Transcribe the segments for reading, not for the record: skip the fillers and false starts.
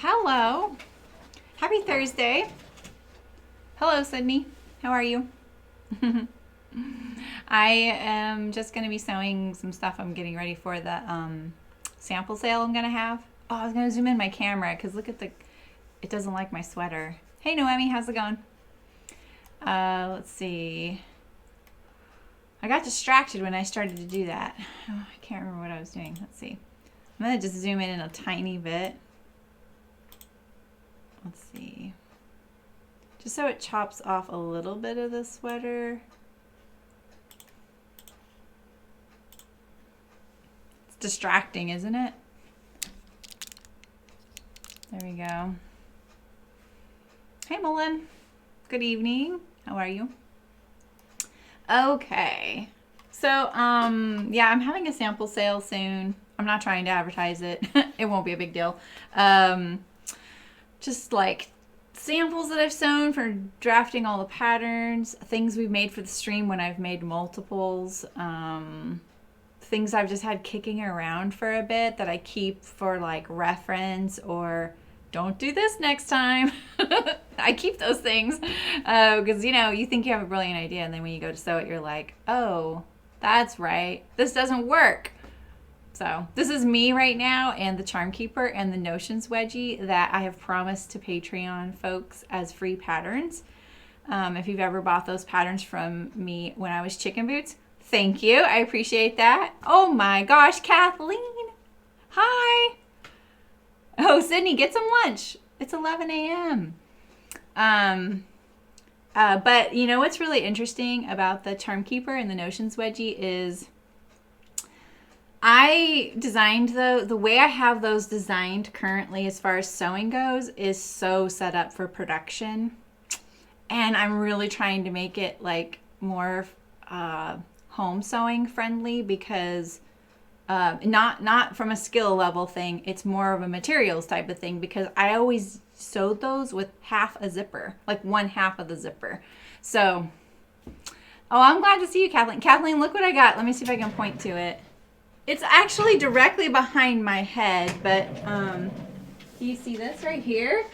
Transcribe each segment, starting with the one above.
Hello. Happy Thursday. Hello, Sydney. How are you? I am just going to be sewing some stuff. I'm getting ready for the sample sale I'm going to have. Oh, I was going to zoom in my camera because look at it doesn't like my sweater. Hey, Noemi, how's it going? Let's see. I got distracted when I started to do that. Oh, I can't remember what I was doing. Let's see. I'm going to just zoom in a tiny bit. Let's see. Just so it chops off a little bit of the sweater. It's distracting, isn't it? There we go. Hey, Mullen. Good evening. How are you? Okay. So, yeah, I'm having a sample sale soon. I'm not trying to advertise it. It won't be a big deal. Just like samples that I've sewn for drafting all the patterns, things we've made for the stream when I've made multiples, things I've just had kicking around for a bit that I keep for like reference or don't do this next time. I keep those things because, you know, you think you have a brilliant idea and then when you go to sew it, you're like, oh, that's right. This doesn't work. So this is me right now and the Charm Keeper and the Notions wedgie that I have promised to Patreon folks as free patterns. If you've ever bought those patterns from me when I was Chicken Boots, thank you. I appreciate that. Oh my gosh, Kathleen. Hi. Oh, Sydney, get some lunch. It's 11 a.m. But you know what's really interesting about the Charm Keeper and the Notions wedgie is I designed the way I have those designed currently as far as sewing goes is so set up for production. And I'm really trying to make it like more home sewing friendly because not from a skill level thing. It's more of a materials type of thing because I always sewed those with half a zipper, like one half of the zipper. So, oh, I'm glad to see you, Kathleen. Kathleen, look what I got. Let me see if I can point to it. It's actually directly behind my head, but do you see this right here?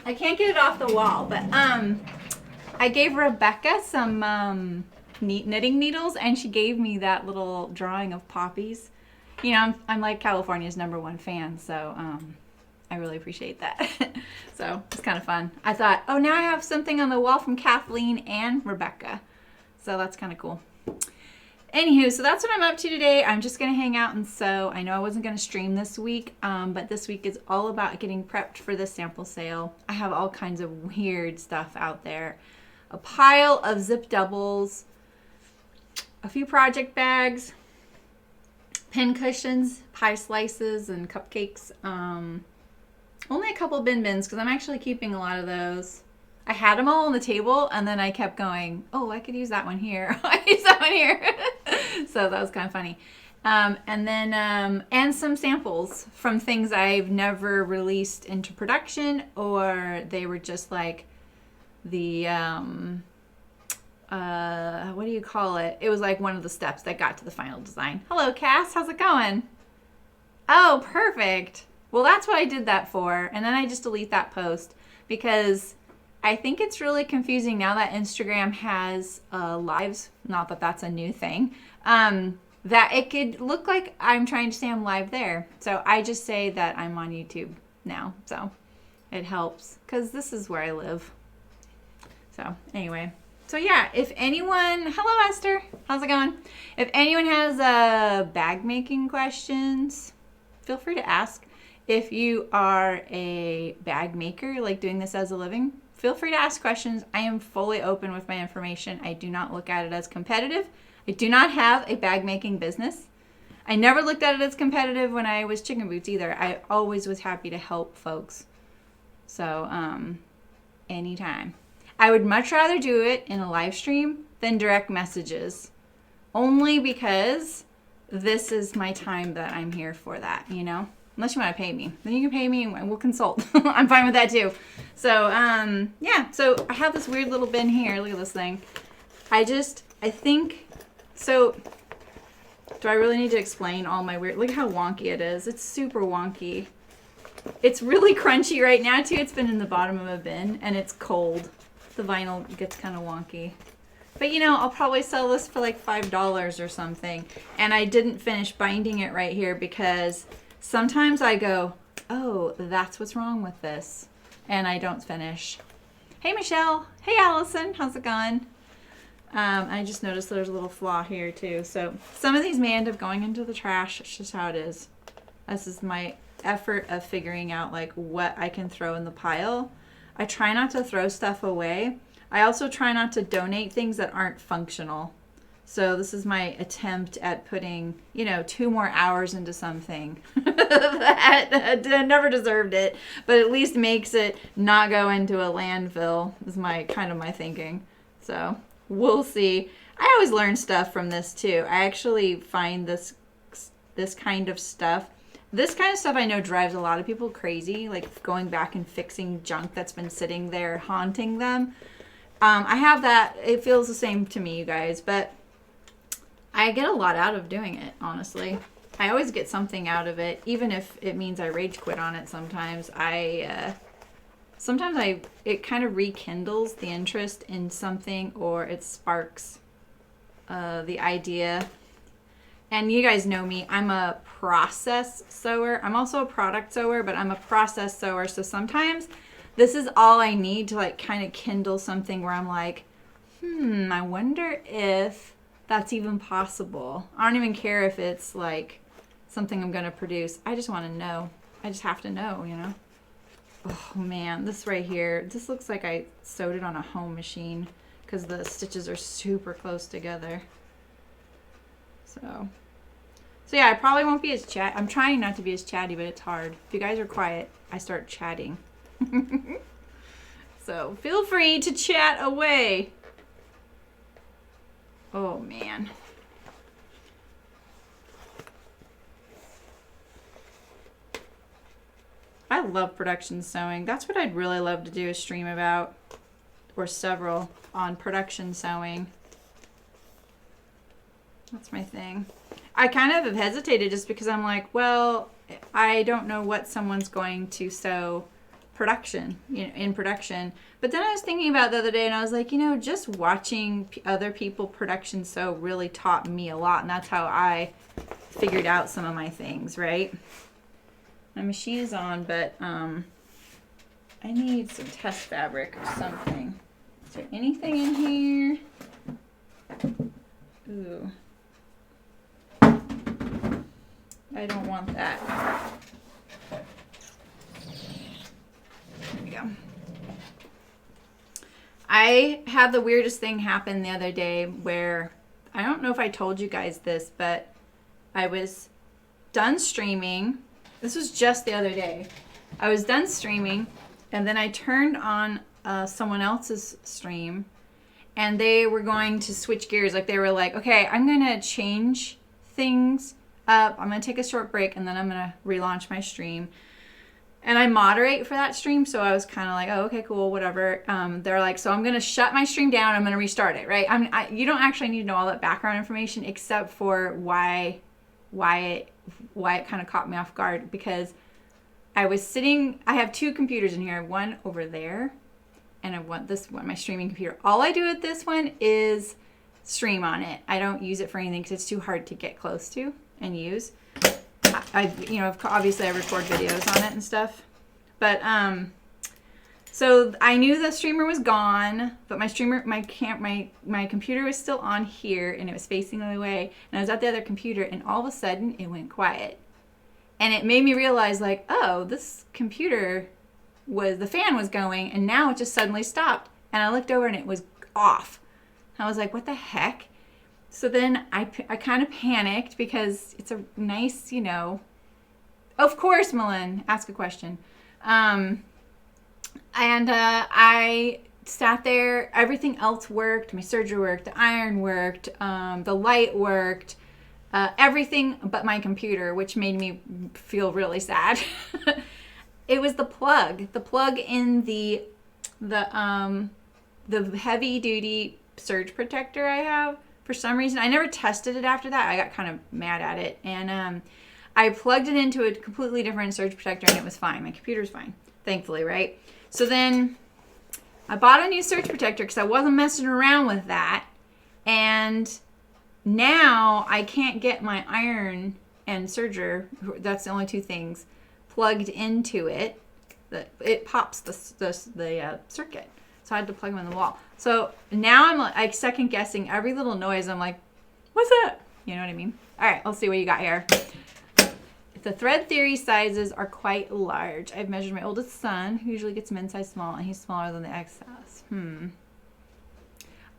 I can't get it off the wall, but I gave Rebecca some knitting needles, and she gave me that little drawing of poppies. You know, I'm like California's #1 fan, so I really appreciate that. So it's kind of fun. I thought, oh, now I have something on the wall from Kathleen and Rebecca, so that's kind of cool. Anywho, so that's what I'm up to today. I'm just going to hang out and sew. I know I wasn't going to stream this week, but this week is all about getting prepped for the sample sale. I have all kinds of weird stuff out there. A pile of zip doubles, a few project bags, pin cushions, pie slices, and cupcakes. Only a couple bins because I'm actually keeping a lot of those. I had them all on the table, and then I kept going, oh, I could use that one here. I could use that one here. So that was kind of funny. And then, and some samples from things I've never released into production, or they were just like the, what do you call it? It was like one of the steps that got to the final design. Hello, Cass. How's it going? Oh, perfect. Well, that's what I did that for. And then I just delete that post because I think it's really confusing now that Instagram has lives, not that that's a new thing, that it could look like I'm trying to say I'm live there. So I just say that I'm on YouTube now. So it helps because this is where I live. So anyway, so yeah, if anyone, hello Esther, how's it going? If anyone has bag making questions, feel free to ask. If you are a bag maker, like doing this as a living, feel free to ask questions. I am fully open with my information. I do not look at it as competitive. I do not have a bag making business. I never looked at it as competitive when I was Chicken Boots either. I always was happy to help folks. So, anytime. I would much rather do it in a live stream than direct messages. Only because this is my time that I'm here for that, you know? Unless you want to pay me. Then you can pay me and we'll consult. I'm fine with that too. So, yeah. So I have this weird little bin here. Look at this thing. I think, so do I really need to explain all my weird, look how wonky it is. It's super wonky. It's really crunchy right now too. It's been in the bottom of a bin and it's cold. The vinyl gets kind of wonky. But you know, I'll probably sell this for like $5 or something. And I didn't finish binding it right here because sometimes I go, oh, that's what's wrong with this. And I don't finish. Hey, Michelle. Hey, Allison. How's it going? I just noticed there's a little flaw here too. So some of these may end up going into the trash. It's just how it is. This is my effort of figuring out like what I can throw in the pile. I try not to throw stuff away. I also try not to donate things that aren't functional. So this is my attempt at putting, you know, 2 more hours into something that never deserved it, but at least makes it not go into a landfill is my kind of my thinking. So we'll see. I always learn stuff from this too. I actually find this kind of stuff. This kind of stuff I know drives a lot of people crazy, like going back and fixing junk that's been sitting there haunting them. I have that. It feels the same to me, you guys, but I get a lot out of doing it, honestly. I always get something out of it, even if it means I rage quit on it sometimes. It kind of rekindles the interest in something, or it sparks the idea. And you guys know me, I'm a process sewer. I'm also a product sewer, but I'm a process sewer. So sometimes this is all I need to like kind of kindle something where I'm like, I wonder if that's even possible. I don't even care if it's like something I'm going to produce. I just want to know. I just have to know, you know? Oh man, this right here, this looks like I sewed it on a home machine because the stitches are super close together. So yeah, I probably won't be as I'm trying not to be as chatty, but it's hard. If you guys are quiet, I start chatting. So feel free to chat away. Oh man. I love production sewing. That's what I'd really love to do a stream about, or several on production sewing. That's my thing. I kind of have hesitated just because I'm like, well, I don't know what someone's going to sew in production. But then I was thinking about it the other day and I was like, you know, just watching other people production sew really taught me a lot. And that's how I figured out some of my things, right? My machine is on, but I need some test fabric or something. Is there anything in here? Ooh. I don't want that. There we go. I had the weirdest thing happen the other day where, I don't know if I told you guys this, but I was done streaming. This was just the other day. I was done streaming and then I turned on someone else's stream and they were going to switch gears. Like they were like, okay, I'm going to change things up. I'm going to take a short break and then I'm going to relaunch my stream. And I moderate for that stream, so I was kind of like, oh, okay, cool, whatever. They're like, so I'm going to shut my stream down. I'm going to restart it, right? You don't actually need to know all that background information except for why it kind of caught me off guard, because I was sitting, I have 2 computers in here. I have one over there, and I want this one, my streaming computer. All I do with this one is stream on it. I don't use it for anything because it's too hard to get close to and use. Obviously I record videos on it and stuff, but so I knew the streamer was gone, but my computer was still on here and it was facing the other way, and I was at the other computer and all of a sudden it went quiet, and it made me realize like, oh, this computer the fan was going and now it just suddenly stopped, and I looked over and it was off. I was like, what the heck? So then I kind of panicked because it's a nice, you know, of course, Malin, ask a question. I sat there, everything else worked. My serger worked, the iron worked, the light worked, everything but my computer, which made me feel really sad. It was the plug in the heavy duty surge protector I have. For some reason, I never tested it after that. I got kind of mad at it. And I plugged it into a completely different surge protector and it was fine. My computer's fine, thankfully, right? So then I bought a new surge protector because I wasn't messing around with that. And now I can't get my iron and serger, that's the only two things, plugged into it. It pops the circuit. So I had to plug them in the wall. So now I'm like second guessing every little noise. I'm like, what's that? You know what I mean? All right, let's see what you got here. The thread theory sizes are quite large. I've measured my oldest son, who usually gets men's size small, and he's smaller than the XS.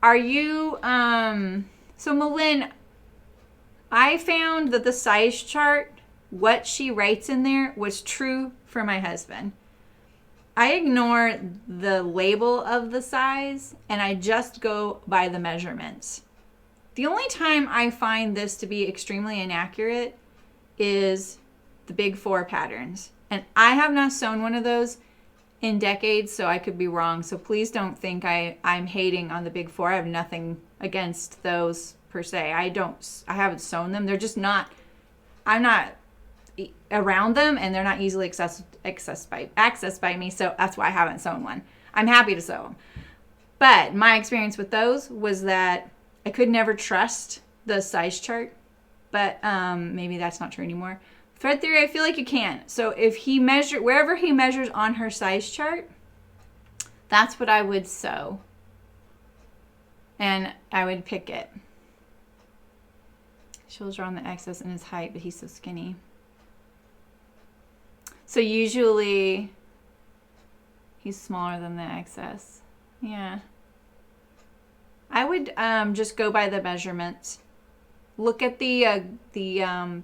Are you, so Malin, I found that the size chart, what she writes in there, was true for my husband. I ignore the label of the size, and I just go by the measurements. The only time I find this to be extremely inaccurate is the big 4 patterns. And I have not sewn one of those in decades, so I could be wrong. So please don't think I'm hating on the big 4. I have nothing against those per se. I haven't sewn them. They're just not, I'm not around them, and they're not easily accessed by me, so that's why I haven't sewn one. I'm happy to sew them. But my experience with those was that I could never trust the size chart, but maybe that's not true anymore. Thread theory, I feel like you can. So if wherever he measures on her size chart, that's what I would sew. And I would pick it. Shoulders are on the XS in his height, but he's so skinny. So usually he's smaller than the XS. Yeah. I would just go by the measurements. Look at the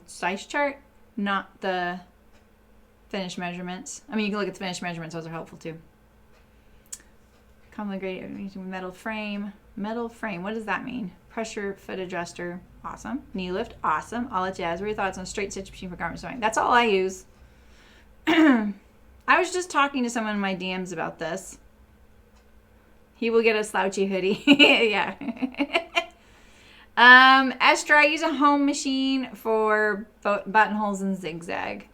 size chart, not the finished measurements. I mean, you can look at the finished measurements. Those are helpful too. Commonly graded metal frame. Metal frame. What does that mean? Pressure foot adjuster. Awesome. Knee lift. Awesome. I'll let you ask. What are your thoughts on a straight stitch machine for garment sewing? That's all I use. I was just talking to someone in my DMs about this. He will get a slouchy hoodie. Yeah. Esther, I use a home machine for buttonholes and zigzag.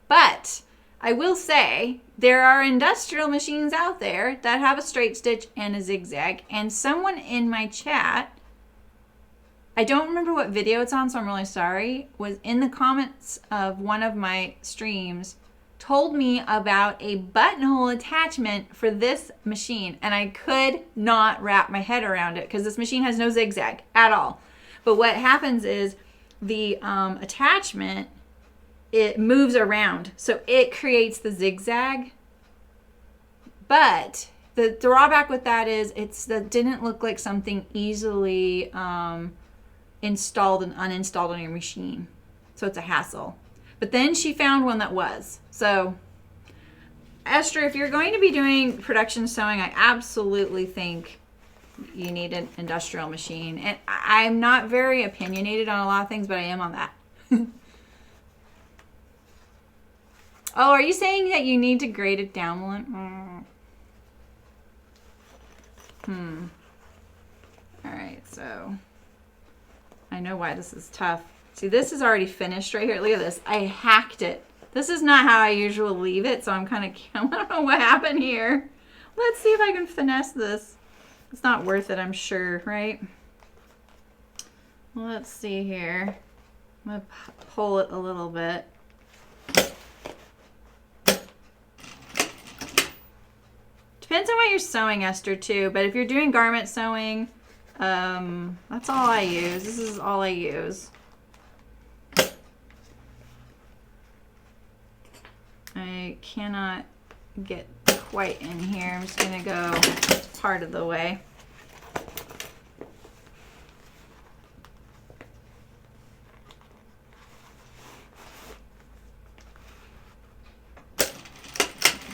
But I will say there are industrial machines out there that have a straight stitch and a zigzag. And someone in my chat, I don't remember what video it's on, so I'm really sorry, was in the comments of one of my streams, told me about a buttonhole attachment for this machine, and I could not wrap my head around it because this machine has no zigzag at all. But what happens is the attachment, it moves around, so it creates the zigzag. But the drawback with that is that didn't look like something easily installed and uninstalled on your machine, so it's a hassle. But then she found one that was. So, Esther, if you're going to be doing production sewing, I absolutely think you need an industrial machine. And I'm not very opinionated on a lot of things, but I am on that. Oh, are you saying that you need to grade it down one? All right, so I know why this is tough. See, this is already finished right here. Look at this. I hacked it. This is not how I usually leave it, so I'm kind of, I don't know what happened here. Let's see if I can finesse this. It's not worth it, I'm sure, right? Let's see here. I'm going to pull it a little bit. Depends on what you're sewing, Esther, too. But if you're doing garment sewing, that's all I use. This is all I use. I cannot get quite in here. I'm just going to go part of the way.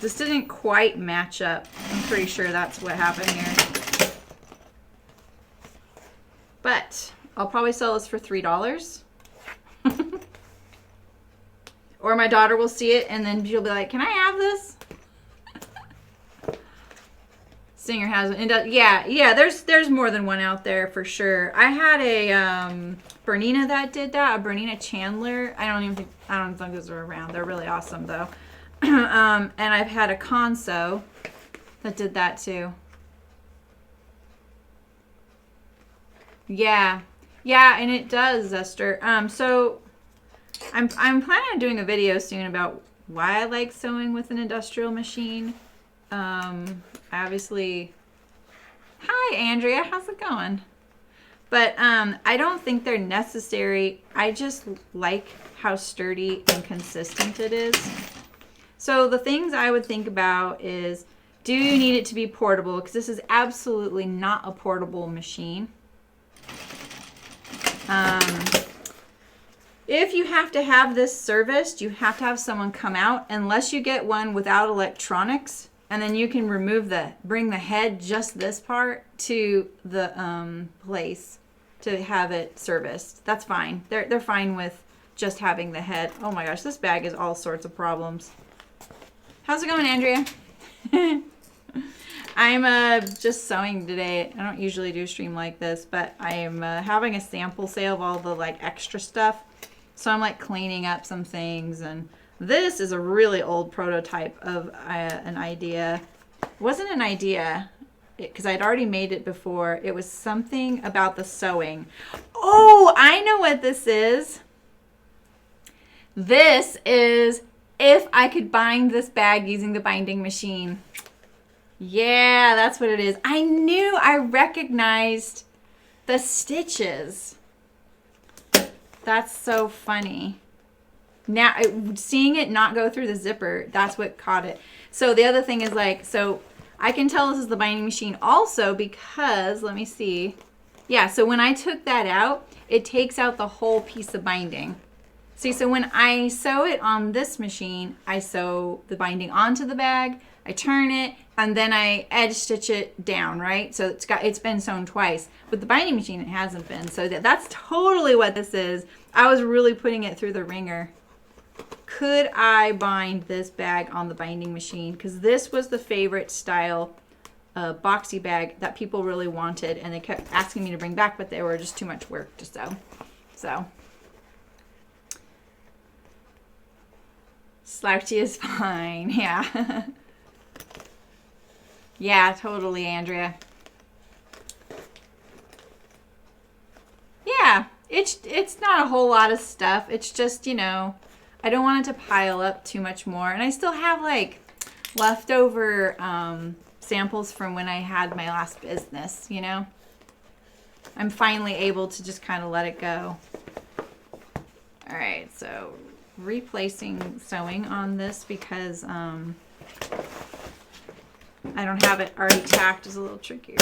This didn't quite match up. I'm pretty sure that's what happened here. But I'll probably sell this for $3. Or my daughter will see it and then she'll be like, can I have this? Singer has an yeah. There's more than one out there for sure. I had a Bernina that did that. A Bernina Chandler. I don't think those are around. They're really awesome though. And I've had a Conso that did that too. Yeah, and it does, Esther. So I'm planning on doing a video soon about why I like sewing with an industrial machine. Obviously, hi Andrea, how's it going? But I don't think they're necessary. I just like how sturdy and consistent it is. So the things I would think about is, do you need it to be portable? Because this is absolutely not a portable machine. If you have to have this serviced, you have to have someone come out, unless you get one without electronics, and then you can bring the head, just this part, to the place to have it serviced. That's fine. They're fine with just having the head. Oh my gosh, this bag is all sorts of problems. How's it going, Andrea? I'm just sewing today. I don't usually do a stream like this, but I am having a sample sale of all the like extra stuff. So I'm like cleaning up some things, and this is a really old prototype of an idea. It wasn't an idea because I'd already made it before. It was something about the sewing. Oh, I know what this is. This is if I could bind this bag using the binding machine. Yeah, that's what it is. I recognized the stitches. That's so funny. Now, seeing it not go through the zipper, that's what caught it. So the other thing is like, so I can tell this is the binding machine also because, let me see. Yeah, so when I took that out, it takes out the whole piece of binding. See, so when I sew it on this machine, I sew the binding onto the bag, I turn it, and then I edge stitch it down, right? So it's been sewn twice. With the binding machine, it hasn't been. So that's totally what this is. I was really putting it through the ringer. Could I bind this bag on the binding machine? Because this was the favorite style boxy bag that people really wanted, and they kept asking me to bring back, but they were just too much work to sew. So slouchy is fine. Yeah. Yeah, totally, Andrea. Yeah, it's not a whole lot of stuff. It's just, you know, I don't want it to pile up too much more. And I still have like leftover samples from when I had my last business, you know. I'm finally able to just kind of let it go. All right, so replacing sewing on this because I don't have it already tacked is a little trickier.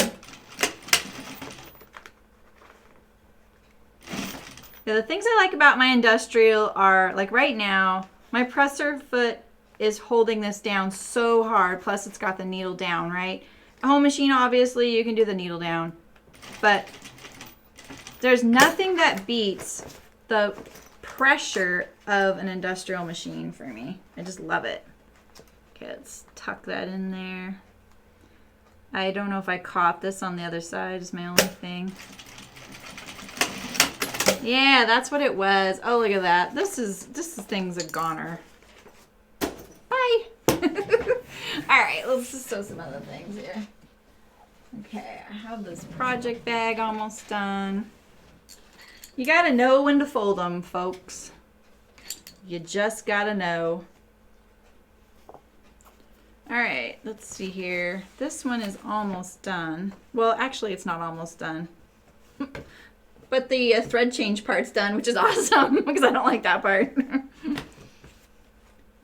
Yeah, the things I like about my industrial are, like right now, my presser foot is holding this down so hard, plus it's got the needle down, right? A home machine, obviously, you can do the needle down. But there's nothing that beats the pressure of an industrial machine for me. I just love it. Okay, let's tuck that in there. I don't know if I caught this on the other side, is my only thing. Yeah, that's what it was. Oh, look at that. This thing's a goner. Bye. All right, let's just sew some other things here. Okay, I have this project bag almost done. You gotta know when to fold them, folks. You just gotta know. All right, let's see here. This one is almost done. Well, actually, it's not almost done. But the thread change part's done, which is awesome because I don't like that part.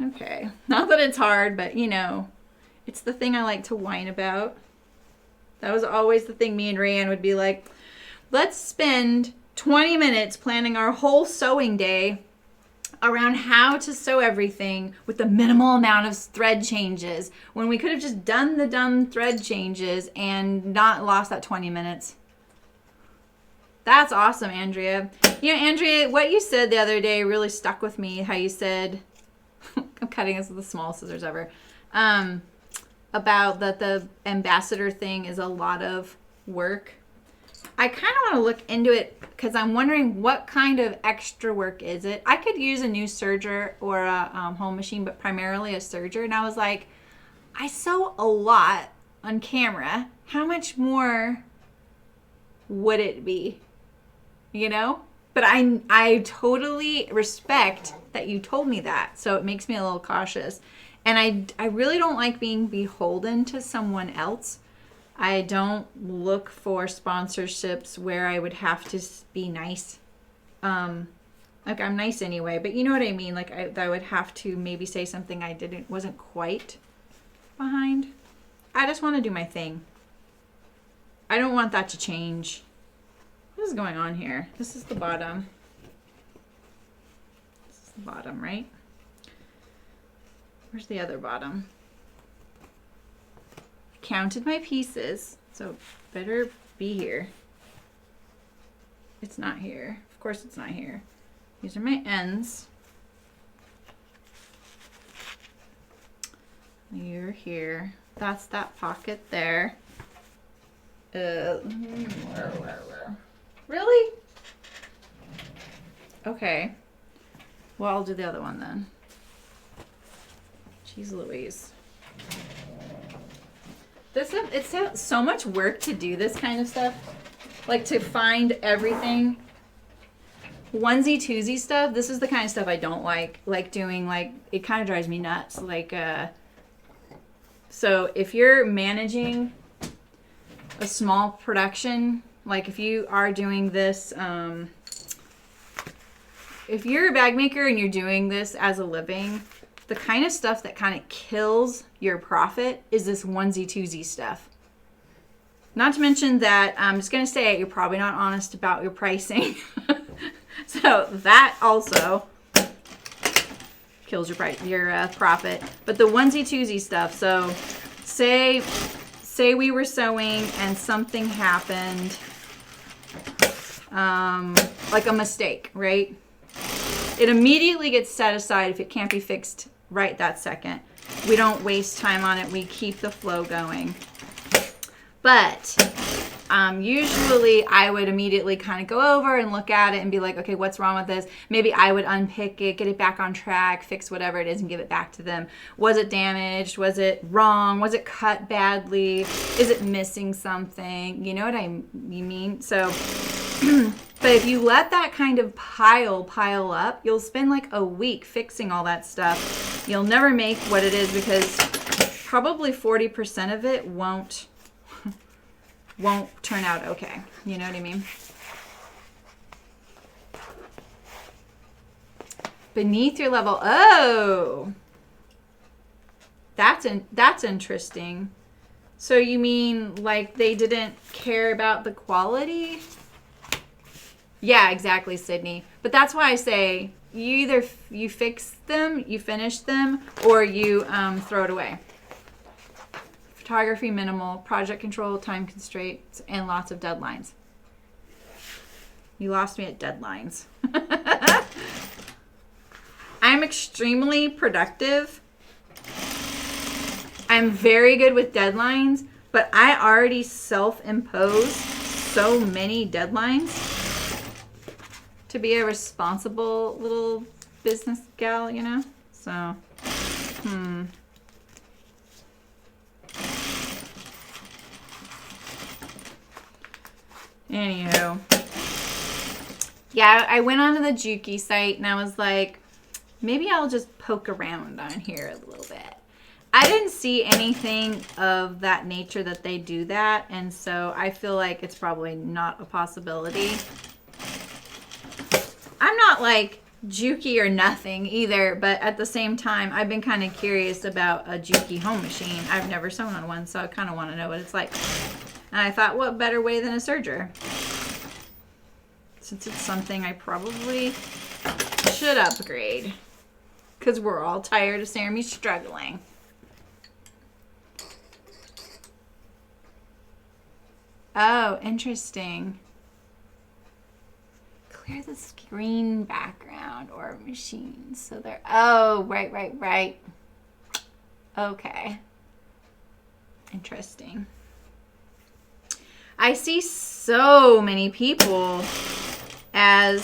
Okay, not that it's hard, but you know, it's the thing I like to whine about. That was always the thing me and Rayanne would be like, let's spend 20 minutes planning our whole sewing day around how to sew everything with the minimal amount of thread changes when we could have just done the dumb thread changes and not lost that 20 minutes. That's awesome, Andrea. You know, Andrea, what you said the other day really stuck with me. How you said, I'm cutting this with the smallest scissors ever. about that the ambassador thing is a lot of work. I kind of want to look into it because I'm wondering what kind of extra work is it. I could use a new serger or a home machine, but primarily a serger. And I was like, I sew a lot on camera. How much more would it be? You know? But I totally respect that you told me that. So it makes me a little cautious. And I really don't like being beholden to someone else. I don't look for sponsorships where I would have to be nice. Like I'm nice anyway, but you know what I mean? Like I would have to maybe say something I wasn't quite behind. I just want to do my thing. I don't want that to change. What is going on here? This is the bottom. This is the bottom, right? Where's the other bottom? I counted my pieces, so better be here. It's not here. Of course it's not here. These are my ends. You're here. That's that pocket there. Really? Okay. Well, I'll do the other one then. Jeez Louise. It's so much work to do this kind of stuff. Like to find everything. Onesie twosie stuff. This is the kind of stuff I don't like. Like doing like, it kind of drives me nuts. Like, so if you're managing a small production, like if you are doing this, if you're a bag maker and you're doing this as a living, the kind of stuff that kind of kills your profit is this onesie twosie stuff. Not to mention that I'm just going to say it, you're probably not honest about your pricing. So that also kills your profit. But the onesie twosie stuff. So say we were sewing and something happened, like a mistake, right? It immediately gets set aside if it can't be fixed right that second. We don't waste time on it. We keep the flow going. But usually I would immediately kind of go over and look at it and be like, okay, what's wrong with this? Maybe I would unpick it, get it back on track, fix whatever it is and give it back to them. Was it damaged? Was it wrong? Was it cut badly? Is it missing something? You know what you mean? So, but if you let that kind of pile up, you'll spend like a week fixing all that stuff. You'll never make what it is because probably 40% of it won't turn out okay. You know what I mean? Beneath your level. Oh, that's interesting. So you mean like they didn't care about the quality? Yeah, exactly, Sydney. But that's why I say you fix them, you finish them, or you throw it away. Photography minimal, project control, time constraints, and lots of deadlines. You lost me at deadlines. I'm extremely productive. I'm very good with deadlines, but I already self-impose so many deadlines to be a responsible little business gal, you know? So, Anywho. Yeah, I went onto the Juki site and I was like, maybe I'll just poke around on here a little bit. I didn't see anything of that nature that they do that, and so I feel like it's probably not a possibility. I'm not like Juki or nothing either, but at the same time, I've been kind of curious about a Juki home machine. I've never sewn on one, so I kind of want to know what it's like. And I thought, what better way than a serger? Since it's something I probably should upgrade. Because we're all tired of seeing me struggling. Oh, interesting. Clear the screen background or machines. So they're, oh, right. Okay. Interesting. I see so many people as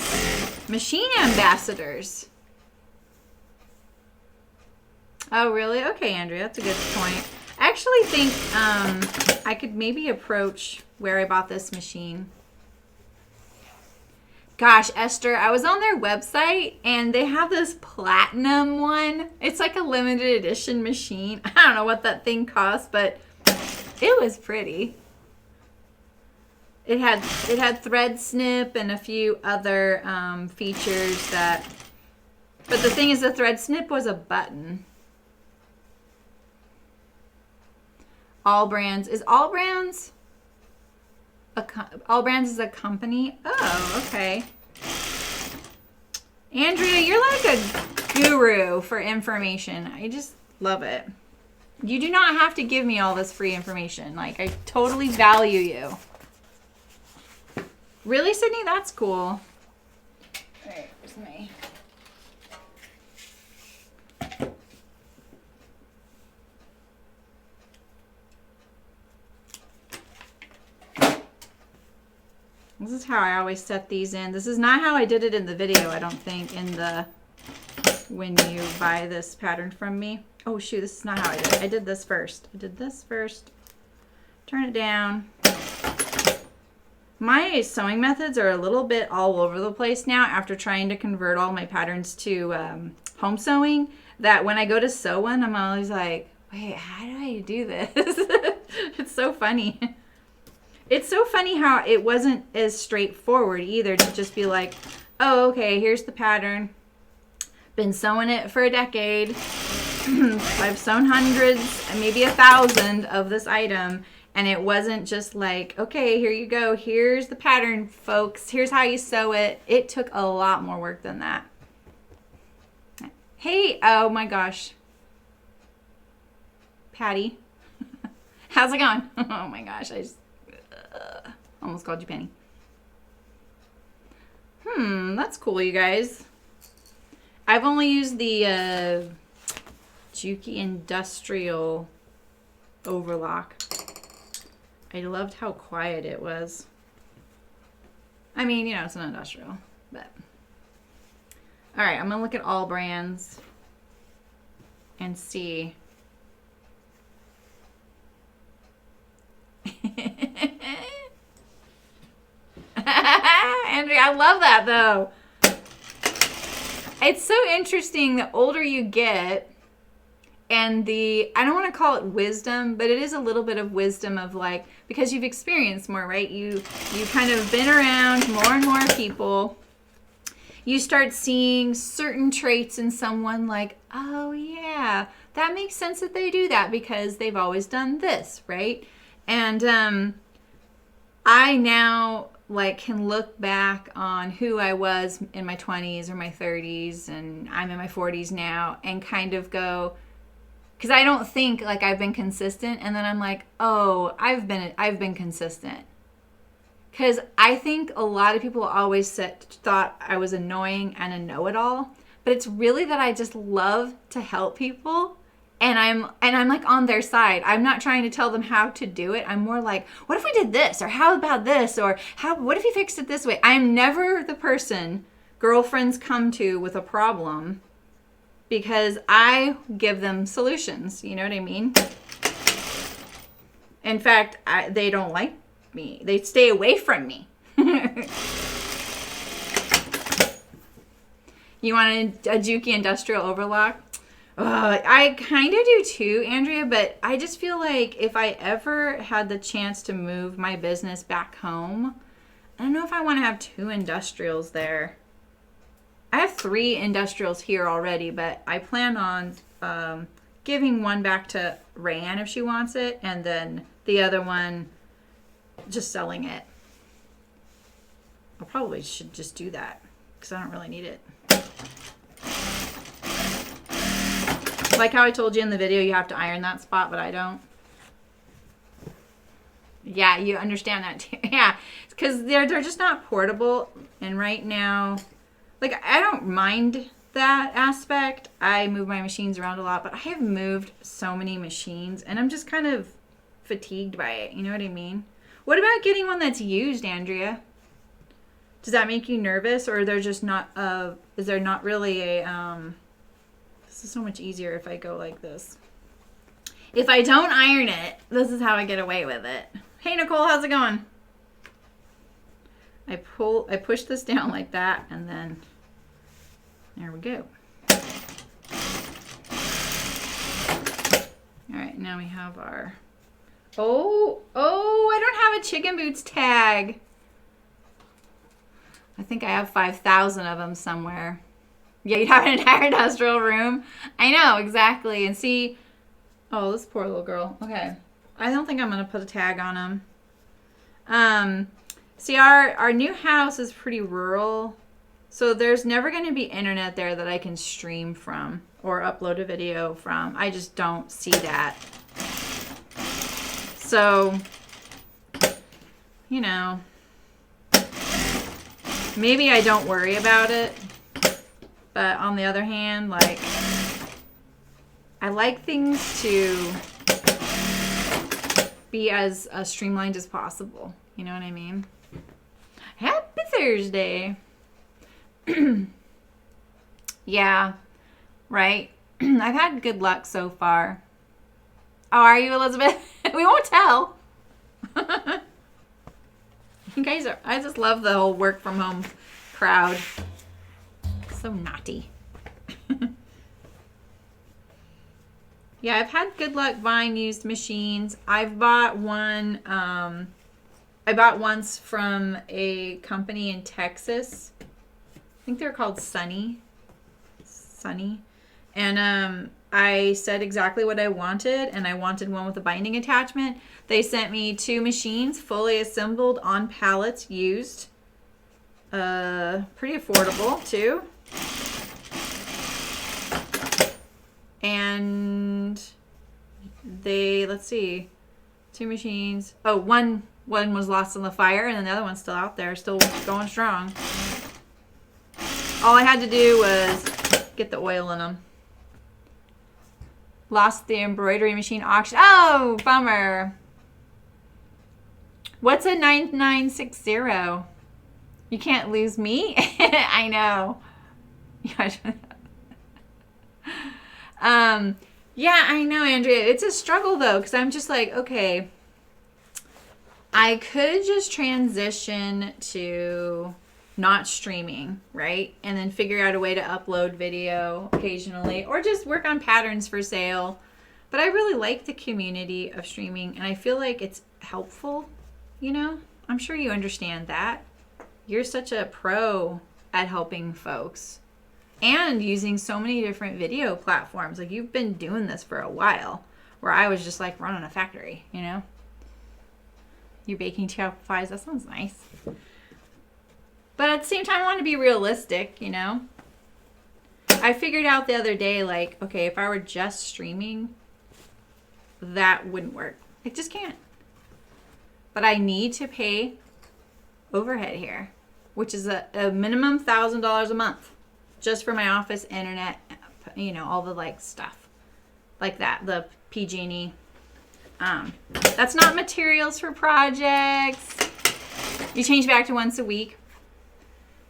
machine ambassadors. Oh, really? Okay, Andrea, that's a good point. I actually think I could maybe approach where I bought this machine. Gosh, Esther, I was on their website and they have this platinum one. It's like a limited edition machine. I don't know what that thing cost, but it was pretty. It had thread snip and a few other features that. But the thing is, the thread snip was a button. All Brands is All Brands. All Brands is a company. Oh, okay. Andrea, you're like a guru for information. I just love it. You do not have to give me all this free information. Like, I totally value you. Really, Sydney? That's cool. All right, where's my... This is how I always set these in. This is not how I did it in the video, I don't think, in the... when you buy this pattern from me. Oh, shoot, this is not how I did it. I did this first. I did this first. Turn it down. My sewing methods are a little bit all over the place now after trying to convert all my patterns to home sewing, that when I go to sew one, I'm always like, wait, how do I do this? It's so funny. It's so funny how it wasn't as straightforward either to just be like, oh, okay, here's the pattern. Been sewing it for a decade. I've sewn hundreds, maybe 1,000 of this item. And it wasn't just like, okay, here you go. Here's the pattern, folks. Here's how you sew it. It took a lot more work than that. Hey, oh my gosh. Patty. How's it going? Oh my gosh, I just almost called you Penny. That's cool, you guys. I've only used the Juki Industrial overlock. I loved how quiet it was. I mean, you know, it's an industrial, but. All right, I'm gonna look at All Brands and see. Andrea, I love that though. It's so interesting the older you get, and I don't want to call it wisdom, but it is a little bit of wisdom of like, because you've experienced more, right? You kind of been around more and more people. You start seeing certain traits in someone like, oh yeah, that makes sense that they do that because they've always done this, right? And I now like can look back on who I was in my 20s or my 30s, and I'm in my 40s now, and kind of go, because I don't think like I've been consistent, and then I'm like, oh, I've been consistent. Because I think a lot of people always thought I was annoying and a know-it-all, but it's really that I just love to help people, and I'm like on their side. I'm not trying to tell them how to do it. I'm more like, what if we did this, or how about this, or what if you fixed it this way? I'm never the person girlfriends come to with a problem, because I give them solutions. You know what I mean? In fact, they don't like me. They stay away from me. You want a Juki Industrial overlock? I kind of do too, Andrea, but I just feel like if I ever had the chance to move my business back home, I don't know if I want to have 2 industrials there. I have 3 industrials here already, but I plan on giving one back to Rayanne if she wants it, and then the other one just selling it. I probably should just do that because I don't really need it. Like how I told you in the video, you have to iron that spot, but I don't. Yeah, you understand that too. Yeah, because they're just not portable. And right now, like, I don't mind that aspect. I move my machines around a lot, but I have moved so many machines, and I'm just kind of fatigued by it. You know what I mean? What about getting one that's used, Andrea? Does that make you nervous, or there's just not is there not really a this is so much easier if I go like this. If I don't iron it, this is how I get away with it. Hey Nicole, how's it going? I push this down like that, and then there we go. All right, now we have our, oh, I don't have a chicken boots tag. I think I have 5,000 of them somewhere. Yeah, you'd have an entire industrial room. I know, exactly. And see, oh, this poor little girl. Okay. I don't think I'm going to put a tag on them. See, our new house is pretty rural, so there's never going to be internet there that I can stream from or upload a video from. I just don't see that. So, you know, maybe I don't worry about it, but on the other hand, like, I like things to be as streamlined as possible. You know what I mean? Happy Thursday. Yeah, right. I've had good luck so far. Oh, are you, Elizabeth? We won't tell. You guys are, I just love the whole work from home crowd. So naughty. Yeah, I've had good luck buying used machines. I've bought one, I bought once from a company in Texas. I think they're called Sunny. And I said exactly what I wanted, and I wanted one with a binding attachment. They sent me 2 machines, fully assembled on pallets, used. Pretty affordable, too. And they, let's see, 2 machines. Oh, one was lost in the fire, and then the other one's still out there, still going strong. All I had to do was get the oil in them. Lost the embroidery machine auction. Oh, bummer. What's a 9960? You can't lose me? I know. Yeah, I know, Andrea. It's a struggle, though, because I'm just like, okay, I could just transition to not streaming, right? And then figure out a way to upload video occasionally, or just work on patterns for sale. But I really like the community of streaming, and I feel like it's helpful, you know? I'm sure you understand that. You're such a pro at helping folks and using so many different video platforms. Like, you've been doing this for a while, where I was just like running a factory, you know? You're baking 2 apple pies. That sounds nice. But at the same time, I want to be realistic, you know? I figured out the other day, like, okay, if I were just streaming, that wouldn't work. I just can't. But I need to pay overhead here, which is a minimum $1,000 a month just for my office, internet, you know, all the, like, stuff like that, the PG&E. That's not materials for projects. You change back to once a week.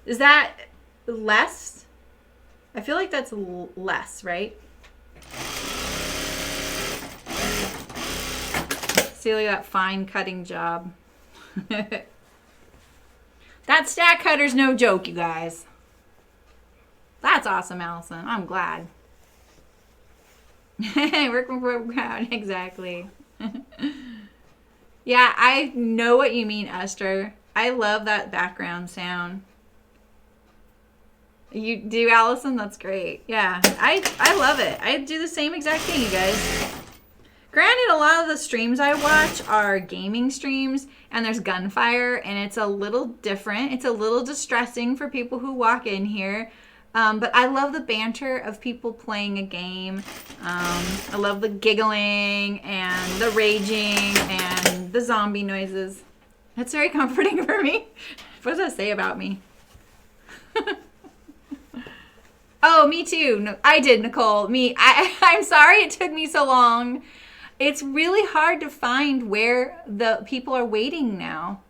Is that less? I feel like that's less, right? See, look at that fine cutting job. That stack cutter's no joke, you guys. That's awesome, Allison. I'm glad. Working for a crowd, exactly. Yeah, I know what you mean, Esther. I love that background sound. You do, Allison? That's great. Yeah, I love it. I do the same exact thing, you guys. Granted, a lot of the streams I watch are gaming streams, and there's gunfire, and it's a little different. It's a little distressing for people who walk in here. But I love the banter of people playing a game. I love the giggling and the raging and the zombie noises. That's very comforting for me. What does that say about me? Oh, me too. No, I did, Nicole. I'm sorry it took me so long. It's really hard to find where the people are waiting now.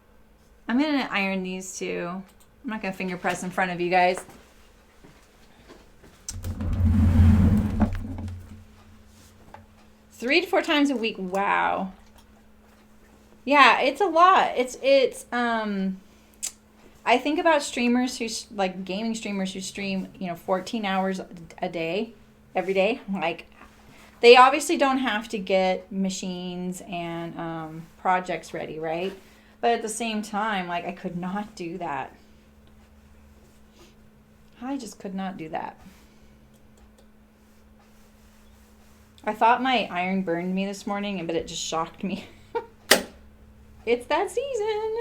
I'm going to iron these two. I'm not going to finger press in front of you guys. Three to 4 times a week. Wow. Yeah, it's a lot. I think about streamers who, like gaming streamers who stream, 14 hours a day, every day. Like, they obviously don't have to get machines and projects ready, right? But at the same time, like, I could not do that. I just could not do that. I thought my iron burned me this morning, but it just shocked me. It's that season.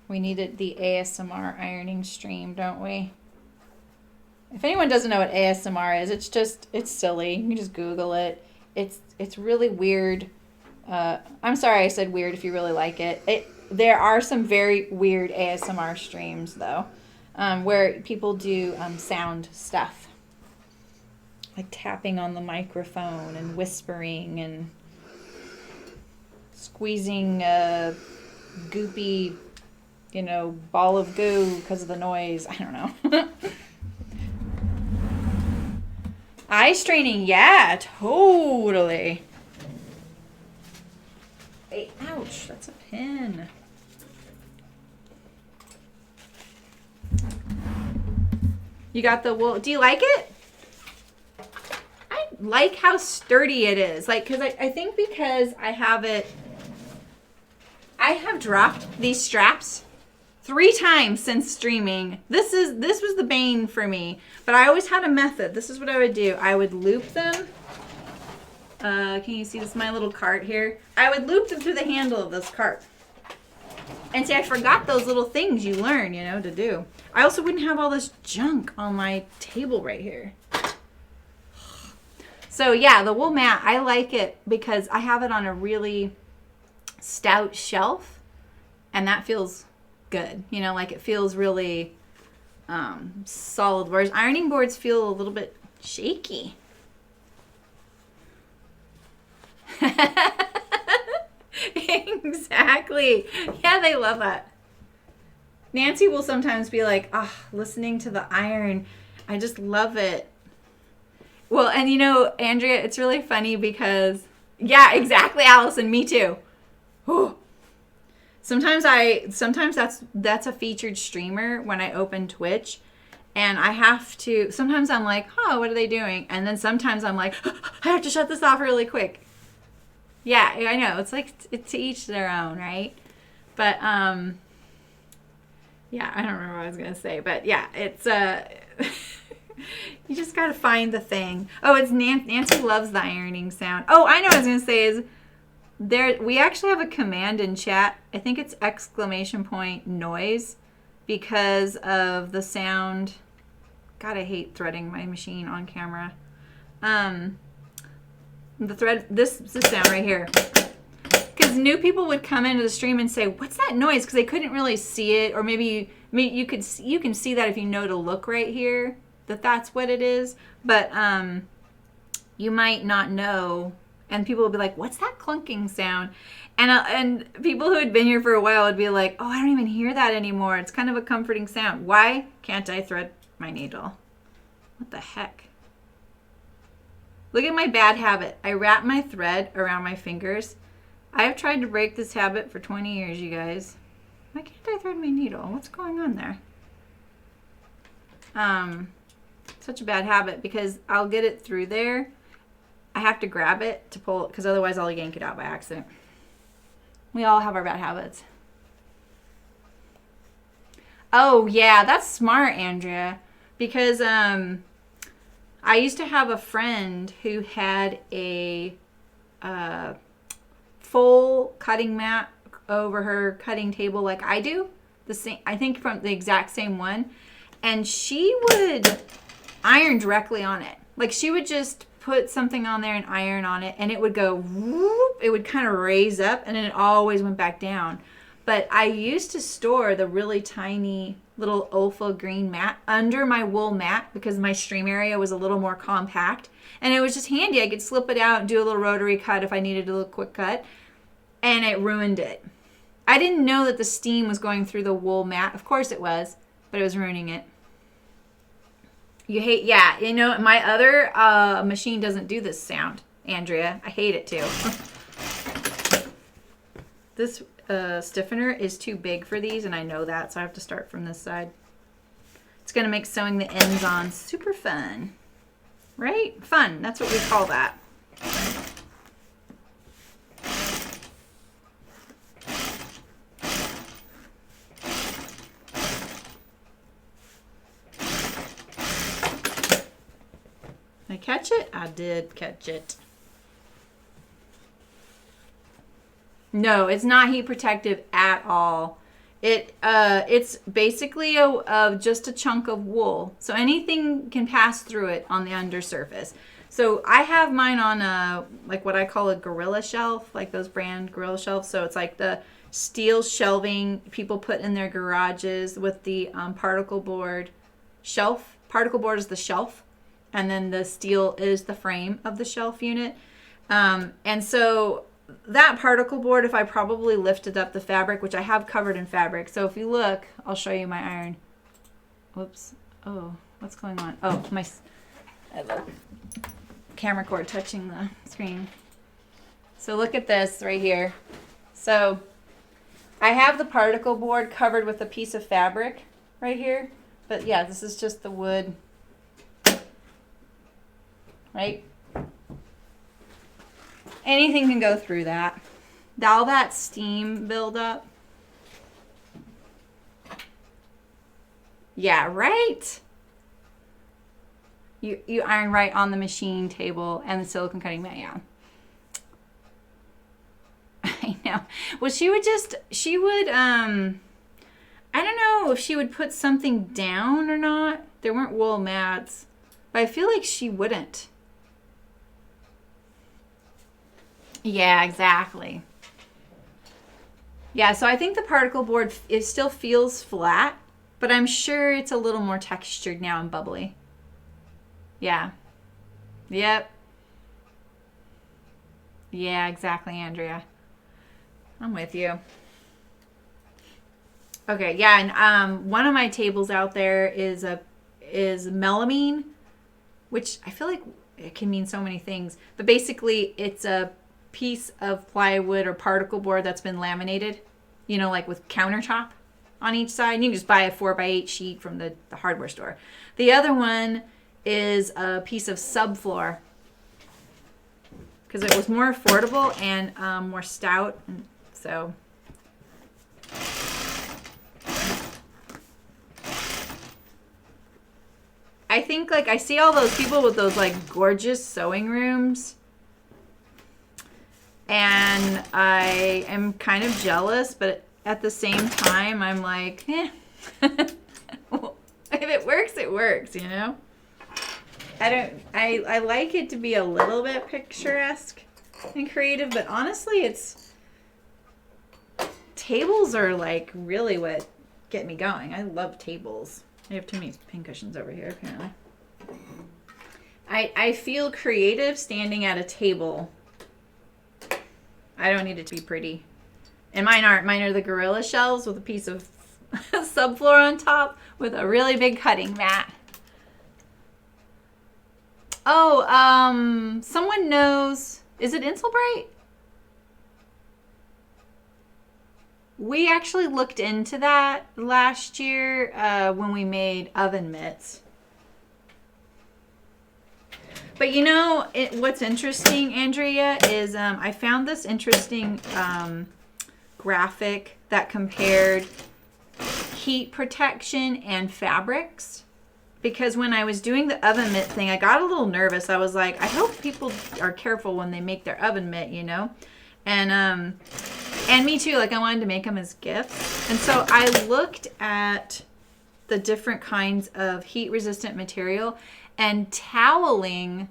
We needed the ASMR ironing stream, don't we? If anyone doesn't know what ASMR is, it's silly. You can just Google it. It's really weird. I'm sorry I said weird if you really like it. There are some very weird ASMR streams, though, where people do sound stuff. Like tapping on the microphone and whispering and squeezing a goopy, ball of goo because of the noise. I don't know. Eye straining, yeah, totally. Hey, ouch, that's a pin. You got the wool. Do you like it? I like how sturdy it is. Like, because I think because I have dropped these straps 3 times since streaming. This was the bane for me. But I always had a method. This is what I would do. I would loop them. Can you see this? My little cart here. I would loop them through the handle of this cart. And see, I forgot those little things you learn, to do. I also wouldn't have all this junk on my table right here. So yeah, the wool mat, I like it because I have it on a really stout shelf. And that feels good. Like it feels really solid. Whereas ironing boards feel a little bit shaky. Exactly. Yeah, they love that. Nancy will sometimes be like, listening to the iron, I just love it. Well, and Andrea, it's really funny because, yeah, exactly, Allison, me too. Whew. Sometimes that's a featured streamer when I open Twitch, and I have to, sometimes I'm like, what are they doing? And then sometimes I'm like, I have to shut this off really quick. Yeah, I know. It's like it's to each their own, right? But yeah, I don't remember what I was gonna say, but yeah, it's you just gotta find the thing. Oh, it's Nancy loves the ironing sound. Oh, I know what I was gonna say is we actually have a command in chat. I think it's !noise because of the sound. God, I hate threading my machine on camera. The thread, this sound right here. Because new people would come into the stream and say, "What's that noise?" Because they couldn't really see it, or maybe you can see that if you know to look right here that's what it is. But you might not know, and people will be like, "What's that clunking sound?" And people who had been here for a while would be like, "Oh, I don't even hear that anymore. It's kind of a comforting sound. Why can't I thread my needle? What the heck?" Look at my bad habit. I wrap my thread around my fingers. I have tried to break this habit for 20 years, you guys. Why can't I thread my needle? What's going on there? Such a bad habit because I'll get it through there. I have to grab it to pull it because otherwise I'll yank it out by accident. We all have our bad habits. Oh, yeah, that's smart, Andrea. Because I used to have a friend who had a full cutting mat over her cutting table like I do. The same, I think from the exact same one. And she would iron directly on it. Like she would just put something on there and iron on it and it would go whoop, it would kind of raise up and then it always went back down. But I used to store the really tiny little Olfa green mat under my wool mat because my stream area was a little more compact. And it was just handy. I could slip it out and do a little rotary cut if I needed a little quick cut. And it ruined it. I didn't know that the steam was going through the wool mat. Of course it was, but it was ruining it. You hate, yeah, you know, my other machine doesn't do this sound, Andrea. I hate it too. This stiffener is too big for these, and I know that, so I have to start from this side. It's going to make sewing the ends on super fun. Right? Fun. That's what we call that. Did I catch it? I did catch it. No, it's not heat protective at all. It's basically just a chunk of wool. So anything can pass through it on the undersurface. So I have mine on like what I call a Gorilla shelf, like those brand Gorilla shelves. So it's like the steel shelving people put in their garages with the particle board shelf. Particle board is the shelf, and then the steel is the frame of the shelf unit. And so that particle board, if I probably lifted up the fabric, which I have covered in fabric. So if you look, I'll show you my iron. Whoops. Oh, what's going on? Oh, I have a camera cord touching the screen. So look at this right here. So I have the particle board covered with a piece of fabric right here. But yeah, this is just the wood. Right? Anything can go through that. All that steam buildup. Yeah, right? You iron right on the machine table and the silicone cutting mat, yeah. I know. Well, she would, I don't know if she would put something down or not. There weren't wool mats, but I feel like she wouldn't. Yeah, exactly. Yeah, so I think the particle board, it still feels flat, but I'm sure it's a little more textured now and bubbly. Yeah. Yep. Yeah, exactly, Andrea. I'm with you. Okay, yeah, and one of my tables out there is melamine, which I feel like it can mean so many things, but basically it's a piece of plywood or particle board that's been laminated, you know, like with countertop on each side. You can just buy a 4x8 sheet from the hardware store. The other one is a piece of subfloor because it was more affordable and more stout. And so I think, like, I see all those people with those like gorgeous sewing rooms, and I am kind of jealous, but at the same time, I'm like, well, if it works, it works, you know? I like it to be a little bit picturesque and creative, but honestly, tables are like really what get me going. I love tables. I have too many pincushions over here, apparently. I feel creative standing at a table. I don't need it to be pretty. And mine aren't. Mine are the Gorilla shelves with a piece of subfloor on top with a really big cutting mat. Oh, someone knows. Is it Insulbright? We actually looked into that last year when we made oven mitts. But you know, what's interesting, Andrea, is I found this interesting graphic that compared heat protection and fabrics. Because when I was doing the oven mitt thing, I got a little nervous. I was like, I hope people are careful when they make their oven mitt, you know? And me too, like I wanted to make them as gifts. And so I looked at the different kinds of heat resistant material, and toweling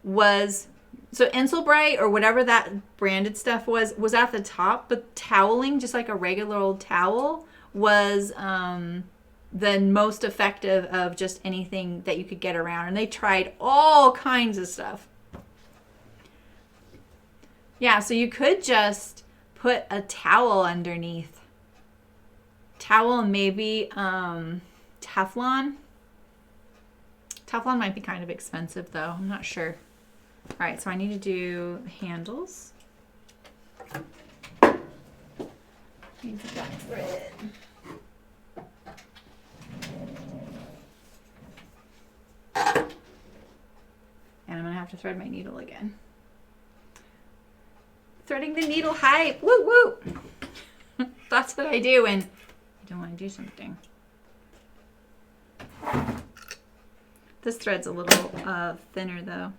was So Insulbright or whatever that branded stuff was at the top, but toweling, just like a regular old towel, was the most effective of just anything that you could get around. And they tried all kinds of stuff. Yeah, so you could just put a towel underneath. Towel and maybe Teflon. Teflon might be kind of expensive though. I'm not sure. All right, so I need to do handles. Need the black thread. And I'm gonna have to thread my needle again. Threading the needle hype. Woo woo. That's what I do when I don't want to do something. This thread's a little thinner though.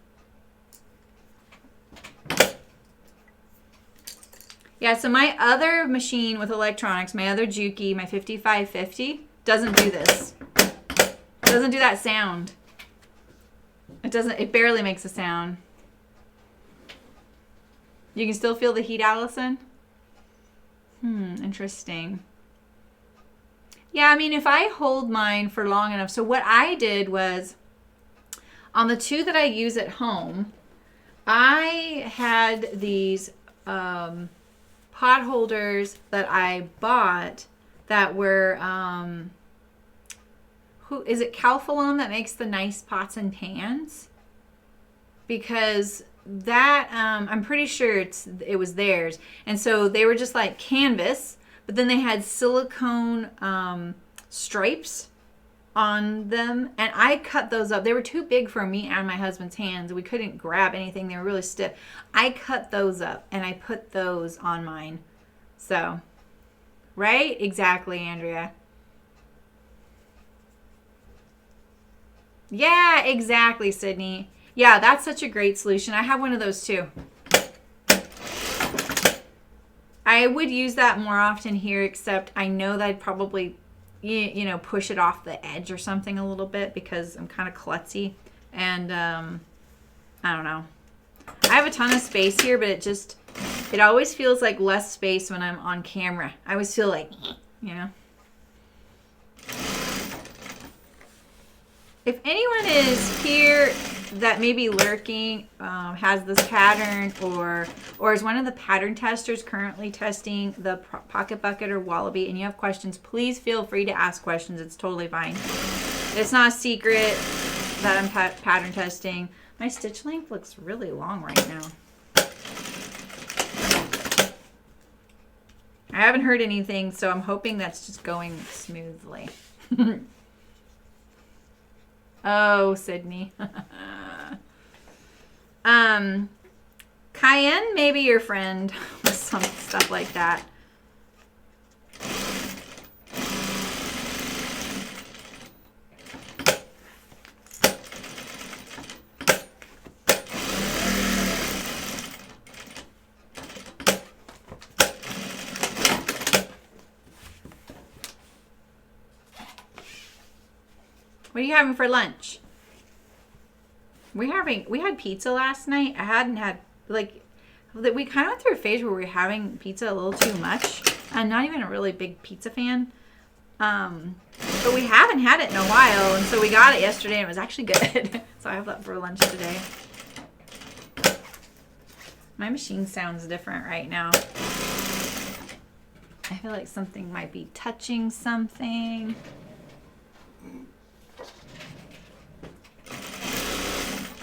Yeah, so my other machine with electronics, my other Juki, my 5550, doesn't do this. It doesn't do that sound. It barely makes a sound. You can still feel the heat, Allison? Interesting. Yeah, I mean, if I hold mine for long enough. So what I did was, on the two that I use at home, I had these pot holders that I bought that were, is it Calphalon that makes the nice pots and pans? Because that, I'm pretty sure it was theirs. And so they were just like canvas, but then they had silicone stripes on them. And I cut those up. They were too big for me and my husband's hands. We couldn't grab anything. They were really stiff. I cut those up and I put those on mine. So, right? Exactly, Andrea. Yeah, exactly, Sydney. Yeah, that's such a great solution. I have one of those too. I would use that more often here, except I know that I'd probably, you know, push it off the edge or something a little bit because I'm kind of klutzy. And I don't know. I have a ton of space here, but it always feels like less space when I'm on camera. I always feel like, you know. If anyone is here that may be lurking, has this pattern, or is one of the pattern testers currently testing the Pocket Bucket or Wallaby, and you have questions, please feel free to ask questions. It's totally fine. It's not a secret that I'm pattern testing. My stitch length looks really long right now. I haven't heard anything, so I'm hoping that's just going smoothly. Oh, Sydney. Cayenne, maybe your friend with some stuff like that. What are you having for lunch? We had pizza last night. I hadn't had, like, we kind of went through a phase where we were having pizza a little too much. I'm not even a really big pizza fan. But we haven't had it in a while, and so we got it yesterday and it was actually good. So I have that for lunch today. My machine sounds different right now. I feel like something might be touching something.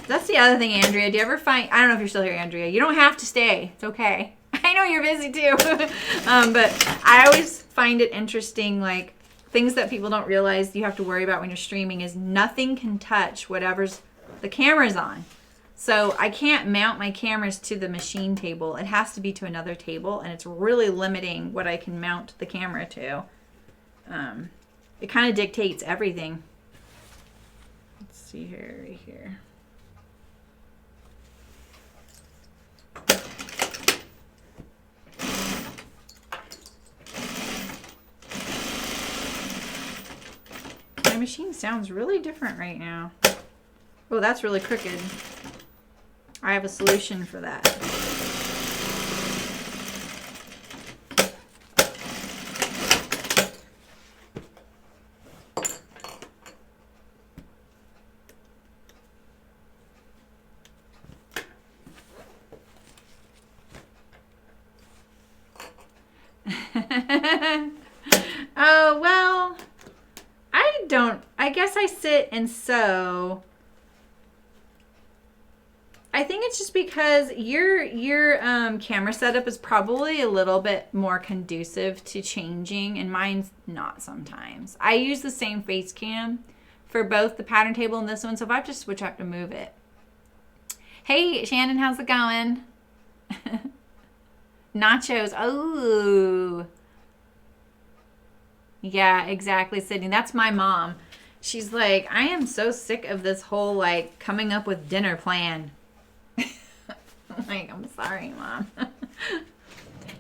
That's the other thing, Andrea. Do you ever find, I don't know if you're still here, Andrea. You don't have to stay. It's okay. I know you're busy too. But I always find it interesting, like, things that people don't realize you have to worry about when you're streaming is nothing can touch whatever's the camera's on. So I can't mount my cameras to the machine table. It has to be to another table, and it's really limiting what I can mount the camera to. It kind of dictates everything. Let's see here, right here. My machine sounds really different right now. Oh, that's really crooked. I have a solution for that. Oh, well, I guess I sit and sew. I think it's just because your camera setup is probably a little bit more conducive to changing, and mine's not sometimes. I use the same face cam for both the pattern table and this one, so if I have to switch, I have to move it. Hey, Shannon, how's it going? Nachos. Oh. Yeah, exactly, Sydney. That's my mom. She's like, I am so sick of this whole, like, coming up with dinner plan. Like, I'm sorry, Mom.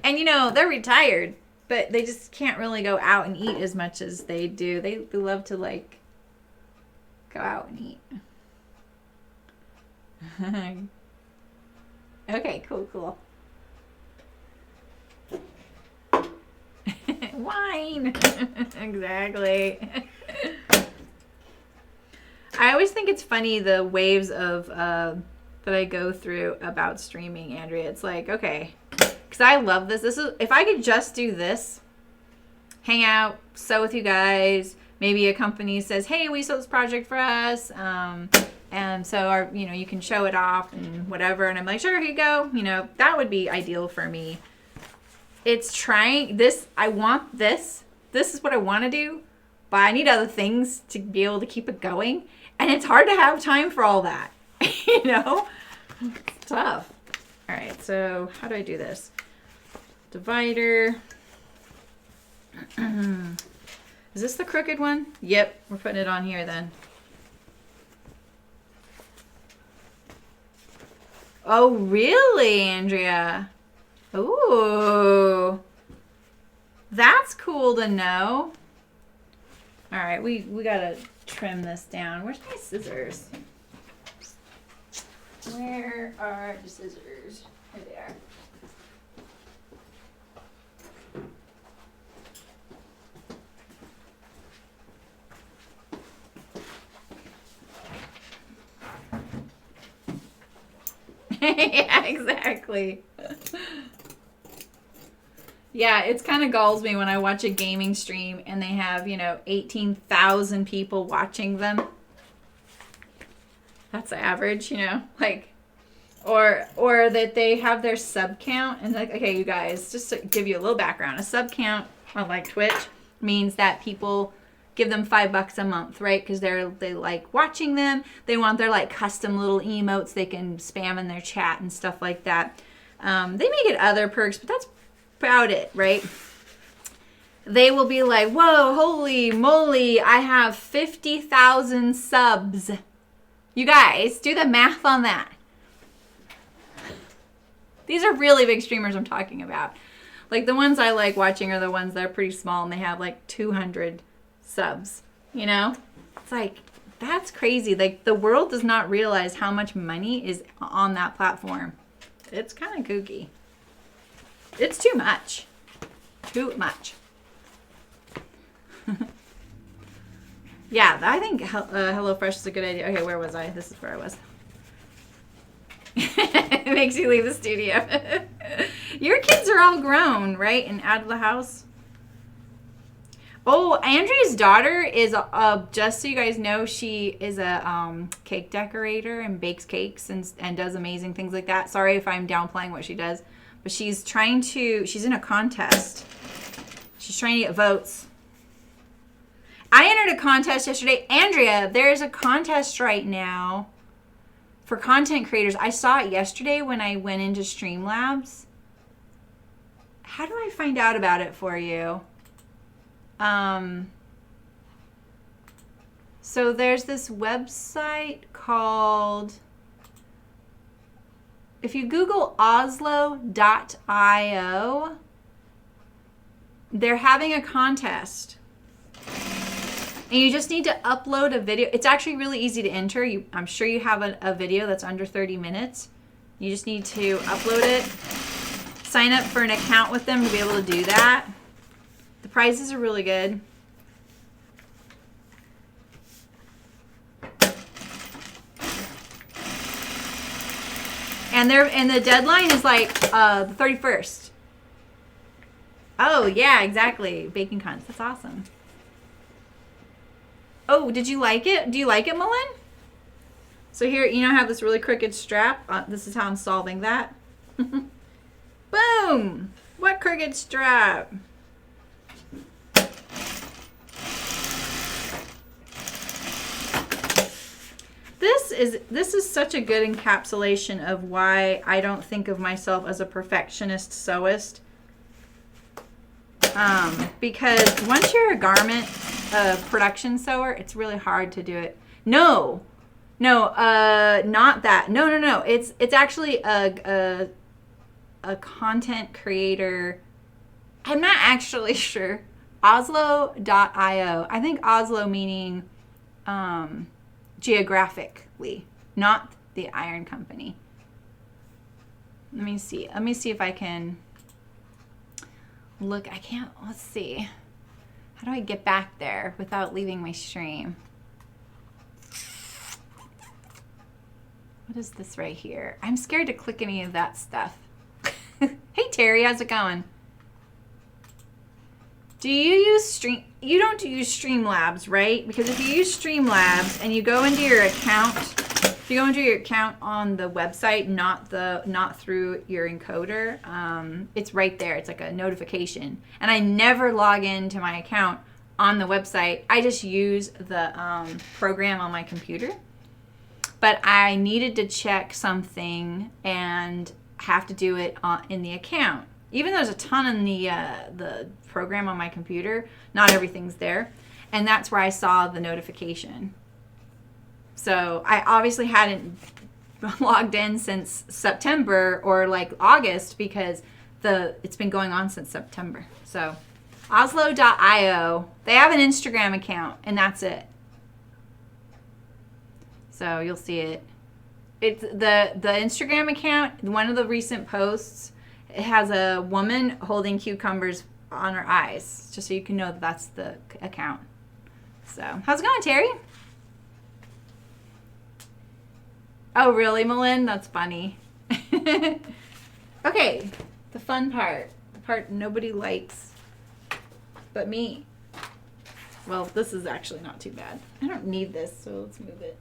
And, you know, they're retired, but they just can't really go out and eat as much as they do. They love to, like, go out and eat. Okay, cool. Wine. Exactly. I always think it's funny, the waves of that I go through about streaming, Andrea. It's like, okay, because I love this. This is, if I could just do this, hang out, sew with you guys. Maybe a company says, hey, we sew this project for us, and so you can show it off and whatever. And I'm like, sure, here you go. You know, that would be ideal for me. It's trying this. I want this. This is what I want to do, but I need other things to be able to keep it going. And it's hard to have time for all that. You know? It's tough. All right, so how do I do this? Divider. Is this the crooked one? Yep, we're putting it on here then. Oh, really, Andrea? Ooh. That's cool to know. All right, we gotta trim this down. Where's my scissors? Where are the scissors? Here they are. Yeah, exactly. Yeah, it's kind of galls me when I watch a gaming stream and they have, 18,000 people watching them. That's the average, like, or that they have their sub count and like, okay, you guys, just to give you a little background, a sub count on like Twitch means that people give them $5 a month, right? Because they like watching them. They want their like custom little emotes they can spam in their chat and stuff like that. They may get other perks, but that's about it, right? They will be like, whoa, holy moly, I have 50,000 subs. You guys, do the math on that. These are really big streamers I'm talking about. Like the ones I like watching are the ones that are pretty small and they have like 200 subs, It's like, that's crazy. Like the world does not realize how much money is on that platform. It's kind of kooky. It's too much. Too much. Yeah, I think HelloFresh is a good idea. Okay, where was I? This is where I was. It makes you leave the studio. Your kids are all grown, right? And out of the house. Oh, Andrea's daughter is, just so you guys know, she is a cake decorator and bakes cakes and does amazing things like that. Sorry if I'm downplaying what she does. But she's in a contest. She's trying to get votes. I entered a contest yesterday. Andrea, there's a contest right now for content creators. I saw it yesterday when I went into Streamlabs. How do I find out about it for you? So there's this website called, if you Google Oslo.io, they're having a contest. And you just need to upload a video. It's actually really easy to enter. I'm sure you have a video that's under 30 minutes. You just need to upload it, sign up for an account with them to be able to do that. The prices are really good. And the deadline is like the 31st. Oh yeah, exactly. Baking cons. That's awesome. Oh, did you like it? Do you like it, Mullen? So here, you know, I have this really crooked strap. This is how I'm solving that. Boom! What crooked strap? This is such a good encapsulation of why I don't think of myself as a perfectionist sewist. Because once you're a garment production sewer, it's really hard to do it. No, not that. No. It's actually a content creator. I'm not actually sure. Oslo.io. I think Oslo meaning geographically, not the iron company. Let me see if I can look. I can't. Let's see. How do I get back there without leaving my stream? What is this right here? I'm scared to click any of that stuff. Hey Terry, how's it going? Do you use Stream? You don't use Streamlabs, right? Because if you use Streamlabs and you go into your account, if you go into your account on the website, not through your encoder, it's right there. It's like a notification. And I never log into my account on the website. I just use the program on my computer. But I needed to check something and have to do it in the account. Even though there's a ton in the program on my computer, not everything's there. And that's where I saw the notification. So I obviously hadn't logged in since September or like August because it's been going on since September. So Oslo.io, they have an Instagram account and that's it. So you'll see it. It's the Instagram account, one of the recent posts, it has a woman holding cucumbers on her eyes, just so you can know that that's the account. So, how's it going, Terry? Oh, really, Malin? That's funny. Okay, the fun part. The part nobody likes but me. Well, this is actually not too bad. I don't need this, so let's move it.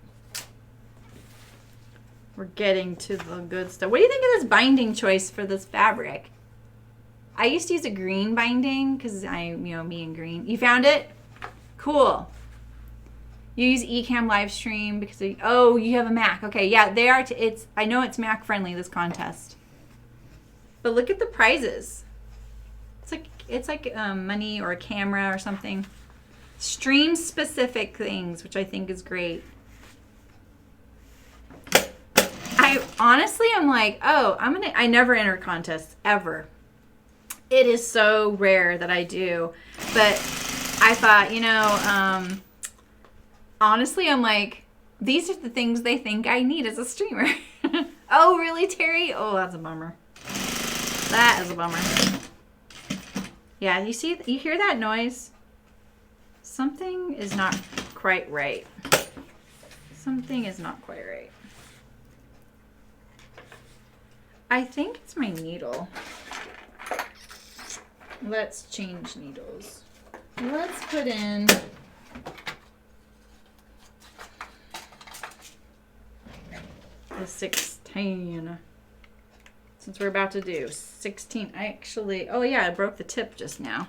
We're getting to the good stuff. What do you think of this binding choice for this fabric? I used to use a green binding because me and green. You found it? Cool. You use Ecamm Livestream because you have a Mac. Okay, yeah, they are. I know it's Mac friendly, this contest. But look at the prizes. It's like money or a camera or something. Stream specific things, which I think is great. I'm like, I never enter contests ever. It is so rare that I do. But I thought, honestly, I'm like, these are the things they think I need as a streamer. Oh, really, Terry? Oh, that's a bummer. That is a bummer. Yeah, you hear that noise? Something is not quite right. Something is not quite right. I think it's my needle. Let's change needles. Let's put in the 16. Since we're about to do 16. I broke the tip just now.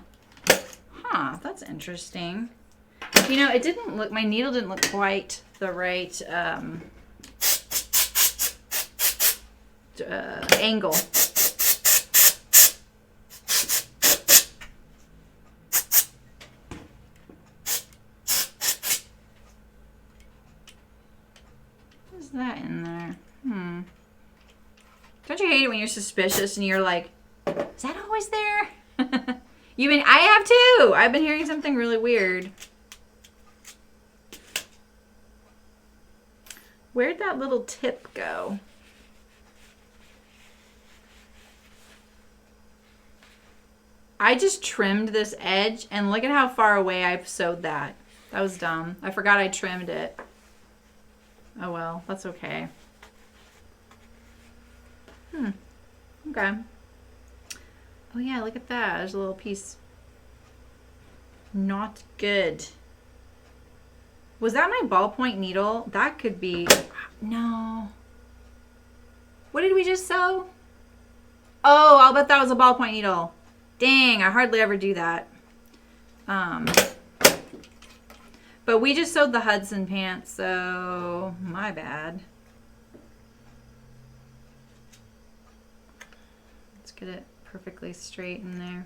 Huh, that's interesting. It didn't look, my needle didn't look quite the right angle. What's that in there? Don't you hate it when you're suspicious and you're like, is that always there? I have too. I've been hearing something really weird. Where'd that little tip go? I just trimmed this edge, and look at how far away I've sewed that. That was dumb. I forgot I trimmed it. Oh well, that's okay. Okay. Oh yeah, look at that. There's a little piece. Not good. Was that my ballpoint needle? That could be... No. What did we just sew? Oh, I'll bet that was a ballpoint needle. Dang, I hardly ever do that. But we just sewed the Hudson pants, so my bad. Let's get it perfectly straight in there.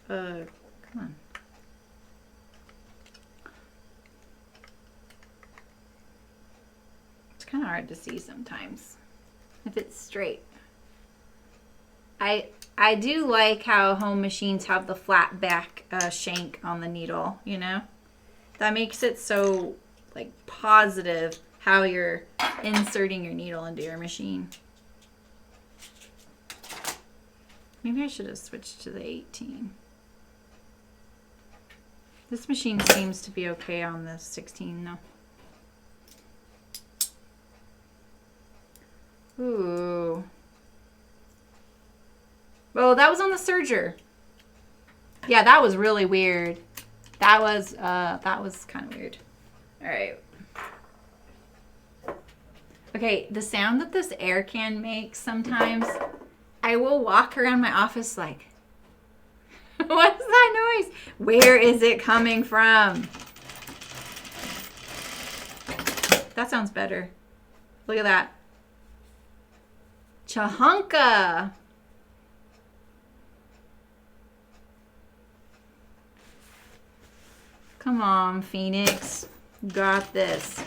Come on. It's kind of hard to see sometimes if it's straight. I do like how home machines have the flat back shank on the needle, you know? That makes it so like positive how you're inserting your needle into your machine. Maybe I should have switched to the 18. This machine seems to be okay on the 16 though. Ooh. Oh, that was on the serger. Yeah, that was really weird. That was kind of weird. All right. Okay, the sound that this air can makes sometimes, I will walk around my office like, what's that noise? Where is it coming from? That sounds better. Look at that. Chahunka. Come on, Phoenix. You got this.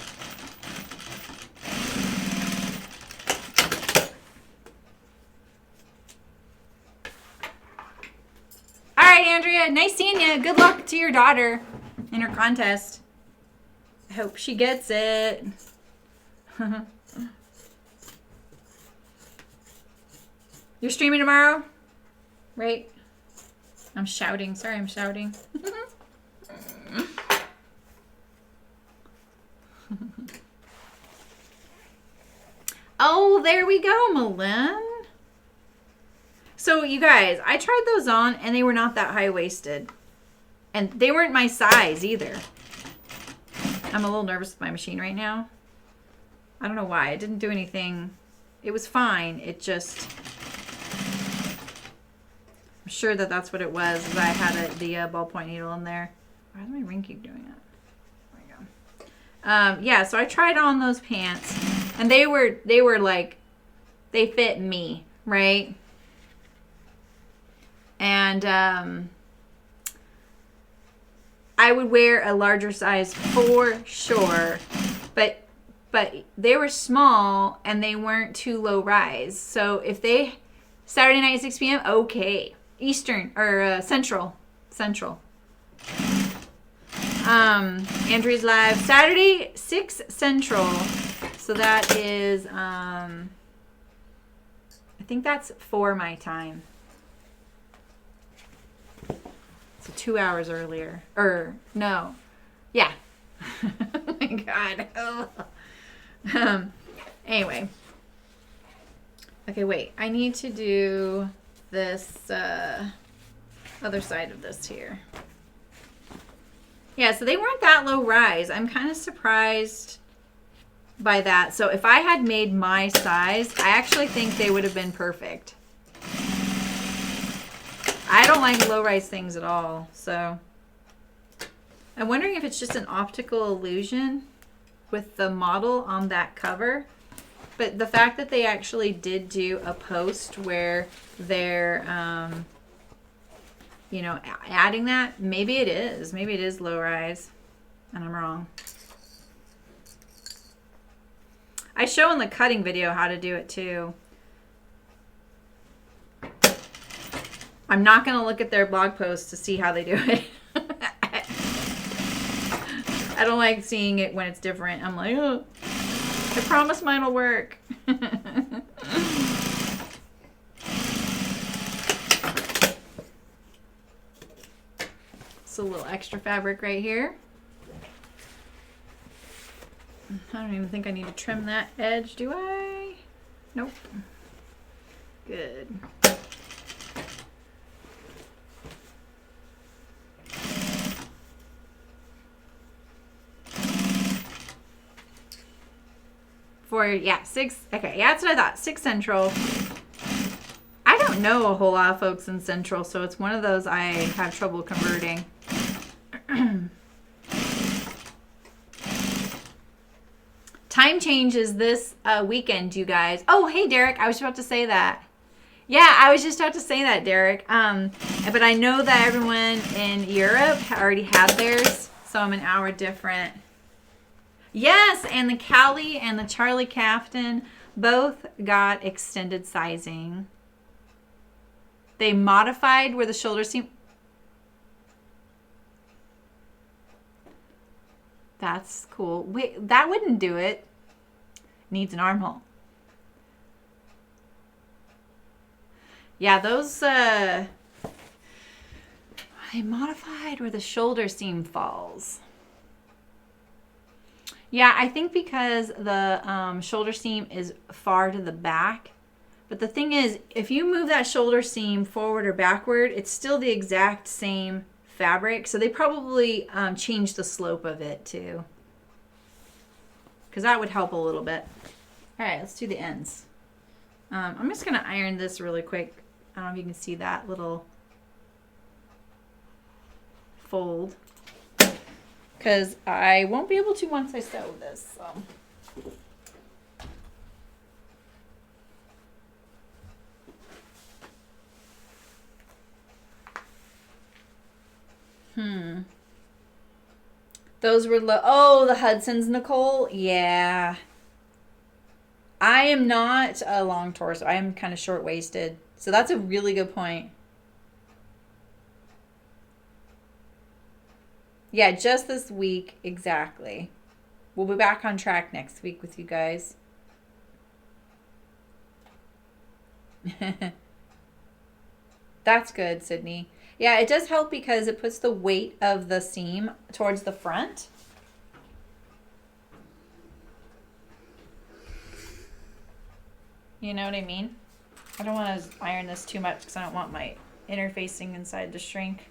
All right, Andrea. Nice seeing you. Good luck to your daughter in her contest. I hope she gets it. You're streaming tomorrow? Right? I'm shouting. Sorry, I'm shouting. Oh, there we go, Malin. So, you guys, I tried those on, and they were not that high-waisted. And they weren't my size, either. I'm a little nervous with my machine right now. I don't know why. It didn't do anything. It was fine. It just... I'm sure that that's what it was. I had the ballpoint needle in there. Why does my ring keep doing that? There we go. Yeah, so I tried on those pants, and they were like, they fit me, right? And I would wear a larger size for sure, but they were small and they weren't too low rise. So if they Saturday night at 6 p.m. okay, Eastern or Central. Andrew's live Saturday 6 Central. So that is I think that's 4 my time. So 2 hours earlier. Or no. Yeah. Oh my god. Anyway. Okay, wait. I need to do this other side of this here. Yeah, so they weren't that low rise. I'm kind of surprised by that. So if I had made my size, I actually think they would have been perfect. I don't like low-rise things at all, so I'm wondering if it's just an optical illusion with the model on that cover. But the fact that they actually did do a post where they're, you know, adding that, maybe it is. Maybe it is low-rise, and I'm wrong. I show in the cutting video how to do it, too. I'm not going to look at their blog post to see how they do it. I don't like seeing it when it's different. I'm like, oh. I promise mine will work. So a little extra fabric right here. I don't even think I need to trim that edge, do I? Nope. Good. Yeah, 6. Okay, yeah, that's what I thought. 6 Central. I don't know a whole lot of folks in Central, so it's one of those I have trouble converting. Time change is this weekend, you guys. Oh, hey, Derek. I was about to say that. Yeah, I was just about to say that, Derek. But I know that everyone in Europe already had theirs, so I'm an hour different. Yes, and the Callie and the Charlie Captain both got extended sizing. They modified where the shoulder seam. That's cool. Wait, that wouldn't do it. Needs an armhole. Yeah, those, they modified where the shoulder seam falls. Yeah, I think because the shoulder seam is far to the back. But the thing is, if you move that shoulder seam forward or backward, it's still the exact same fabric. So they probably changed the slope of it too. Because that would help a little bit. All right, let's do the ends. I'm just going to iron this really quick. I don't know if you can see that little fold. Because I won't be able to once I sew this. So. Those were oh, the Hudson's, Nicole. Yeah. I am not a long torso. I am kind of short-waisted. So that's a really good point. Yeah, just this week. Exactly. We'll be back on track next week with you guys. That's good, Sydney. Yeah, it does help because it puts the weight of the seam towards the front. You know what I mean? I don't want to iron this too much because I don't want my interfacing inside to shrink.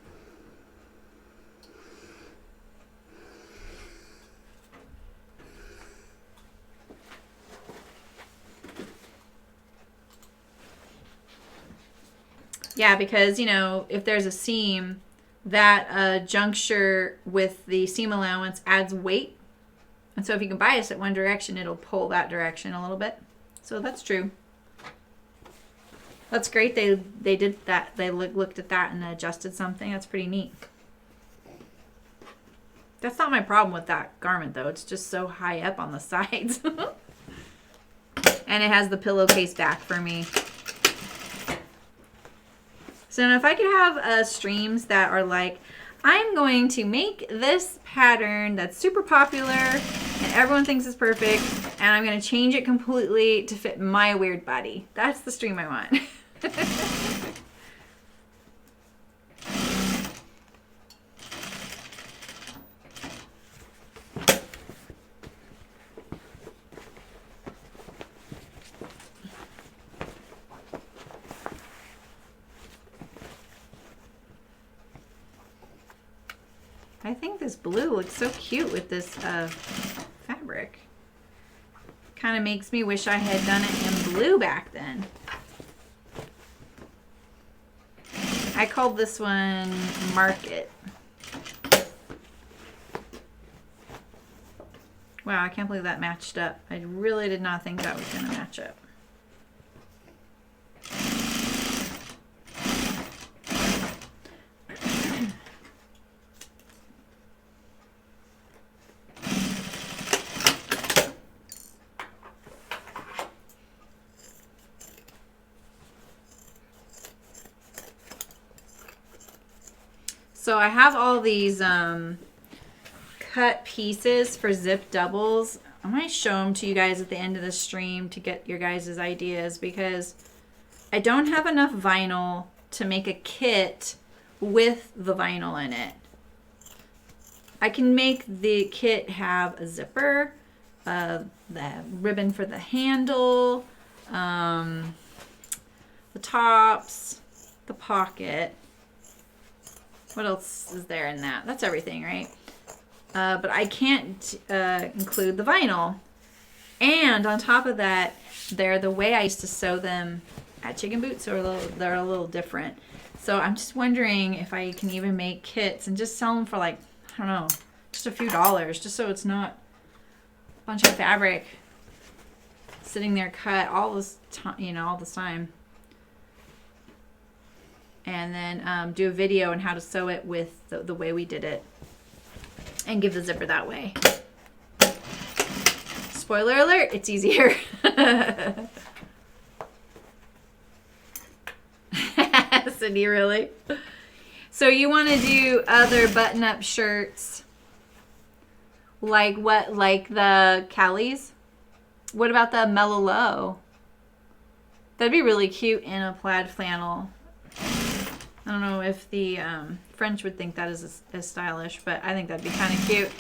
Yeah, because, you know, if there's a seam, that juncture with the seam allowance adds weight. And so if you can bias it one direction, it'll pull that direction a little bit. So that's true. That's great. They did that. They looked at that and adjusted something. That's pretty neat. That's not my problem with that garment, though. It's just so high up on the sides. And it has the pillowcase back for me. So now if I could have streams that are like, I'm going to make this pattern that's super popular and everyone thinks it's perfect, and I'm going to change it completely to fit my weird body. That's the stream I want. I think this blue looks so cute with this fabric. Kind of makes me wish I had done it in blue back then. I called this one Market. Wow, I can't believe that matched up. I really did not think that was going to match up. So I have all these cut pieces for zip doubles I might show them to you guys at the end of the stream to get your guys' ideas, because I don't have enough vinyl to make a kit with the vinyl in it. I can make the kit have a zipper, the ribbon for the handle, the tops, the pocket. What else is there in that? That's everything, right? But I can't include the vinyl. And on top of that, they're the way I used to sew them at Chicken Boots, they're a little different. So I'm just wondering if I can even make kits and just sell them for like, I don't know, just a few dollars, just so it's not a bunch of fabric sitting there cut all this time, you know, all the time. And then do a video on how to sew it with the way we did it, and give the zipper that way. Spoiler alert, it's easier. Cindy, really? So you want to do other button-up shirts, like what? Like the Callie's? What about the Mellow Low? That'd be really cute in a plaid flannel. I don't know if the French would think that is as stylish, but I think that'd be kind of cute.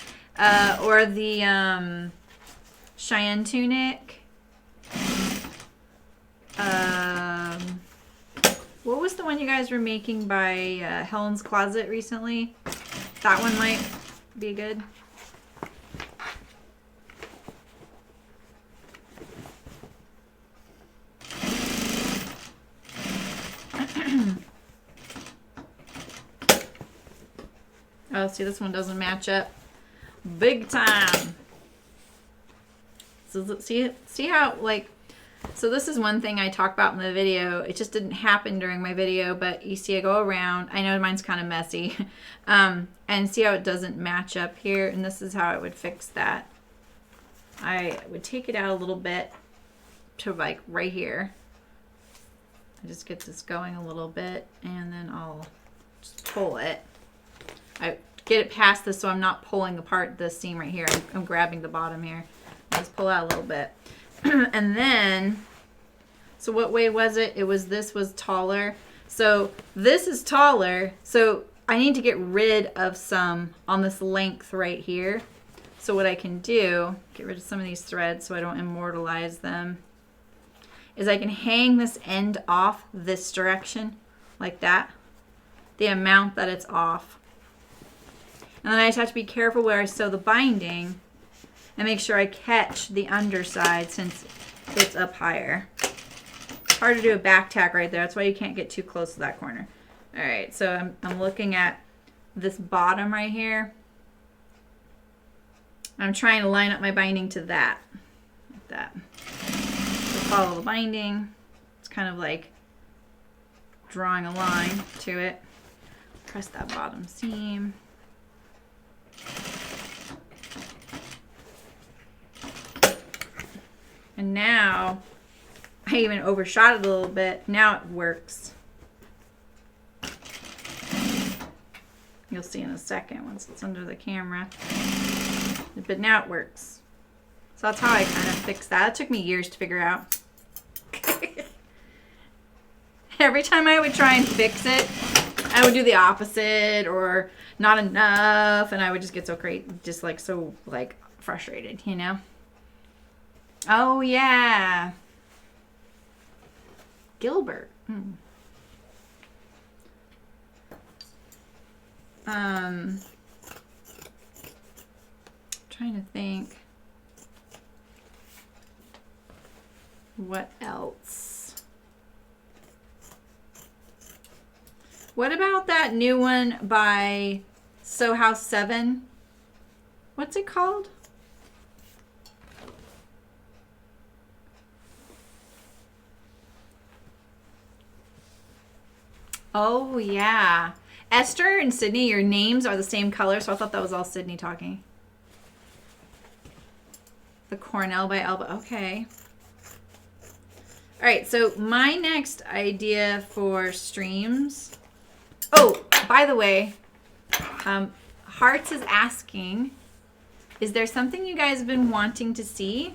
Or the Cheyenne tunic. What was the one you guys were making by Helen's Closet recently? That one might be good. Oh, see, this one doesn't match up big time. So see how, like, so this is one thing I talk about in the video. It just didn't happen during my video, but you see I go around. I know mine's kind of messy. And see how it doesn't match up here? And this is how I would fix that. I would take it out a little bit to like right here. I just get this going a little bit, and then I'll just pull it. I get it past this so I'm not pulling apart this seam right here. I'm grabbing the bottom here. Just pull out a little bit. And then, so what way was it? It was, this was taller. So this is taller. So I need to get rid of some on this length right here. So what I can do, get rid of some of these threads so I don't immortalize them, is I can hang this end off this direction like that, the amount that it's off. And then I just have to be careful where I sew the binding and make sure I catch the underside since it's up higher. It's hard to do a back tack right there. That's why you can't get too close to that corner. All right, so I'm looking at this bottom right here. I'm trying to line up my binding to that, like that. So follow the binding. It's kind of like drawing a line to it. Press that bottom seam. And now, I even overshot it a little bit. Now it works. You'll see in a second once it's under the camera. But now it works. So that's how I kind of fixed that. It took me years to figure out. Every time I would try and fix it, I would do the opposite or not enough, and I would just get so crazy, just like so like frustrated, you know? Oh yeah. Gilbert. Trying to think what else. What about that new one by Sew House 7? What's it called? Oh, yeah. Esther and Sydney, your names are the same color, so I thought that was all Sydney talking. The Cornell by Elba. Okay. All right, so my next idea for streams. Oh, by the way, Hearts is asking Is there something you guys have been wanting to see?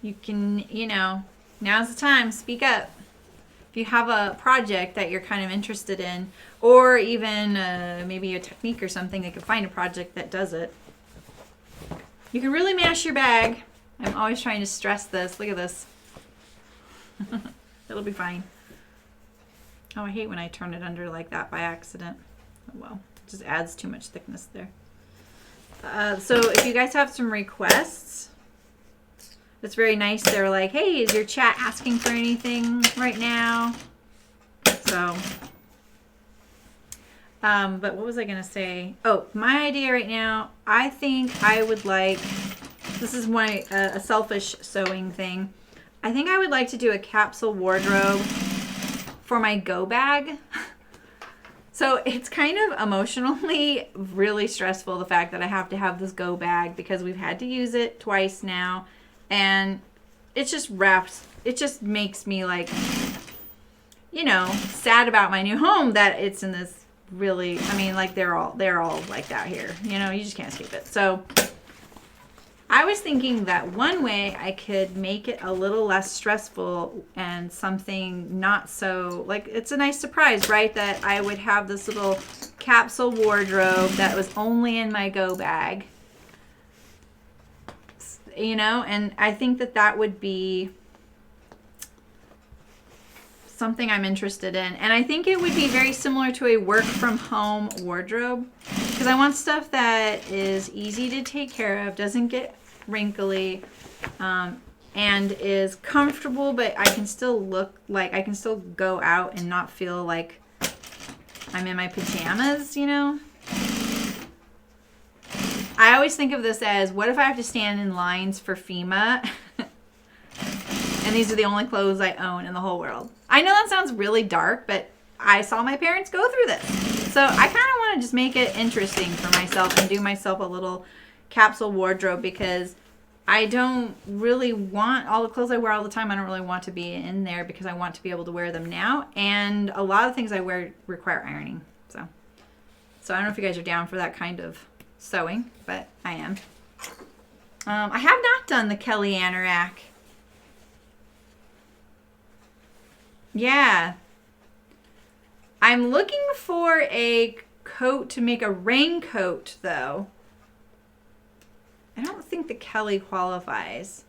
You can, you know, now's the time, speak up. If you have a project that you're kind of interested in, or even maybe a technique or something, they can find a project that does it. You can really mash your bag. I'm always trying to stress this. Look at this. It'll be fine. Oh, I hate when I turn it under like that by accident. Oh, well, it just adds too much thickness there. So if you guys have some requests, it's very nice. They're like, hey, is your chat asking for anything right now? So, but what was I going to say? Oh, my idea right now, I think I would like, this is my a selfish sewing thing. I think I would like to do a capsule wardrobe for my go bag. So it's kind of emotionally really stressful, the fact that I have to have this go bag because we've had to use it twice now. And it just makes me like, you know, sad about my new home that it's in this really, I mean, like they're all like that here. You know, you just can't escape it. So I was thinking that one way I could make it a little less stressful and something not so, like, it's a nice surprise, right? That I would have this little capsule wardrobe that was only in my go bag, you know, and I think that that would be something I'm interested in. And I think it would be very similar to a work from home wardrobe, because I want stuff that is easy to take care of, doesn't get wrinkly, and is comfortable, but I can still look like I can still go out and not feel like I'm in my pajamas, you know? I always think of this as, what if I have to stand in lines for FEMA and these are the only clothes I own in the whole world? I know that sounds really dark, but I saw my parents go through this. So I kind of want to just make it interesting for myself and do myself a little capsule wardrobe, because I don't really want all the clothes I wear all the time. I don't really want to be in there because I want to be able to wear them now. And a lot of things I wear require ironing. So I don't know if you guys are down for that kind of sewing, but I am. I have not done the Kelly anorak. Yeah. I'm looking for a coat to make a raincoat, though. I don't think the Kelly qualifies.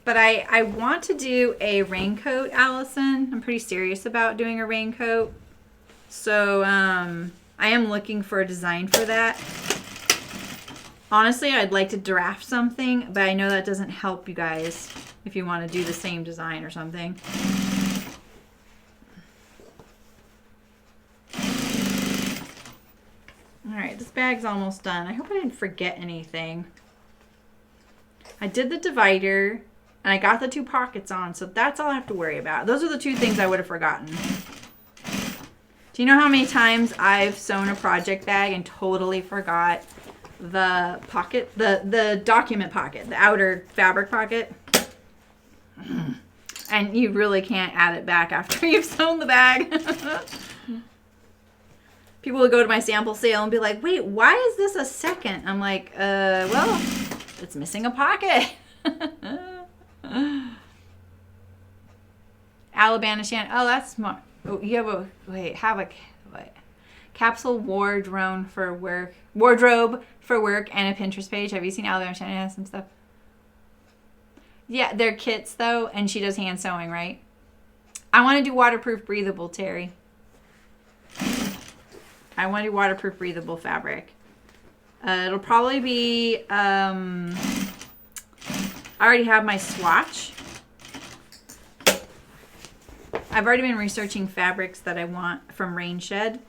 But I want to do a raincoat, Allison. I'm pretty serious about doing a raincoat. So, I am looking for a design for that. Honestly, I'd like to draft something, but I know that doesn't help you guys if you want to do the same design or something. All right, this bag's almost done. I hope I didn't forget anything. I did the divider, and I got the 2 pockets on, so that's all I have to worry about. Those are the 2 things I would have forgotten. Do you know how many times I've sewn a project bag and totally forgot the pocket, the document pocket, the outer fabric pocket? And you really can't add it back after you've sewn the bag. People will go to my sample sale and be like, wait, why is this a second? I'm like, well, it's missing a pocket. Alabama Shan. Oh, that's smart. Oh, you have a, wait, capsule wardrobe for work, and a Pinterest page. Have you seen Alabama Shan has some stuff? Yeah, they're kits though, and she does hand sewing, right? I want to do waterproof breathable, Terry. I want to do waterproof breathable fabric. It'll probably be, I already have my swatch. I've already been researching fabrics that I want from Rain Shed.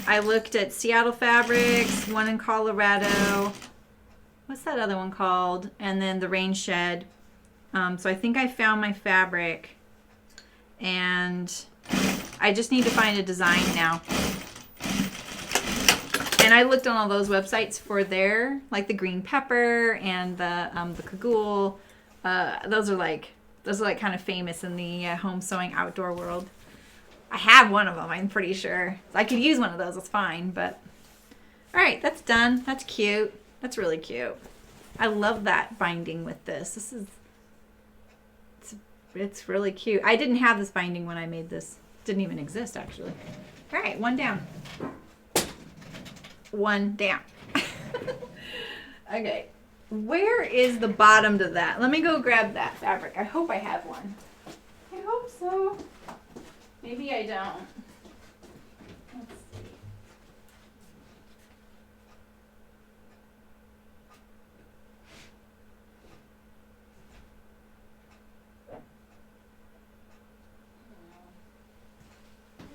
I looked at Seattle Fabrics, one in Colorado. What's that other one called? And then the Rain Shed. So I think I found my fabric. And I just need to find a design now. And I looked on all those websites for their, like the green pepper and the cagoule. Those are like kind of famous in the home sewing outdoor world. I have one of them, I'm pretty sure. I could use one of those, it's fine, but. All right, that's done. That's cute. That's really cute. I love that binding with this. It's really cute. I didn't have this binding when I made this. Didn't even exist, actually. All right, one down. One down. Okay, where is the bottom to that? Let me go grab that fabric. I hope I have one. I hope so. Maybe I don't. Let's see.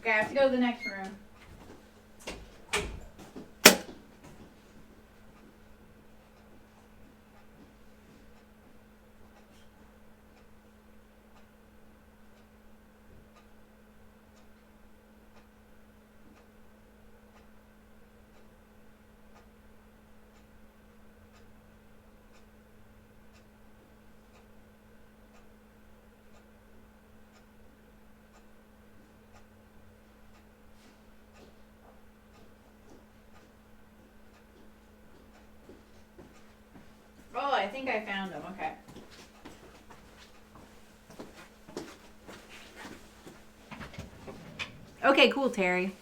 Okay, I have to go to the next room. Oh, I think I found them. Okay. Okay, cool, Terry.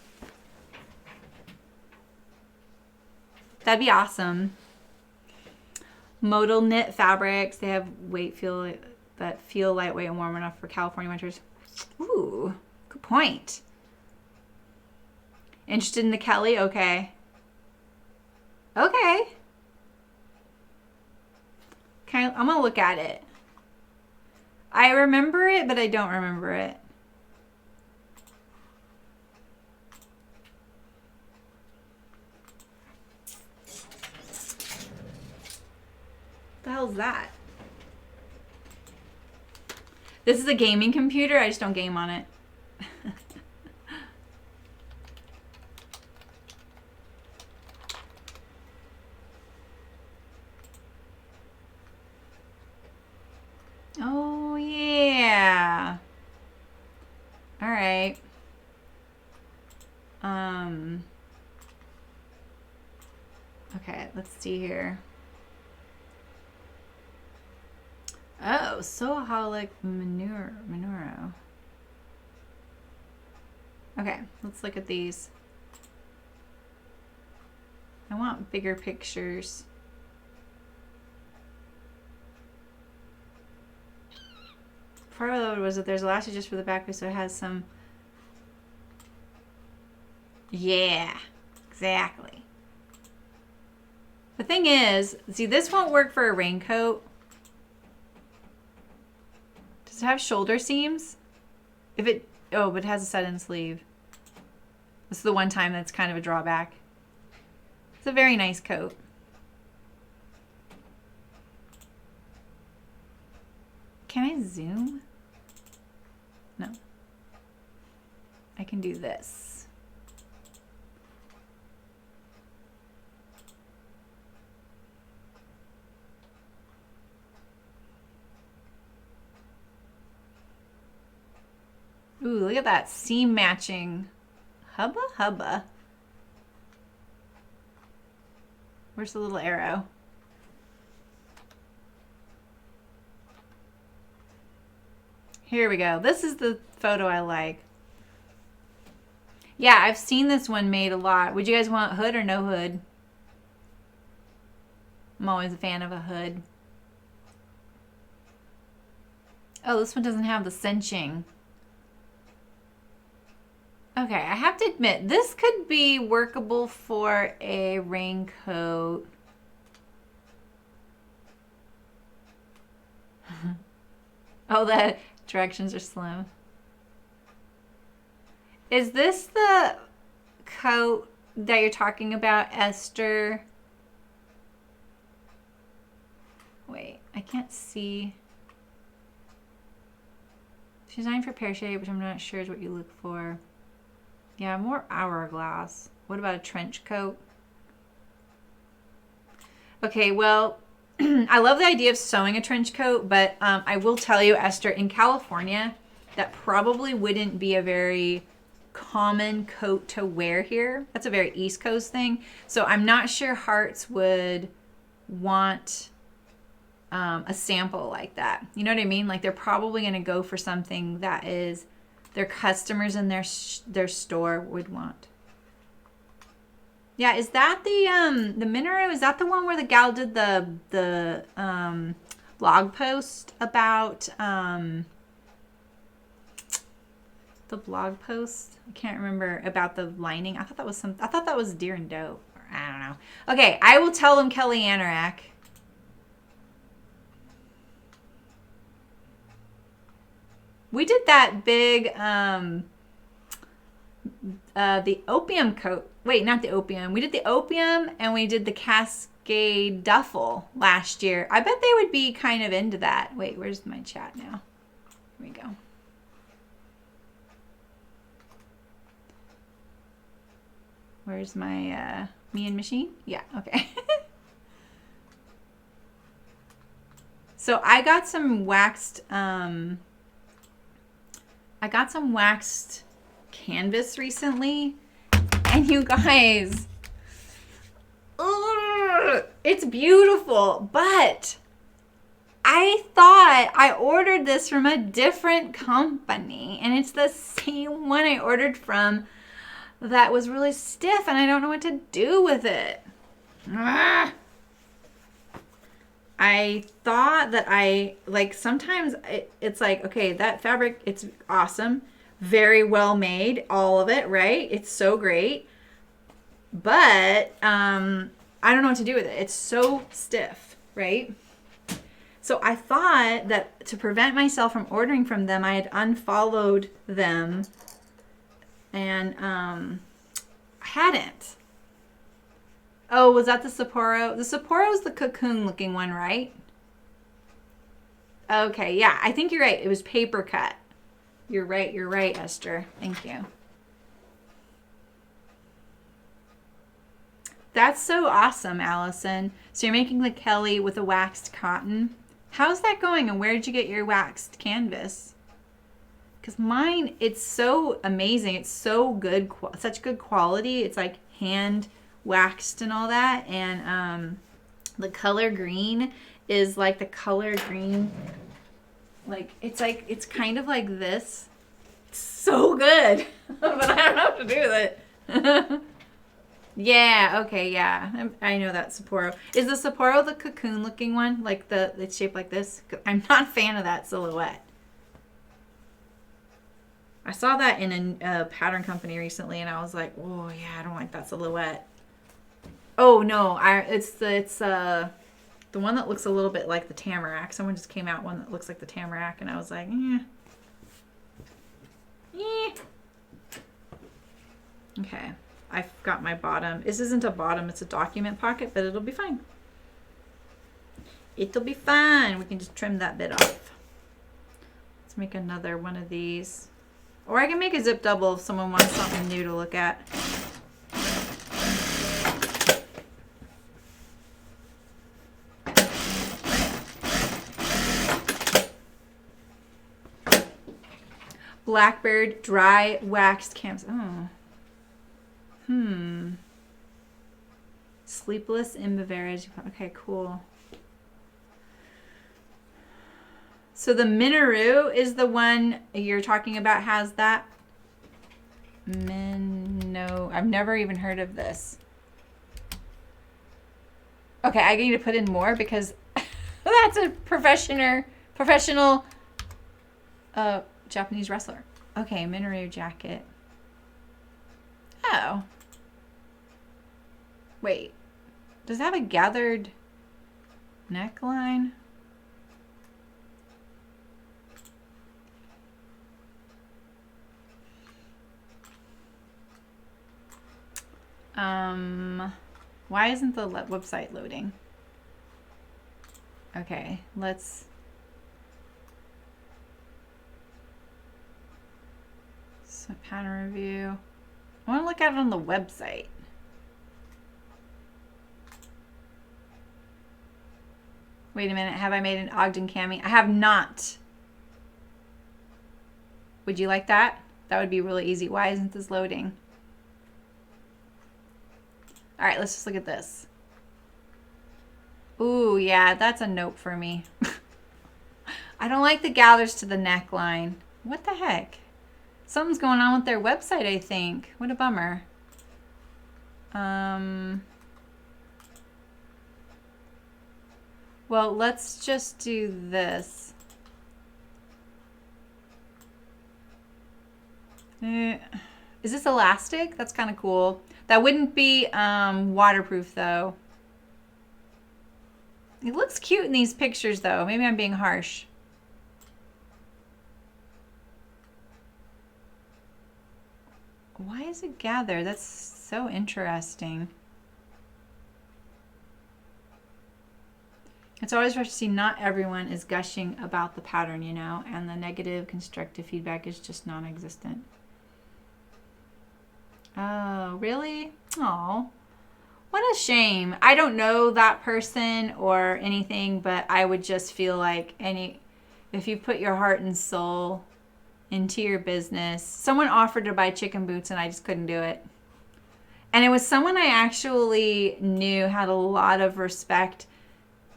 That'd be awesome. Modal knit fabrics. They have that feel lightweight and warm enough for California winters. Ooh, good point. Interested in the Kelly? Okay. Okay. I'm gonna look at it. I remember it, but I don't remember it. What the hell is that? This is a gaming computer. I just don't game on it. Oh, yeah. All right. Okay, let's see here. Oh, Sewaholic Monuro. Okay, let's look at these. I want bigger pictures. Part of it was that there's elastic just for the back piece, so it has some. Yeah, exactly. The thing is, see, this won't work for a raincoat. Does it have shoulder seams? If it, oh, but it has a set-in sleeve. This is the one time that's kind of a drawback. It's a very nice coat. Can I zoom? No. I can do this. Ooh, look at that seam matching. Hubba hubba. Where's the little arrow? Here we go. This is the photo I like. Yeah, I've seen this one made a lot. Would you guys want hood or no hood? I'm always a fan of a hood. Oh, this one doesn't have the cinching. Okay, I have to admit, this could be workable for a raincoat. Oh, the directions are slim. Is this the coat that you're talking about, Esther? Wait, I can't see. Designed for pear shape, which I'm not sure is what you look for. Yeah, more hourglass. What about a trench coat? Okay, well, I love the idea of sewing a trench coat, but I will tell you, Esther, in California, that probably wouldn't be a very common coat to wear here. That's a very East Coast thing. So I'm not sure Hearts would want a sample like that. You know what I mean? Like they're probably going to go for something that is their customers in their store would want. Yeah, is that the Minero? Is that the one where the gal did the blog post about the blog post? I can't remember about the lining. I thought that was Deer and Doe. I don't know. Okay, I will tell them Kelly Anorak. We did that big the opium coat. Wait, not the opium. We did the opium and we did the Cascade duffel last year. I bet they would be kind of into that. Wait, where's my chat now? Here we go. Where's my me and machine? Yeah, okay. So I got some waxed canvas recently, and you guys, it's beautiful, but I thought I ordered this from a different company, and it's the same one I ordered from that was really stiff, and I don't know what to do with it. I thought that sometimes it's like, okay, that fabric, it's awesome. Very well made, all of it, right? It's so great. But I don't know what to do with it. It's so stiff, right? So I thought that to prevent myself from ordering from them, I had unfollowed them, and I hadn't. Oh, was that the Sapporo? The Sapporo is the cocoon looking one, right? Okay, yeah, I think you're right. It was paper cut. You're right, Esther. Thank you. That's so awesome, Allison. So you're making the Kelly with a waxed cotton. How's that going, and where did you get your waxed canvas? Because mine, it's so amazing. It's so good, such good quality. It's like hand waxed and all that, and the color green is like the color green, it's kind of like this. It's so good. But I don't know what to do with it. Yeah, okay, yeah, I know that Sapporo. Is the Sapporo the cocoon looking one, like it's shaped like this? I'm not a fan of that silhouette. I saw that in a pattern company recently, and I was like, oh yeah, I don't like that silhouette. Oh no, it's the one that looks a little bit like the Tamarack. Someone just came out one that looks like the Tamarack, and I was like, Okay, I've got my bottom. This isn't a bottom, it's a document pocket, but it'll be fine. It'll be fine. We can just trim that bit off. Let's make another one of these. Or I can make a zip double if someone wants something new to look at. Blackbird dry waxed canvas. Oh. Sleepless in Bavaria. Okay, cool. So the Minero is the one you're talking about, has that? No, I've never even heard of this. Okay, I need to put in more because that's a professional Japanese wrestler. Okay, Minero jacket. Oh. Wait. Does it have a gathered neckline? Why isn't the website loading? Okay, let's pattern review. I want to look at it on the website. Wait a minute, have I made an Ogden cami? I have not. Would you like that? That would be really easy. Why isn't this loading? All right, let's just look at this. Ooh, yeah, that's a nope for me. I don't like the gathers to the neckline. What the heck? Something's going on with their website, I think. What a bummer. Well, let's just do this. Is this elastic? That's kind of cool. That wouldn't be waterproof though. It looks cute in these pictures though. Maybe I'm being harsh. Why is it gathered? That's so interesting. It's always fresh to see not everyone is gushing about the pattern, you know, and the negative constructive feedback is just non-existent. Oh, really? Oh, what a shame. I don't know that person or anything, but I would just feel like if you put your heart and soul into your business. Someone offered to buy chicken boots and I just couldn't do it. And it was someone I actually knew had a lot of respect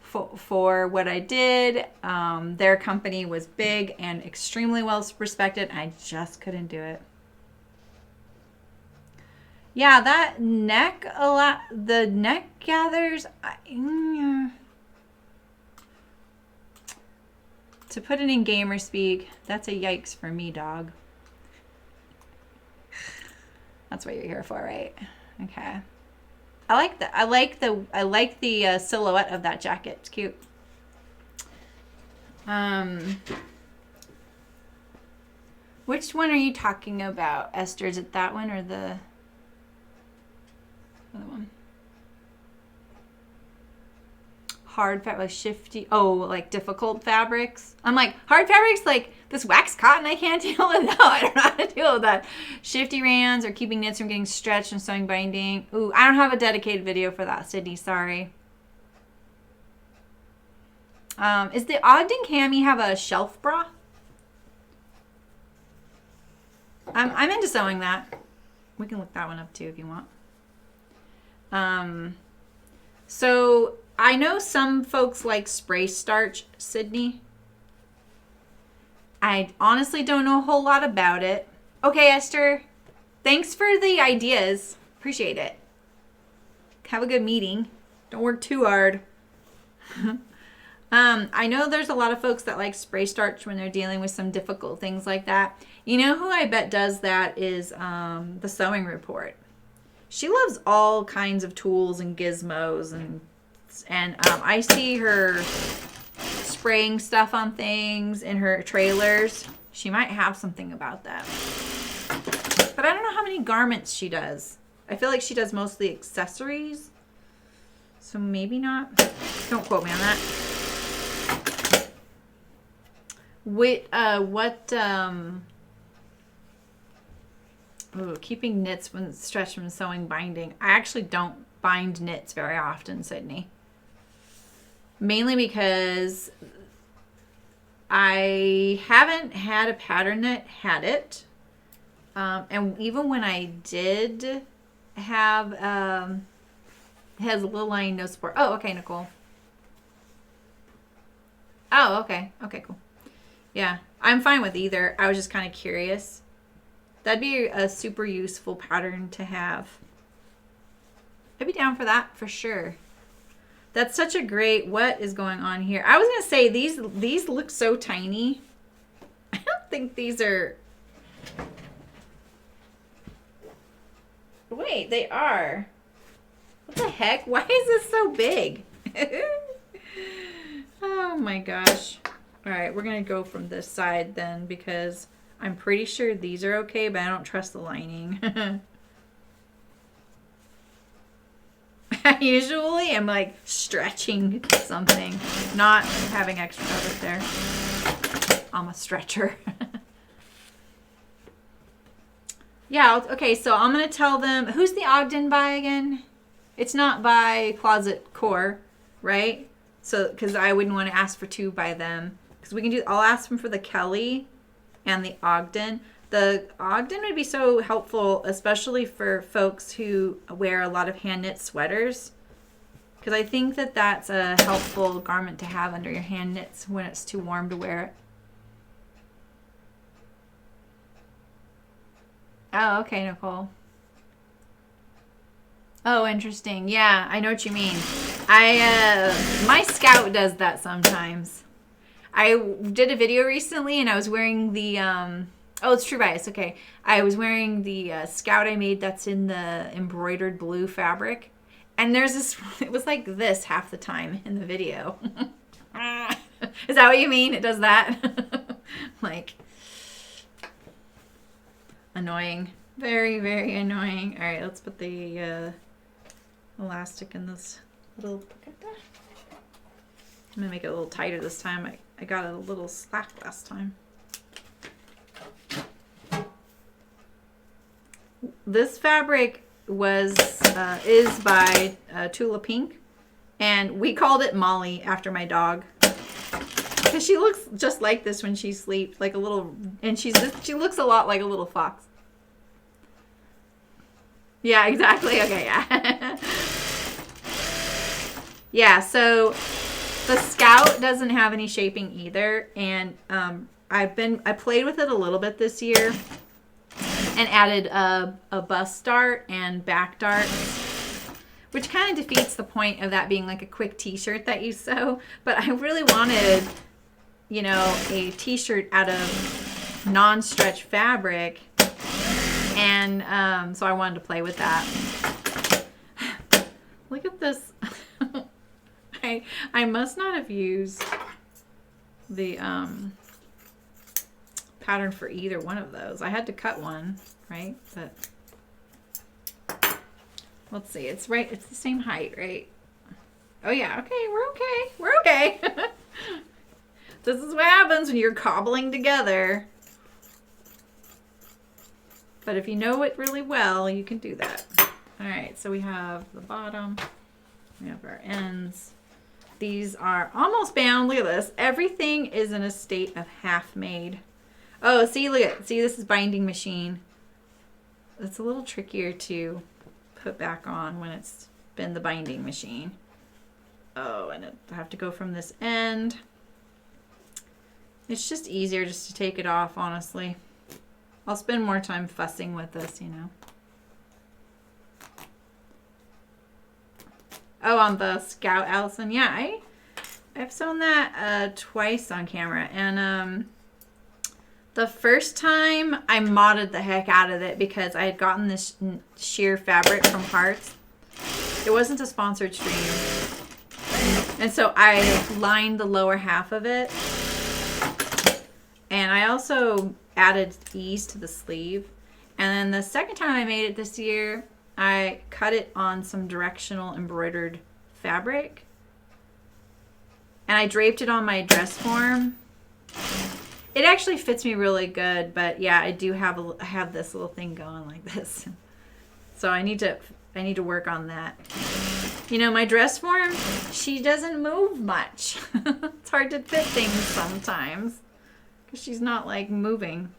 for what I did. Their company was big and extremely well respected. I just couldn't do it. Yeah, that neck, the neck gathers. To put it in gamer speak, that's a yikes for me, dog. That's what you're here for, right? Okay. I like that. I like the silhouette of that jacket. It's cute. Which one are you talking about, Esther? Is it that one or the other one? Hard fabric, like shifty. Oh, like difficult fabrics. I'm like, hard fabrics, like this wax cotton I can't deal with. No, I don't know how to deal with that. Shifty rands or keeping knits from getting stretched and sewing binding. Ooh, I don't have a dedicated video for that, Sydney. Sorry. Is the Ogden cami have a shelf bra? I'm into sewing that. We can look that one up too if you want. So I know some folks like spray starch, Sydney. I honestly don't know a whole lot about it. Okay, Esther. Thanks for the ideas. Appreciate it. Have a good meeting. Don't work too hard. I know there's a lot of folks that like spray starch when they're dealing with some difficult things like that. You know who I bet does that is the Sewing Report. She loves all kinds of tools and gizmos, and I see her spraying stuff on things in her trailers. She might have something about that. But I don't know how many garments she does. I feel like she does mostly accessories. So maybe not. Don't quote me on that. Keeping knits when stretched from sewing binding. I actually don't bind knits very often, Sydney. Mainly because I haven't had a pattern that had it. And even when I did have, it has a little line, no support. Oh, okay, Nicole. Oh, okay. Okay, cool. Yeah, I'm fine with either. I was just kind of curious. That'd be a super useful pattern to have. I'd be down for that for sure. That's such a great, what is going on here? I was going to say, these look so tiny. I don't think these are... Wait, they are. What the heck? Why is this so big? Oh my gosh. All right, we're going to go from this side then because I'm pretty sure these are okay, but I don't trust the lining. I usually am like stretching something, not having extra fabric there. I'm a stretcher. Yeah, okay, so I'm going to tell them, who's the Ogden by again? It's not by Closet Core, right? So, because I wouldn't want to ask for two by them. Because we can do, I'll ask them for the Kelly and the Ogden. The Ogden would be so helpful, especially for folks who wear a lot of hand knit sweaters. Because I think that that's a helpful garment to have under your hand knits when it's too warm to wear it. Oh, okay, Nicole. Oh, interesting. Yeah, I know what you mean. My Scout does that sometimes. I did a video recently and I was wearing the, oh, it's True Bias, okay. I was wearing the Scout I made that's in the embroidered blue fabric. And there's this, it was like this half the time in the video. Is that what you mean? It does that? Like, annoying. Very, very annoying. All right, let's put the elastic in this little pocket there. I'm gonna make it a little tighter this time. I got a little slack last time. This fabric is by Tula Pink, and we called it Molly after my dog because she looks just like this when she sleeps, like a little, and she looks a lot like a little fox. Yeah, exactly. Okay, yeah. Yeah, so the Scout doesn't have any shaping either, and I played with it a little bit this year and added a bust dart and back darts, which kind of defeats the point of that being like a quick t-shirt that you sew. But I really wanted, you know, a t-shirt out of non-stretch fabric, and so I wanted to play with that. Look at this. I must not have used the pattern for either one of those. I had to cut one, right? But let's see. It's right. It's the same height, right? Oh yeah. Okay, we're okay. We're okay. This is what happens when you're cobbling together. But if you know it really well, you can do that. All right. So we have the bottom. We have our ends. These are almost bound. Look at this. Everything is in a state of half made. Oh, see, look at, see, this is binding machine. It's a little trickier to put back on when it's been the binding machine. Oh, and I have to go from this end. It's just easier just to take it off, honestly. I'll spend more time fussing with this, you know. Oh, on the Scout, Allison. Yeah, I've sewn that twice on camera, and the first time I modded the heck out of it because I had gotten this sheer fabric from Hearts. It wasn't a sponsored stream, and so I lined the lower half of it, and I also added ease to the sleeve. And then the second time I made it this year, I cut it on some directional embroidered fabric, and I draped it on my dress form. It actually fits me really good, but yeah, I do have I have this little thing going like this, so I need to work on that. You know, my dress form, she doesn't move much. It's hard to fit things sometimes because she's not like moving.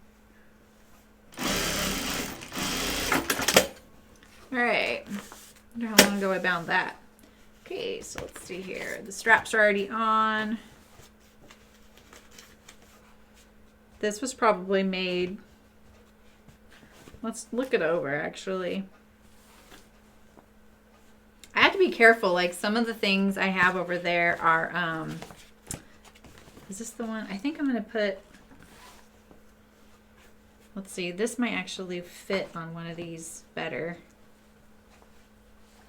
All right, I wonder how long ago I bound that. Okay, so let's see here. The straps are already on. This was probably made, let's look it over actually. I have to be careful, like some of the things I have over there are, is this the one? I think I'm gonna put, let's see, this might actually fit on one of these better.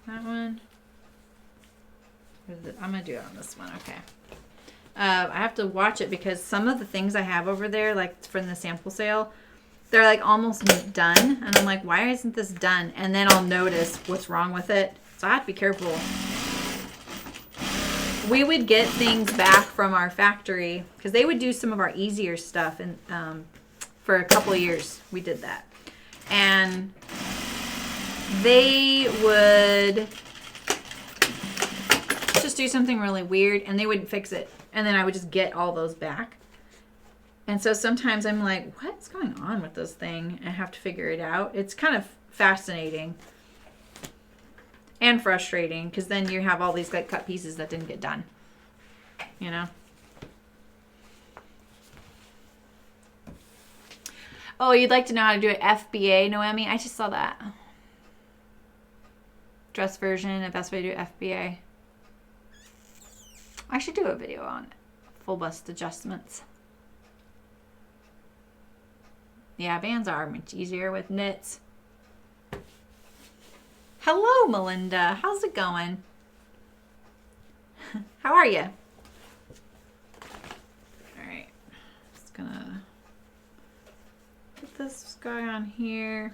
That one. I'm gonna do it on this one. Okay. I have to watch it because some of the things I have over there, like from the sample sale, they're like almost done, and I'm like, why isn't this done? And then I'll notice what's wrong with it, so I have to be careful. We would get things back from our factory because they would do some of our easier stuff, and for a couple of years we did that, and they would just do something really weird and they wouldn't fix it, and then I would just get all those back, And so sometimes I'm like, what's going on with this thing? I have to figure it out. It's kind of fascinating and frustrating because then you have all these like cut pieces that didn't get done, you know? Oh, you'd like to know how to do it FBA, Noemi? I just saw that. Dress version, the best way to do FBA. I should do a video on full bust adjustments. Yeah, bands are much easier with knits. Hello, Melinda. How's it going? How are you? All right. Just gonna put this guy on here.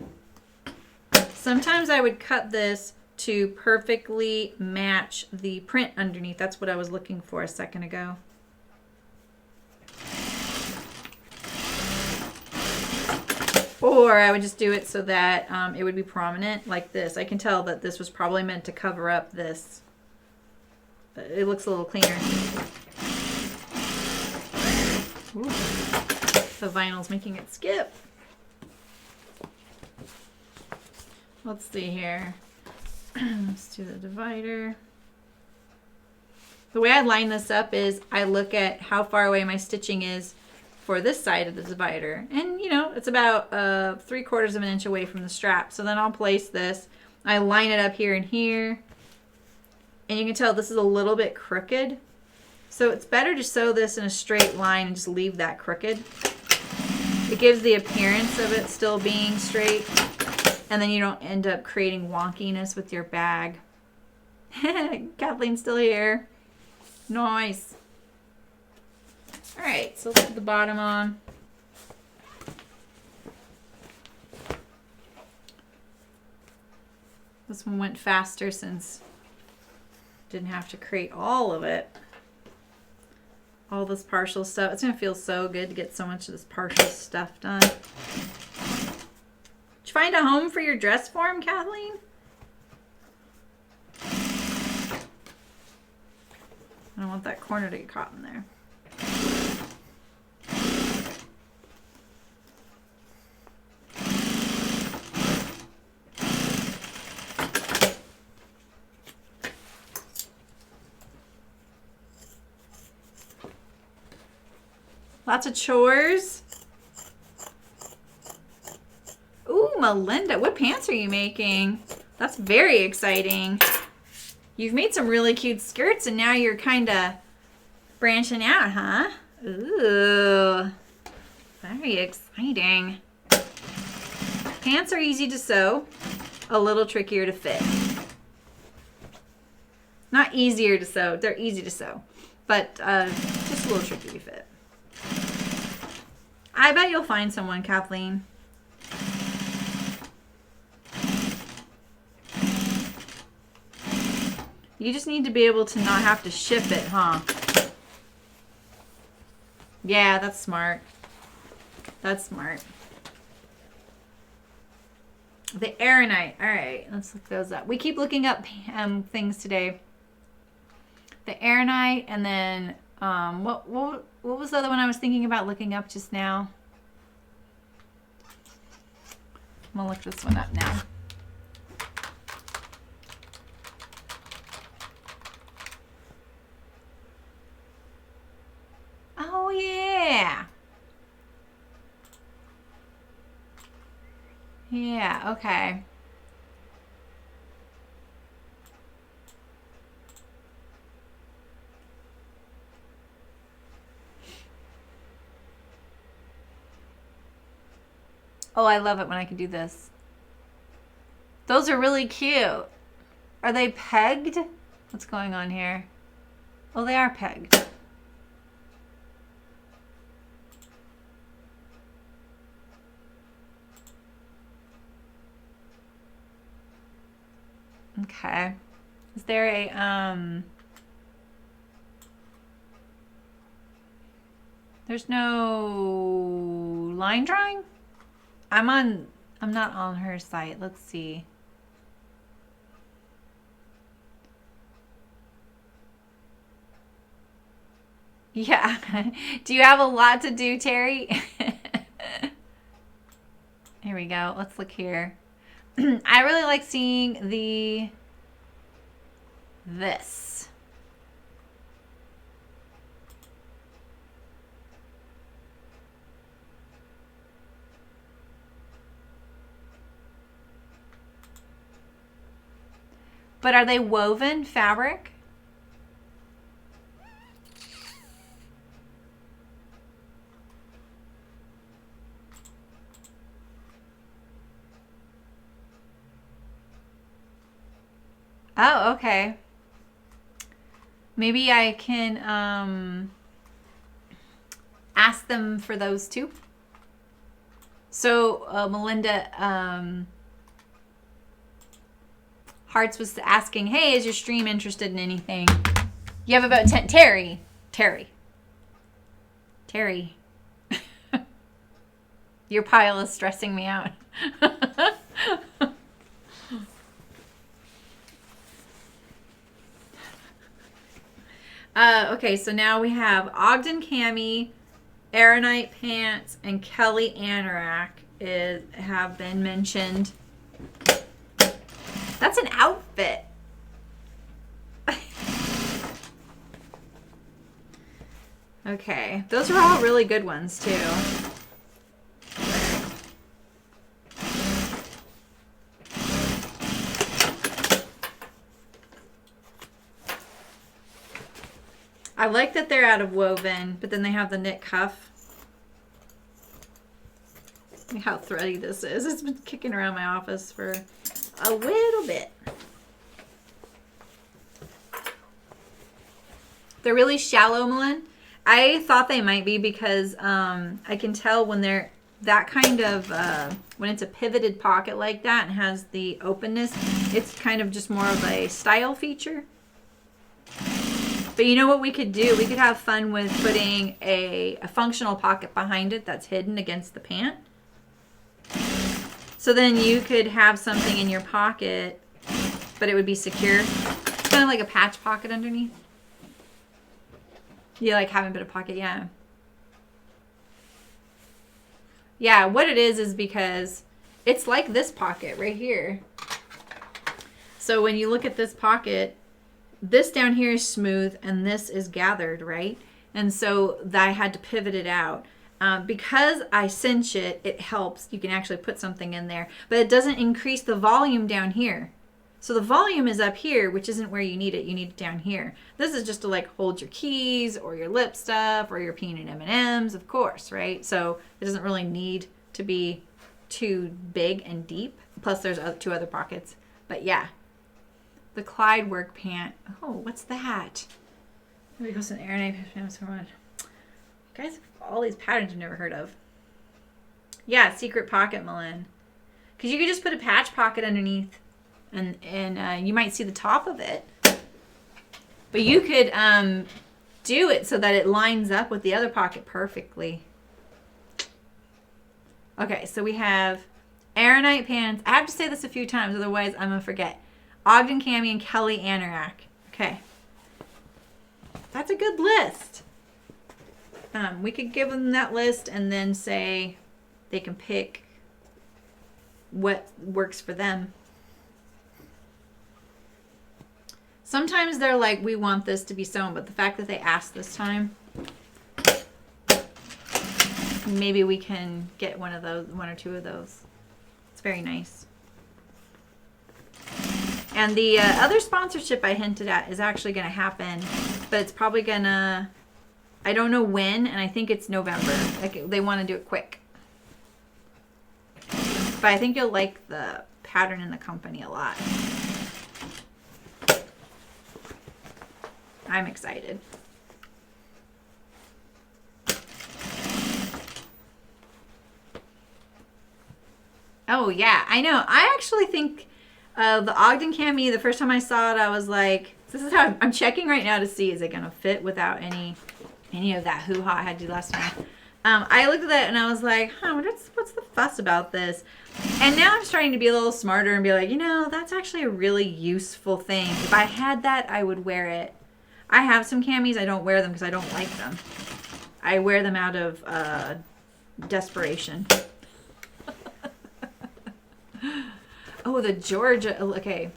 Sometimes I would cut this to perfectly match the print underneath. That's what I was looking for a second ago. Or I would just do it so that it would be prominent like this. I can tell that this was probably meant to cover up this. But it looks a little cleaner. Ooh. The vinyl's making it skip. Let's see here. Let's do the divider. The way I line this up is I look at how far away my stitching is for this side of the divider. And, you know, it's about 3/4 of an inch away from the strap. So then I'll place this. I line it up here and here. And you can tell this is a little bit crooked. So it's better to sew this in a straight line and just leave that crooked. It gives the appearance of it still being straight. And then you don't end up creating wonkiness with your bag. Kathleen's still here. Nice. All right, so let's put the bottom on. This one went faster since didn't have to create all of it. All this partial stuff. It's gonna feel so good to get so much of this partial stuff done. Did you find a home for your dress form, Kathleen? I don't want that corner to get caught in there. Lots of chores. Ooh, Melinda, what pants are you making? That's very exciting. You've made some really cute skirts and now you're kind of branching out, huh? Ooh, very exciting. Pants are easy to sew, a little trickier to fit. Not easier to sew, they're easy to sew, but just a little tricky to fit. I bet you'll find someone, Kathleen. You just need to be able to not have to ship it, huh? Yeah, that's smart. That's smart. The Aeronite. All right, let's look those up. We keep looking up things today. The Aeronite, and then what was the other one I was thinking about looking up just now? I'm gonna look this one up now. Oh yeah. Yeah, okay. Oh, I love it when I can do this. Those are really cute. Are they pegged? What's going on here? Oh, they are pegged. Okay. Is there a, there's no line drawing? I'm not on her site. Let's see. Yeah. Do you have a lot to do, Terry? Here we go. Let's look here. I really like seeing this. But are they woven fabric? Oh, okay. Maybe I can ask them for those too. So, Melinda Hearts was asking, hey, is your stream interested in anything? You have about 10. Terry. Your pile is stressing me out. Okay, so now we have Ogden Cami, Aeronite Pants, and Kelly Anorak have been mentioned. That's an outfit. Okay, those are all really good ones too. I like that they're out of woven, but then they have the knit cuff. Look how thready this is. It's been kicking around my office for a little bit. They're really shallow, Melin. I thought they might be because I can tell when they're that kind of, when it's a pivoted pocket like that and has the openness, it's kind of just more of a style feature. But you know what we could do? We could have fun with putting a functional pocket behind it that's hidden against the pant. So then you could have something in your pocket, but it would be secure. It's kind of like a patch pocket underneath. You like having a bit of pocket, yeah. Yeah, what it is because it's like this pocket right here. So when you look at this pocket, this down here is smooth and this is gathered, right? And so I had to pivot it out. Because I cinch it, it helps. You can actually put something in there, but it doesn't increase the volume down here. So the volume is up here, which isn't where you need it. You need it down here. This is just to like hold your keys or your lip stuff or your peanut M&Ms, of course, right? So it doesn't really need to be too big and deep. Plus there's two other pockets. But yeah, the Clyde work pant. Oh, what's that? There goes an Aeronite pants for one. Guys, all these patterns I've never heard of. Yeah, secret pocket, Melin. Because you could just put a patch pocket underneath and you might see the top of it. But you could do it so that it lines up with the other pocket perfectly. Okay, so we have Aeronite pants. I have to say this a few times, otherwise I'm going to forget. Ogden Cami and Kelly Anorak. Okay. That's a good list. We could give them that list and then say they can pick what works for them. Sometimes they're like, we want this to be sewn, but the fact that they asked this time, maybe we can get one or two of those. It's very nice. And the other sponsorship I hinted at is actually going to happen, but it's probably going to, I don't know when, and I think it's November. Like they want to do it quick. But I think you'll like the pattern in the company a lot. I'm excited. Oh yeah, I know. I actually think the Ogden Cami, the first time I saw it, I was like, this is how I'm checking right now to see, is it going to fit without any of that hoo-ha I had to do last time. I looked at that and I was like, what's the fuss about this? And now I'm starting to be a little smarter and be like, that's actually a really useful thing. If I had that, I would wear it. I have some camis. I don't wear them because I don't like them. I wear them out of desperation. Oh, the Georgia. Okay.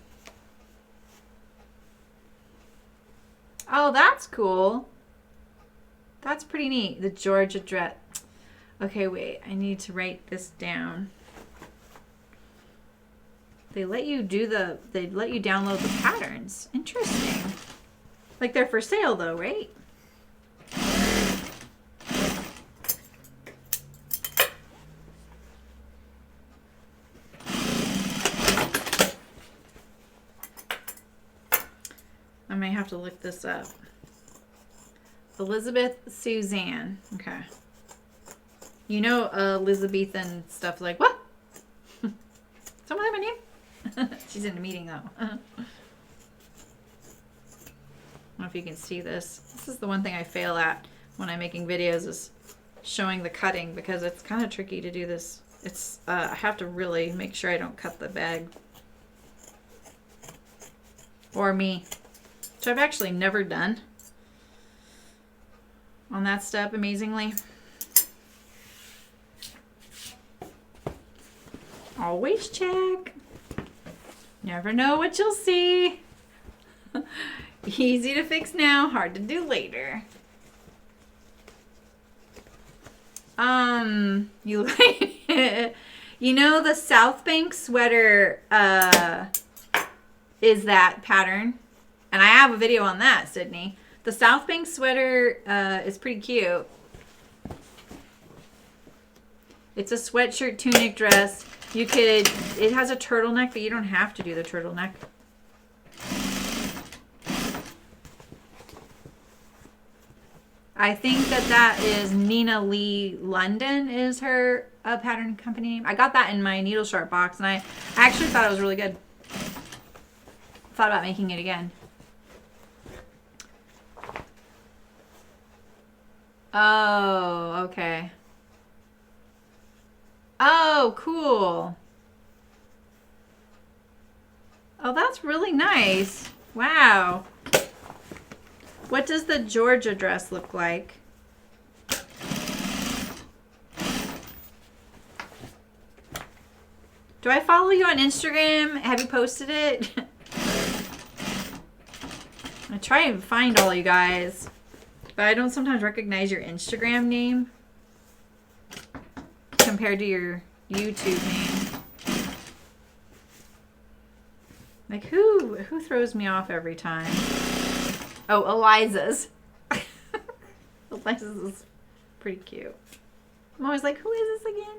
Oh, that's cool. That's pretty neat. The Georgia dress. Okay, wait. I need to write this down. They let you download the patterns. Interesting. Like they're for sale though, right? I may have to look this up. Elizabeth Suzanne. Okay. You know Elizabethan stuff like, what? Someone have my name? She's in a meeting though. I don't know if you can see this. This is the one thing I fail at when I'm making videos is showing the cutting because it's kind of tricky to do this. It's I have to really make sure I don't cut the bag. Or me. Which I've actually never done on that step, amazingly. Always check. Never know what you'll see. Easy to fix now, hard to do later. You you know the South Bank sweater is that pattern. And I have a video on that, Sydney. The South Bank sweater is pretty cute. It's a sweatshirt tunic dress. It has a turtleneck, but you don't have to do the turtleneck. I think that is Nina Lee London is her pattern company name. I got that in my needle sharp box, and I actually thought it was really good. Thought about making it again. Oh, okay. Oh, cool. Oh, that's really nice. Wow. What does the Georgia dress look like? Do I follow you on Instagram? Have you posted it? I try and find all you guys, but I don't sometimes recognize your Instagram name compared to your YouTube name. Like who throws me off every time? Oh, Eliza's. Eliza's is pretty cute. I'm always like, who is this again?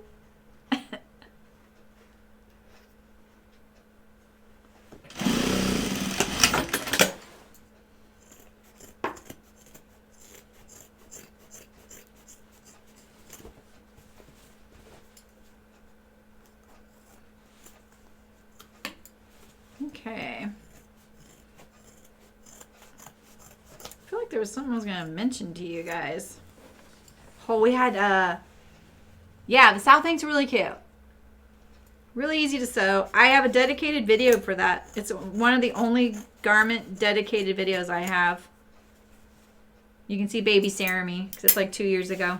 Okay. I feel like there was something I was going to mention to you guys. Oh, we had, yeah, the South Bank's really cute. Really easy to sew. I have a dedicated video for that. It's one of the only garment dedicated videos I have. You can see baby Sarah me, because it's like 2 years ago.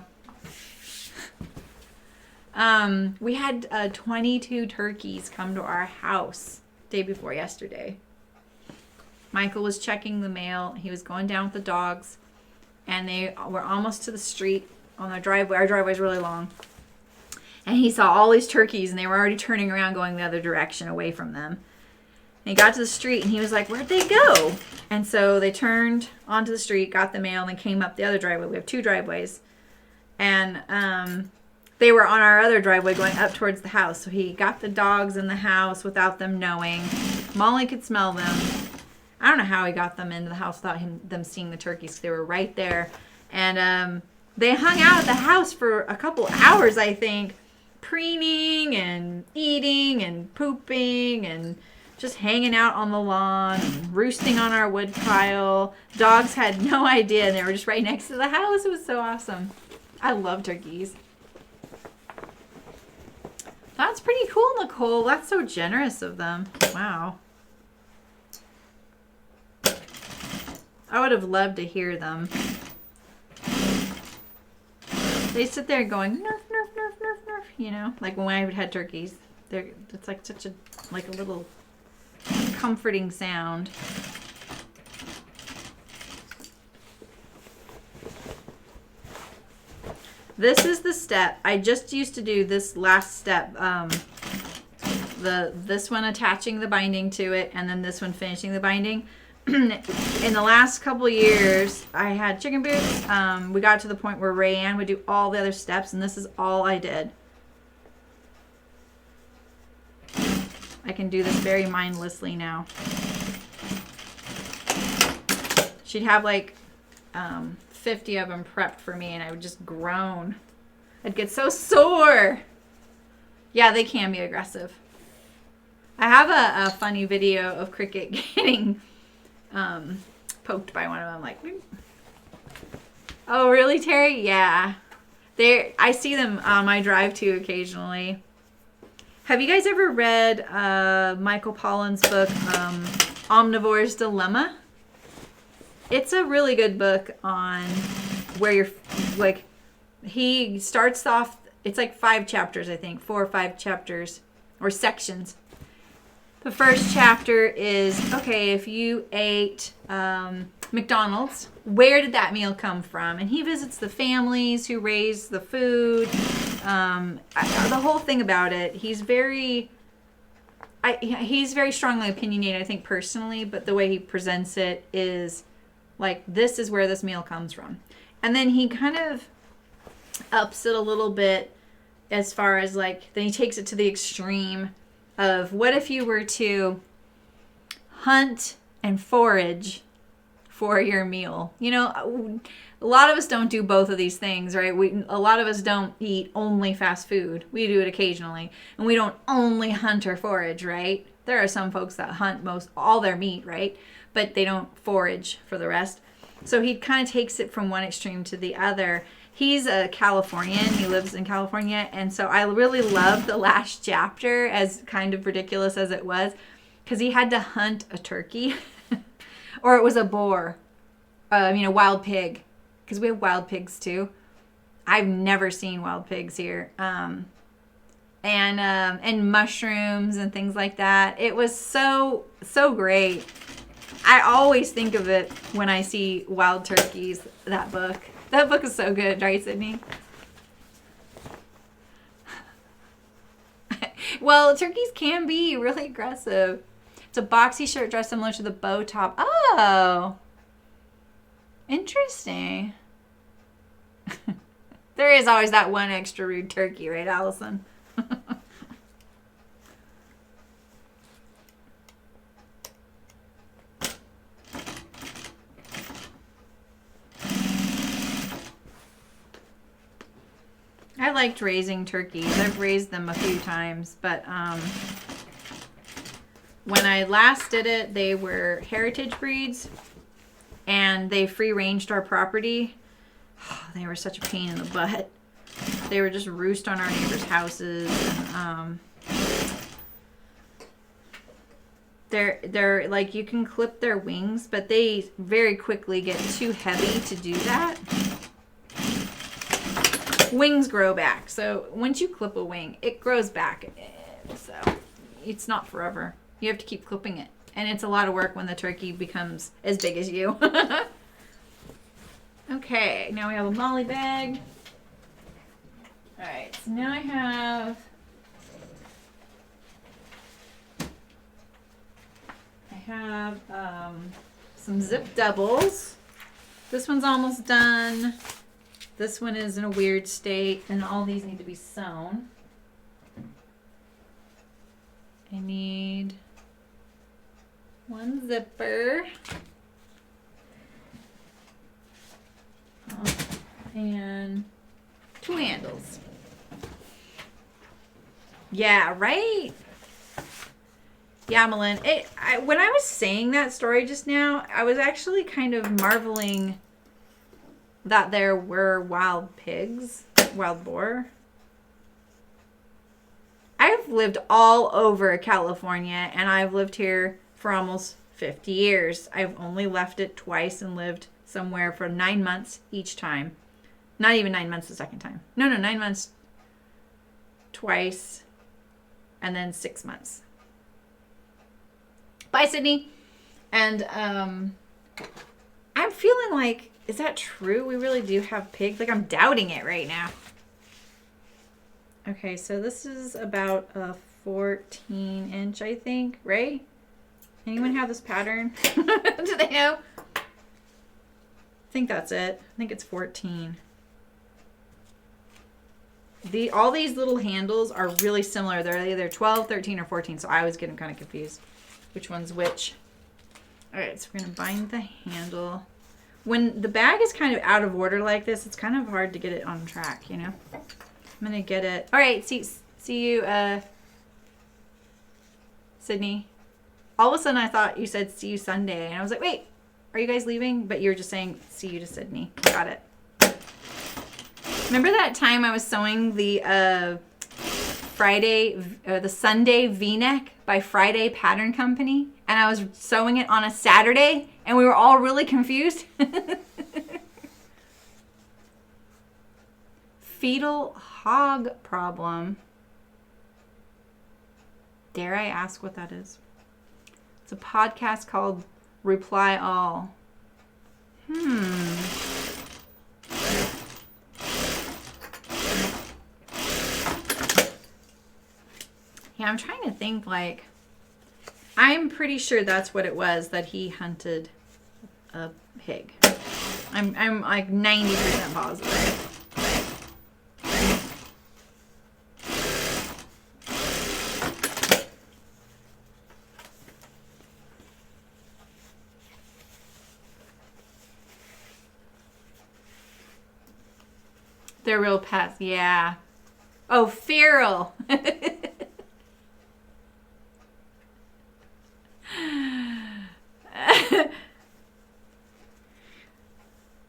We had 22 turkeys come to our house day before yesterday. Michael was checking the mail. He was going down with the dogs, and they were almost to the street on our driveway. Our driveway's really long. And he saw all these turkeys, and they were already turning around going the other direction away from them. And he got to the street, and he was like, where'd they go? And so they turned onto the street, got the mail, and then came up the other driveway. We have 2 driveways. And they were on our other driveway going up towards the house. So he got the dogs in the house without them knowing. Molly could smell them. I don't know how he got them into the house without them seeing the turkeys, because they were right there. And they hung out at the house for a couple hours, I think, preening and eating and pooping and just hanging out on the lawn and roosting on our wood pile. Dogs had no idea, and they were just right next to the house. It was so awesome. I love turkeys. That's pretty cool, Nicole. That's so generous of them. Wow. I would have loved to hear them. They sit there going, nerf, nerf, nerf, nerf, nerf, you know, like when I had turkeys. It's like such a, like a little comforting sound. This is the step. I just used to do this last step. This one attaching the binding to it, and then this one finishing the binding. In the last couple of years, I had chicken boots. We got to the point where Rayanne would do all the other steps, and this is all I did. I can do this very mindlessly now. She'd have like 50 of them prepped for me, and I would just groan. I'd get so sore. Yeah, they can be aggressive. I have a funny video of Cricket getting poked by one of them. Like, oh, really, Terry? Yeah. I see them on my drive too occasionally. Have you guys ever read Michael Pollan's book, Omnivore's Dilemma? It's a really good book on where you're, like, he starts off, it's like 5 chapters, I think, 4 or 5 chapters, or sections. The first chapter is, okay, if you ate McDonald's, where did that meal come from? And he visits the families who raised the food. The whole thing about it, he's very strongly opinionated, I think, personally, but the way he presents it is like, this is where this meal comes from. And then he kind of ups it a little bit as far as, like, then he takes it to the extreme of, what if you were to hunt and forage for your meal? You know, a lot of us don't do both of these things, right? A lot of us don't eat only fast food. We do it occasionally. And we don't only hunt or forage, right? There are some folks that hunt all their meat, right? But they don't forage for the rest. So he kind of takes it from one extreme to the other. He's a Californian. He lives in California. And so I really loved the last chapter, as kind of ridiculous as it was, because he had to hunt a turkey or it was a boar, wild pig, because we have wild pigs too. I've never seen wild pigs here. And mushrooms and things like that. It was so great. I always think of it when I see wild turkeys, that book. That book is so good, right, Sydney? Well, turkeys can be really aggressive. It's a boxy shirt dress similar to the bow top. Oh, interesting. There is always that one extra rude turkey, right, Allison? I liked raising turkeys. I've raised them a few times, but when I last did it, they were heritage breeds, and they free-ranged our property. Oh, they were such a pain in the butt. They would just roost on our neighbors' houses. And, they're like, you can clip their wings, but they very quickly get too heavy to do that. Wings grow back, so once you clip a wing, it grows back, so it's not forever. You have to keep clipping it, and it's a lot of work when the turkey becomes as big as you. Okay, now we have a molly bag. All right, so now I have some zip doubles. This one's almost done. This one is in a weird state, and all these need to be sewn. I need one zipper. And 2 handles. Yeah, right? Yeah, Malin. When I was saying that story just now, I was actually kind of marveling that there were wild pigs, wild boar. I've lived all over California, and I've lived here for almost 50 years. I've only left it twice and lived somewhere for 9 months each time. Not even 9 months the second time. No, 9 months twice, and then 6 months. Bye, Sydney. And I'm feeling like, is that true? We really do have pigs? Like, I'm doubting it right now. Okay, so this is about a 14 inch, I think, right? Anyone have this pattern? Do they know? I think that's it. I think it's 14. All these little handles are really similar. They're either 12, 13, or 14, so I always get them kind of confused. Which one's which? All right, so we're going to bind the handle. When the bag is kind of out of order like this, it's kind of hard to get it on track, you know? I'm going to get it. All right, see you, Sydney. All of a sudden, I thought you said see you Sunday. And I was like, wait, are you guys leaving? But you were just saying see you to Sydney. Got it. Remember that time I was sewing the the Sunday V-neck by Friday Pattern Company? And I was sewing it on a Saturday, and we were all really confused. Fetal hog problem. Dare I ask what that is? It's a podcast called Reply All. Yeah, I'm trying to think, like, I'm pretty sure that's what it was, that he hunted a pig. I'm like 90% positive. They're real pets, yeah. Oh, feral.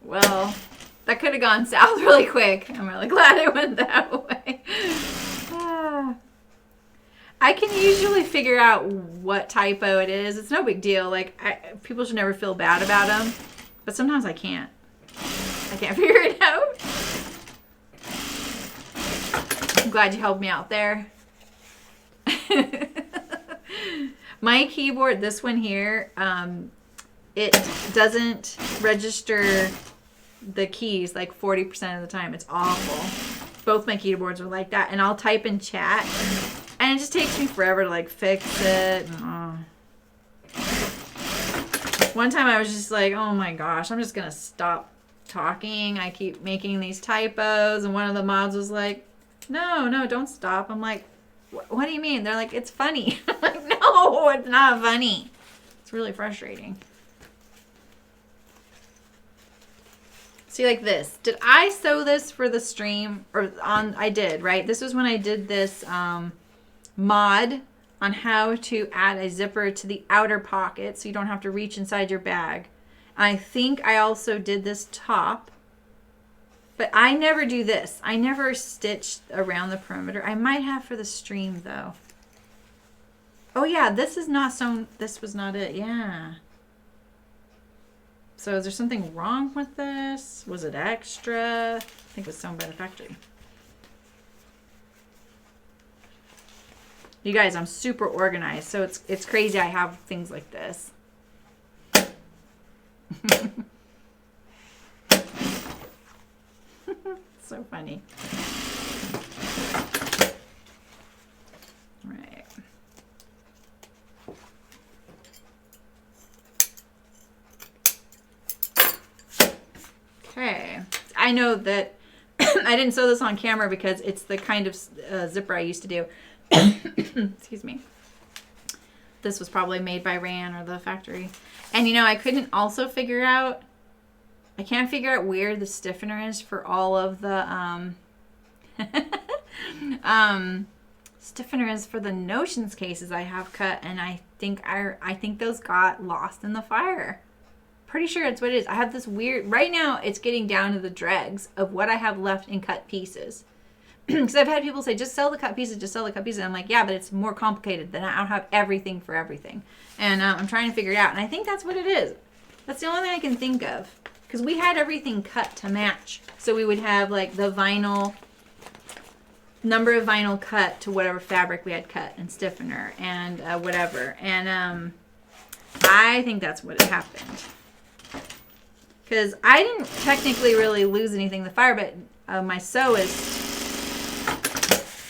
Well, that could have gone south really quick. I'm really glad it went that way. I can usually figure out what typo it is. It's no big deal. Like, people should never feel bad about them. But sometimes I can't. I can't figure it out. I'm glad you helped me out there. My keyboard, this one here, it doesn't register the keys like 40% of the time. It's awful. Both my keyboards are like that. And I'll type in chat, and it just takes me forever to like fix it. One time I was just like, oh my gosh, I'm just going to stop talking. I keep making these typos. And one of the mods was like, no, don't stop. I'm like, what do you mean? They're like, it's funny. I'm like, no, it's not funny. It's really frustrating. See, like this. Did I sew this for the stream? I did, right? This was when I did this mod on how to add a zipper to the outer pocket so you don't have to reach inside your bag. I think I also did this top. But I never do this. I never stitch around the perimeter. I might have for the stream, though. Oh, yeah. This is not sewn. This was not it. Yeah. So is there something wrong with this? Was it extra? I think it was sewn by the factory. You guys, I'm super organized. So it's crazy I have things like this. So funny. Right. Okay. I know that I didn't sew this on camera because it's the kind of zipper I used to do. Excuse me. This was probably made by Ran or the factory. And you know, I couldn't also figure out, I can't figure out where the stiffener is for all of the stiffener is for the notions cases I have cut, and I think those got lost in the fire. Pretty sure it's what it is. I have this weird, right now it's getting down to the dregs of what I have left in cut pieces. Because I've had people say, just sell the cut pieces, just sell the cut pieces. And I'm like, yeah, but it's more complicated than I don't have everything for everything. And I'm trying to figure it out. And I think that's what it is. That's the only thing I can think of. Because we had everything cut to match. So we would have like the vinyl, number of vinyl cut to whatever fabric we had cut and stiffener and whatever. And I think that's what happened. Because I didn't technically really lose anything in the fire, but my sewist,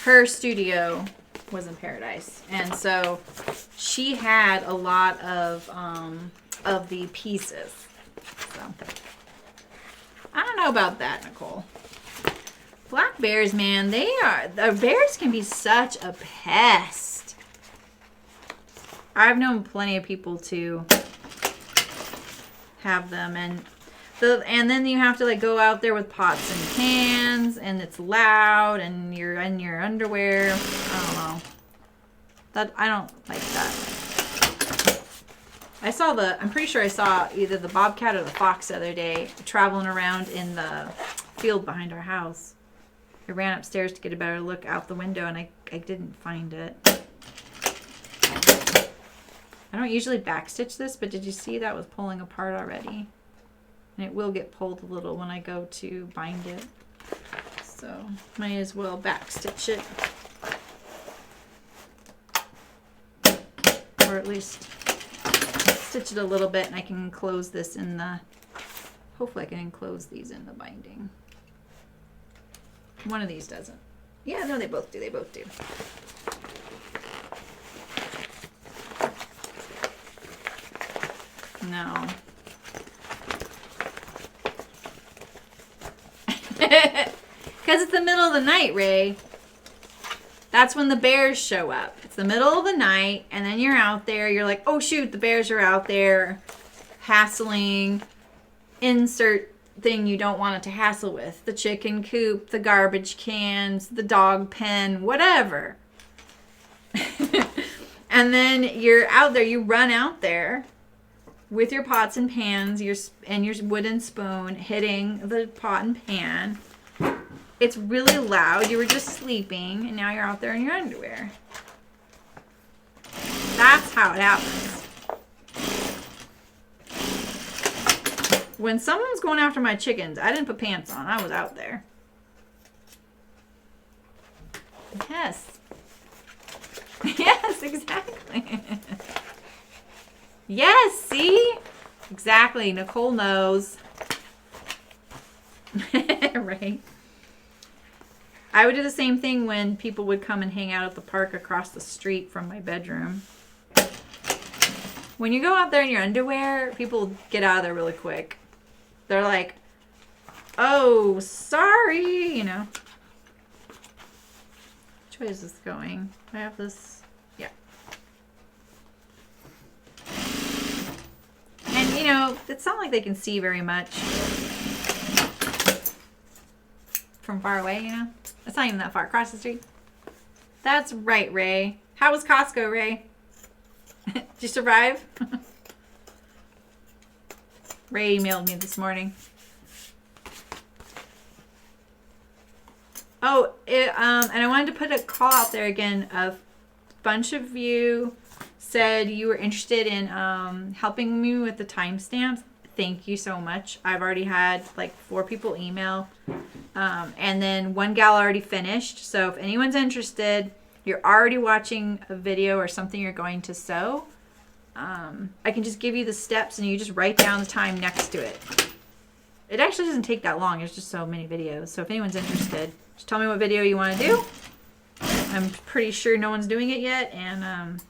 her studio was in Paradise, and so she had a lot of the pieces. So I don't know about that, Nicole. Black bears, man, the bears can be such a pest. I've known plenty of people to have them, and then you have to like go out there with pots and pans, and it's loud, and you're in your underwear. I don't know. I don't like that. I'm pretty sure I saw either the bobcat or the fox the other day traveling around in the field behind our house. I ran upstairs to get a better look out the window, and I didn't find it. I don't usually backstitch this, but did you see that was pulling apart already? And it will get pulled a little when I go to bind it. So might as well backstitch it. Or at least stitch it a little bit, and I can enclose this in the, hopefully I can enclose these in the binding. One of these doesn't. Yeah, no, they both do. They both do. No. Because it's the middle of the night, Ray. That's when the bears show up. It's the middle of the night, and then you're out there. You're like, oh, shoot, the bears are out there hassling. Insert thing you don't want it to hassle with. The chicken coop, the garbage cans, the dog pen, whatever. And then you're out there. You run out there with your pots and pans and your wooden spoon hitting the pot and pan. It's really loud. You were just sleeping, and now you're out there in your underwear. That's how it happens. When someone was going after my chickens, I didn't put pants on. I was out there. Yes. Yes, exactly. Yes, see? Exactly. Nicole knows. Right. I would do the same thing when people would come and hang out at the park across the street from my bedroom. When you go out there in your underwear, people get out of there really quick. They're like, oh, sorry, you know. Which way is this going? Do I have this? Yeah. And, you know, it's not like they can see very much from far away, you know. It's not even that far across the street. That's right, Ray. How was Costco, Ray? Did you survive? Ray emailed me this morning. Oh, and I wanted to put a call out there again. A bunch of you said you were interested in helping me with the timestamps. Thank you so much. I've already had like 4 people email. And then one gal already finished. So if anyone's interested, you're already watching a video or something you're going to sew, I can just give you the steps and you just write down the time next to it. It actually doesn't take that long. There's just so many videos. So if anyone's interested, just tell me what video you want to do. I'm pretty sure no one's doing it yet. And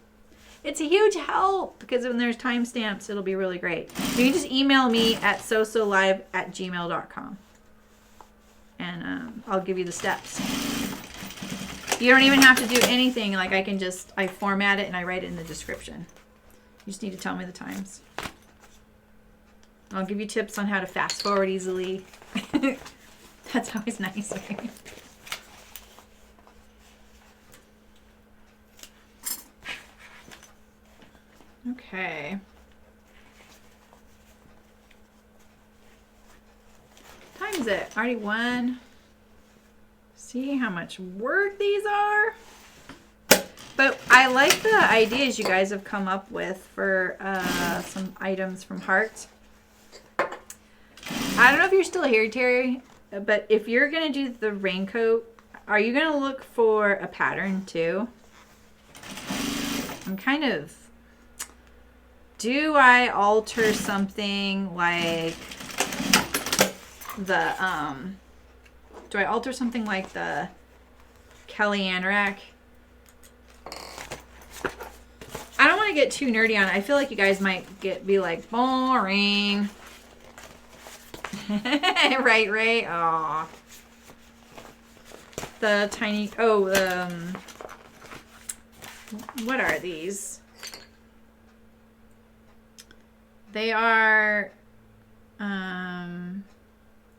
it's a huge help because when there's timestamps, it'll be really great. You can just email me at sewsolive@gmail.com. And I'll give you the steps. You don't even have to do anything. Like I format it and I write it in the description. You just need to tell me the times. I'll give you tips on how to fast forward easily. That's always nice. Right? Okay. What time is it? Already 1:16. See how much work these are? But I like the ideas you guys have come up with for some items from Heart. I don't know if you're still here, Terry, but if you're going to do the raincoat, are you going to look for a pattern too? I'm kind of... Do I alter something like the... Do I alter something like the Kelly Anorak? I don't want to get too nerdy on it. I feel like you guys might be like, boring. right. Aw. The tiny, what are these? They are,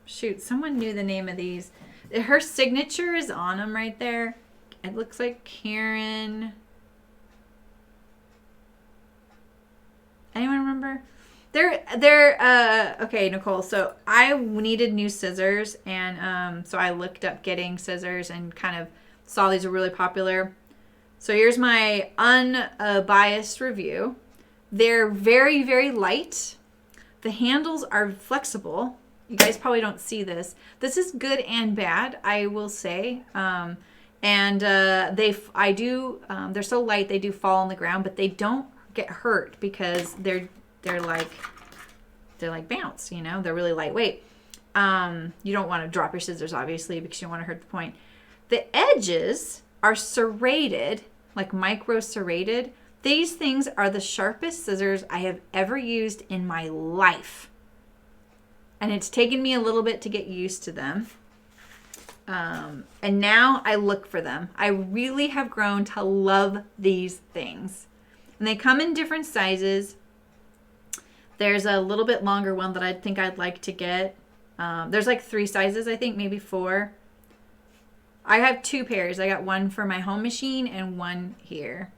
shoot, someone knew the name of these. Her signature is on them right there. It looks like Karen. Anyone remember? They're okay, Nicole. So I needed new scissors, and so I looked up getting scissors and kind of saw these were really popular. So here's my unbiased review. They're very, very light. The handles are flexible. You guys probably don't see this. This is good and bad, I will say. And they're so light they do fall on the ground, but they don't get hurt because they're like bounce, you know, they're really lightweight. You don't want to drop your scissors, obviously, because you don't want to hurt the point. The edges are serrated, like micro serrated. These things are the sharpest scissors I have ever used in my life. And it's taken me a little bit to get used to them. And now I look for them. I really have grown to love these things. And they come in different sizes. There's a little bit longer one that I think I'd like to get. There's like 3 sizes, I think, maybe 4. I have 2 pairs. I got one for my home machine and one here.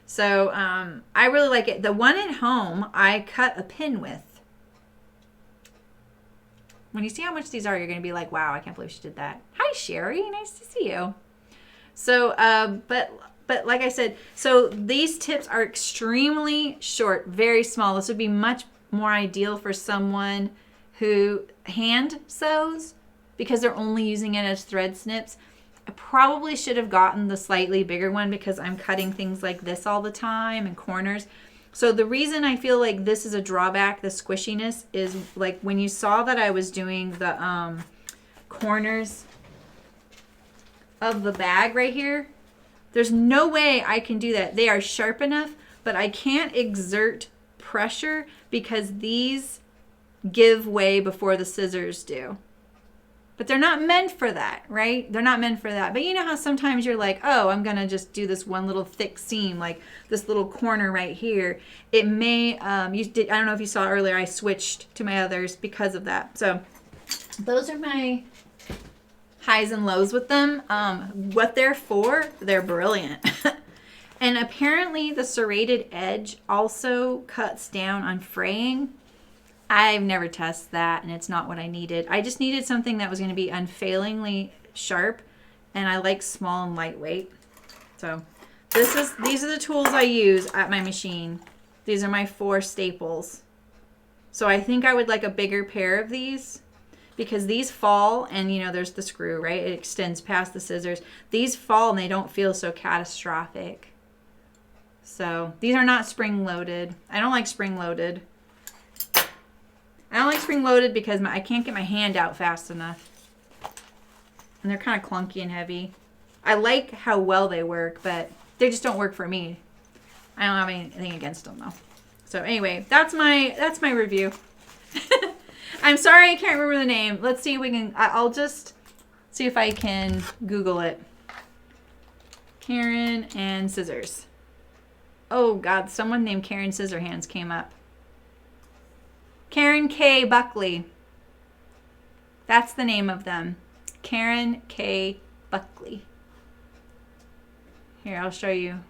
So I really like it. The one at home, I cut a pin with. When you see how much these are, you're going to be like, wow, I can't believe she did that. Hi, Sherry. Nice to see you. So, but like I said, so these tips are extremely short, very small. This would be much more ideal for someone who hand sews because they're only using it as thread snips. I probably should have gotten the slightly bigger one because I'm cutting things like this all the time and corners. So the reason I feel like this is a drawback, the squishiness, is like when you saw that I was doing the corners of the bag right here, there's no way I can do that. They are sharp enough, but I can't exert pressure because these give way before the scissors do. But they're not meant for that, right? They're not meant for that. But you know how sometimes you're like, oh, I'm going to just do this one little thick seam, like this little corner right here. It may, I don't know if you saw earlier, I switched to my others because of that. So those are my highs and lows with them. What they're for, they're brilliant. And apparently the serrated edge also cuts down on fraying. I've never tested that, and it's not what I needed. I just needed something that was going to be unfailingly sharp, and I like small and lightweight. So these are the tools I use at my machine. These are my 4 staples. So I think I would like a bigger pair of these because these fall, and you know there's the screw, right? It extends past the scissors. These fall and they don't feel so catastrophic. So these are not spring-loaded. I don't like spring-loaded. I don't like spring-loaded because I can't get my hand out fast enough. And they're kind of clunky and heavy. I like how well they work, but they just don't work for me. I don't have anything against them, though. So anyway, that's my review. I'm sorry I can't remember the name. Let's see if we can... I'll just see if I can Google it. Karen and scissors. Oh, God. Someone named Karen Scissorhands came up. Karen K. Buckley. That's the name of them. Karen K. Buckley. Here, I'll show you.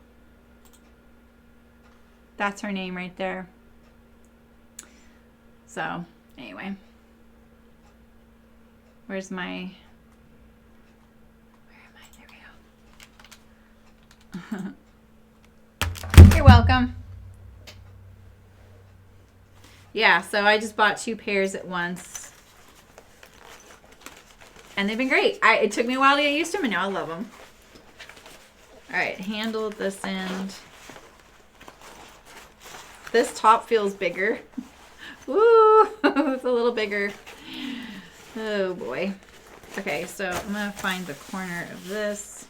That's her name right there. So, anyway. Where's my... You're welcome. Yeah, so I just bought 2 pairs at once. And they've been great. It took me a while to get used to them, and now I love them. All right, handle at this end. This top feels bigger. Woo! It's a little bigger. Oh, boy. Okay, so I'm going to find the corner of this.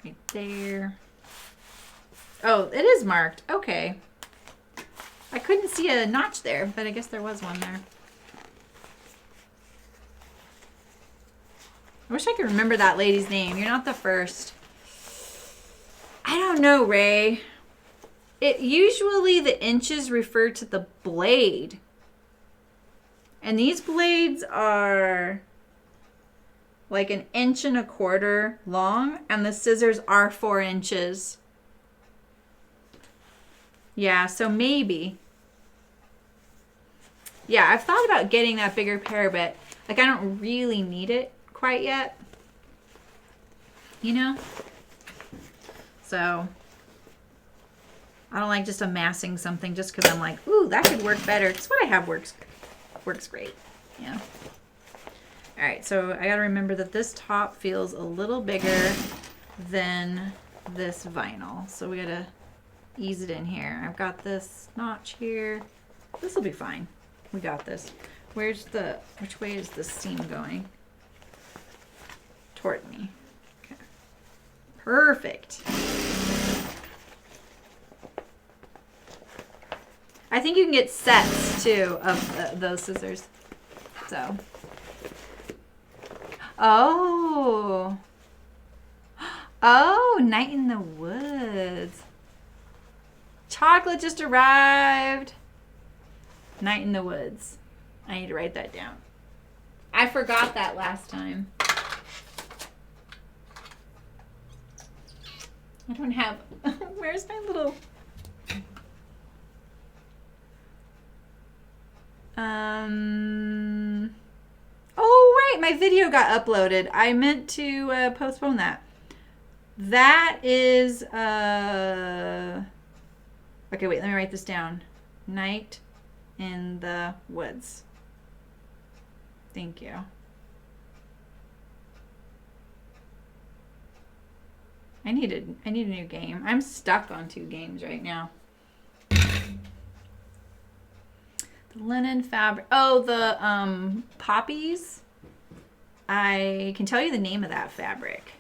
Right there. Oh, it is marked. Okay. I couldn't see a notch there, but I guess there was one there. I wish I could remember that lady's name. You're not the first. I don't know, Ray. Usually the inches refer to the blade. And these blades are like 1.25 inches long, and the scissors are 4 inches. Yeah, so maybe. Yeah, I've thought about getting that bigger pair, but like I don't really need it quite yet. You know? So I don't like just amassing something just because I'm like, ooh, that could work better. Because what I have works great. Yeah. All right, so I got to remember that this top feels a little bigger than this vinyl. So we got to ease it in here. I've got this notch here. This will be fine. We got this. Which way is the seam going? Toward me. Okay. Perfect. I think you can get sets too of those scissors. So. Oh. Oh, Night in the Woods. Chocolate just arrived. Night in the Woods. I need to write that down. I forgot that last time. I don't have... Where's my little... Oh, right. My video got uploaded. I meant to postpone that. That is... Okay, wait. Let me write this down. Night in the Woods. Thank you. I need a new game. I'm stuck on 2 games right now. The linen fabric. Oh, the poppies. I can tell you the name of that fabric.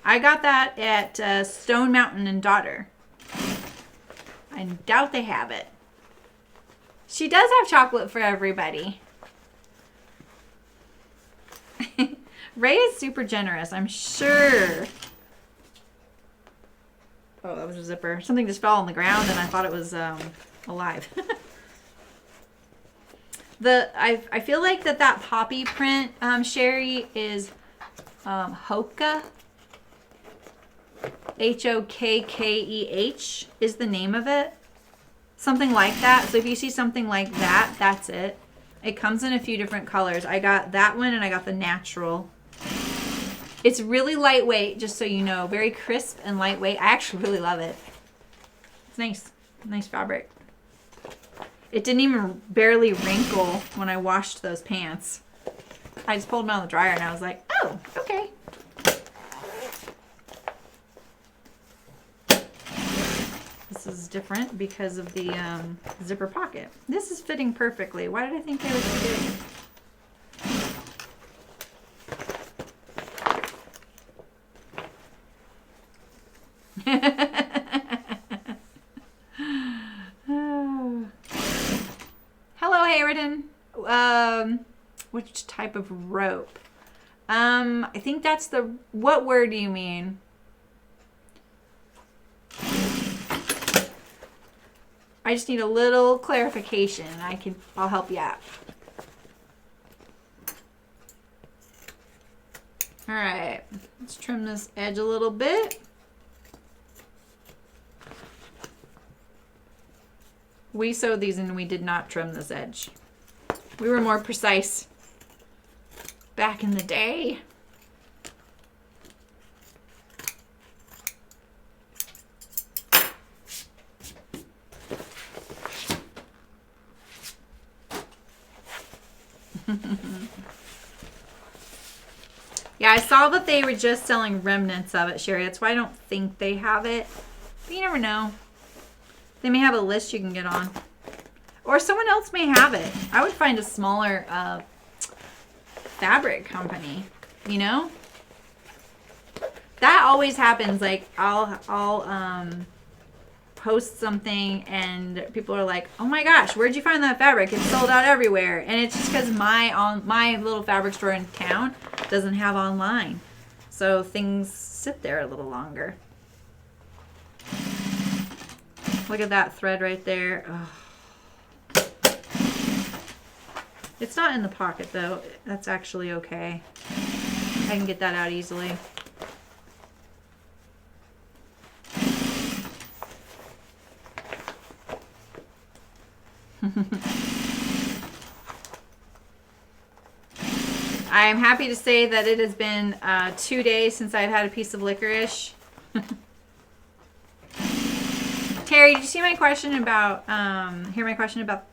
I got that at Stone Mountain and Daughter. I doubt they have it. She does have chocolate for everybody. Ray is super generous, I'm sure. Oh, that was a zipper. Something just fell on the ground and I thought it was alive. I feel like that poppy print, Sherry, is Hoka. Hokkeh is the name of it. Something like that. So if you see something like that, that's it. It comes in a few different colors. I got that one and I got the natural. It's really lightweight, just so you know. Very crisp and lightweight. I actually really love it. It's nice. Nice fabric. It didn't even barely wrinkle when I washed those pants. I just pulled them out of the dryer and I was like, oh, okay. This is different because of the zipper pocket. This is fitting perfectly. Why did I think they would be big? Hello, Hayridon. Which type of rope? I think that's the... What word do you mean? I just need a little clarification. I'll help you out. All right, let's trim this edge a little bit. We sewed these and we did not trim this edge. We were more precise back in the day. Yeah, I saw that they were just selling remnants of it, Sherry. That's why I don't think they have it. But you never know. They may have a list you can get on. Or someone else may have it. I would find a smaller fabric company, you know? That always happens. Like, I'll post something and people are like, oh my gosh, where'd you find that fabric? It's sold out everywhere. And it's just because my little fabric store in town doesn't have online. So things sit there a little longer. Look at that thread right there. Oh. It's not in the pocket though. That's actually okay. I can get that out easily. I am happy to say that it has been 2 days since I've had a piece of licorice. Terry, did you see my question about hear my question about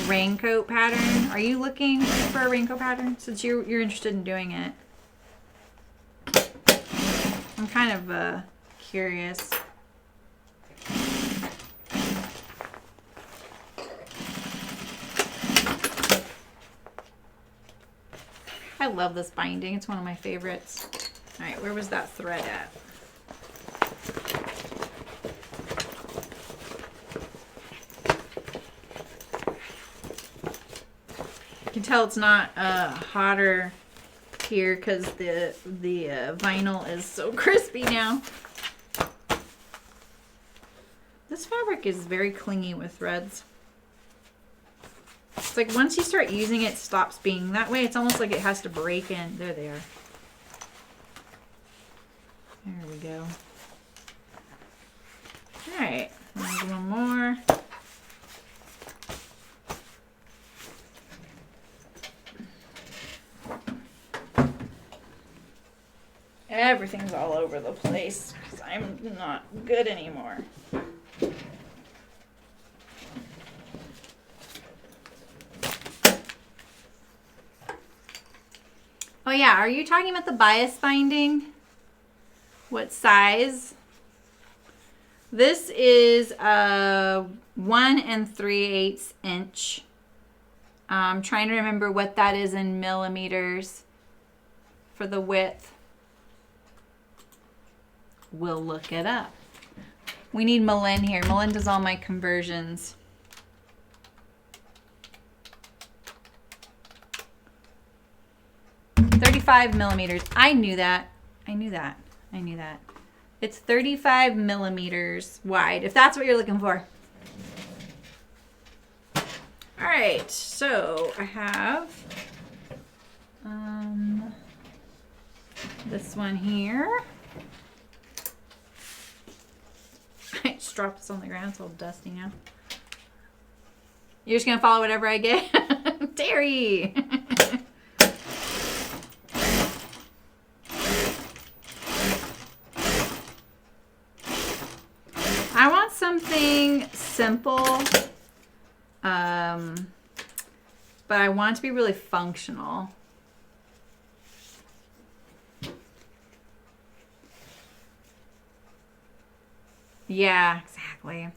raincoat pattern? Are you looking for a raincoat pattern since you're interested in doing it? I'm kind of curious. I love this binding. It's one of my favorites. All right, where was that thread at? You can tell it's not hotter here because the vinyl is so crispy now. This fabric is very clingy with threads. It's like once you start using it, it stops being that way. It's almost like it has to break in. There they are. There we go. All right, there's one more. Everything's all over the place because I'm not good anymore. Oh yeah, are you talking about the bias binding? What size? This is a 1 3/8 inch. I'm trying to remember what that is in millimeters for the width. We'll look it up. We need Malin here. Malin does all my conversions. $35 millimeters. I knew that. I knew that. I knew that. It's 35 millimeters wide, if that's what you're looking for. All right, so I have this one here. I just dropped this on the ground. It's all dusty now. You're just gonna follow whatever I get? Terry! I want something simple, but I want it to be really functional. Yeah, exactly.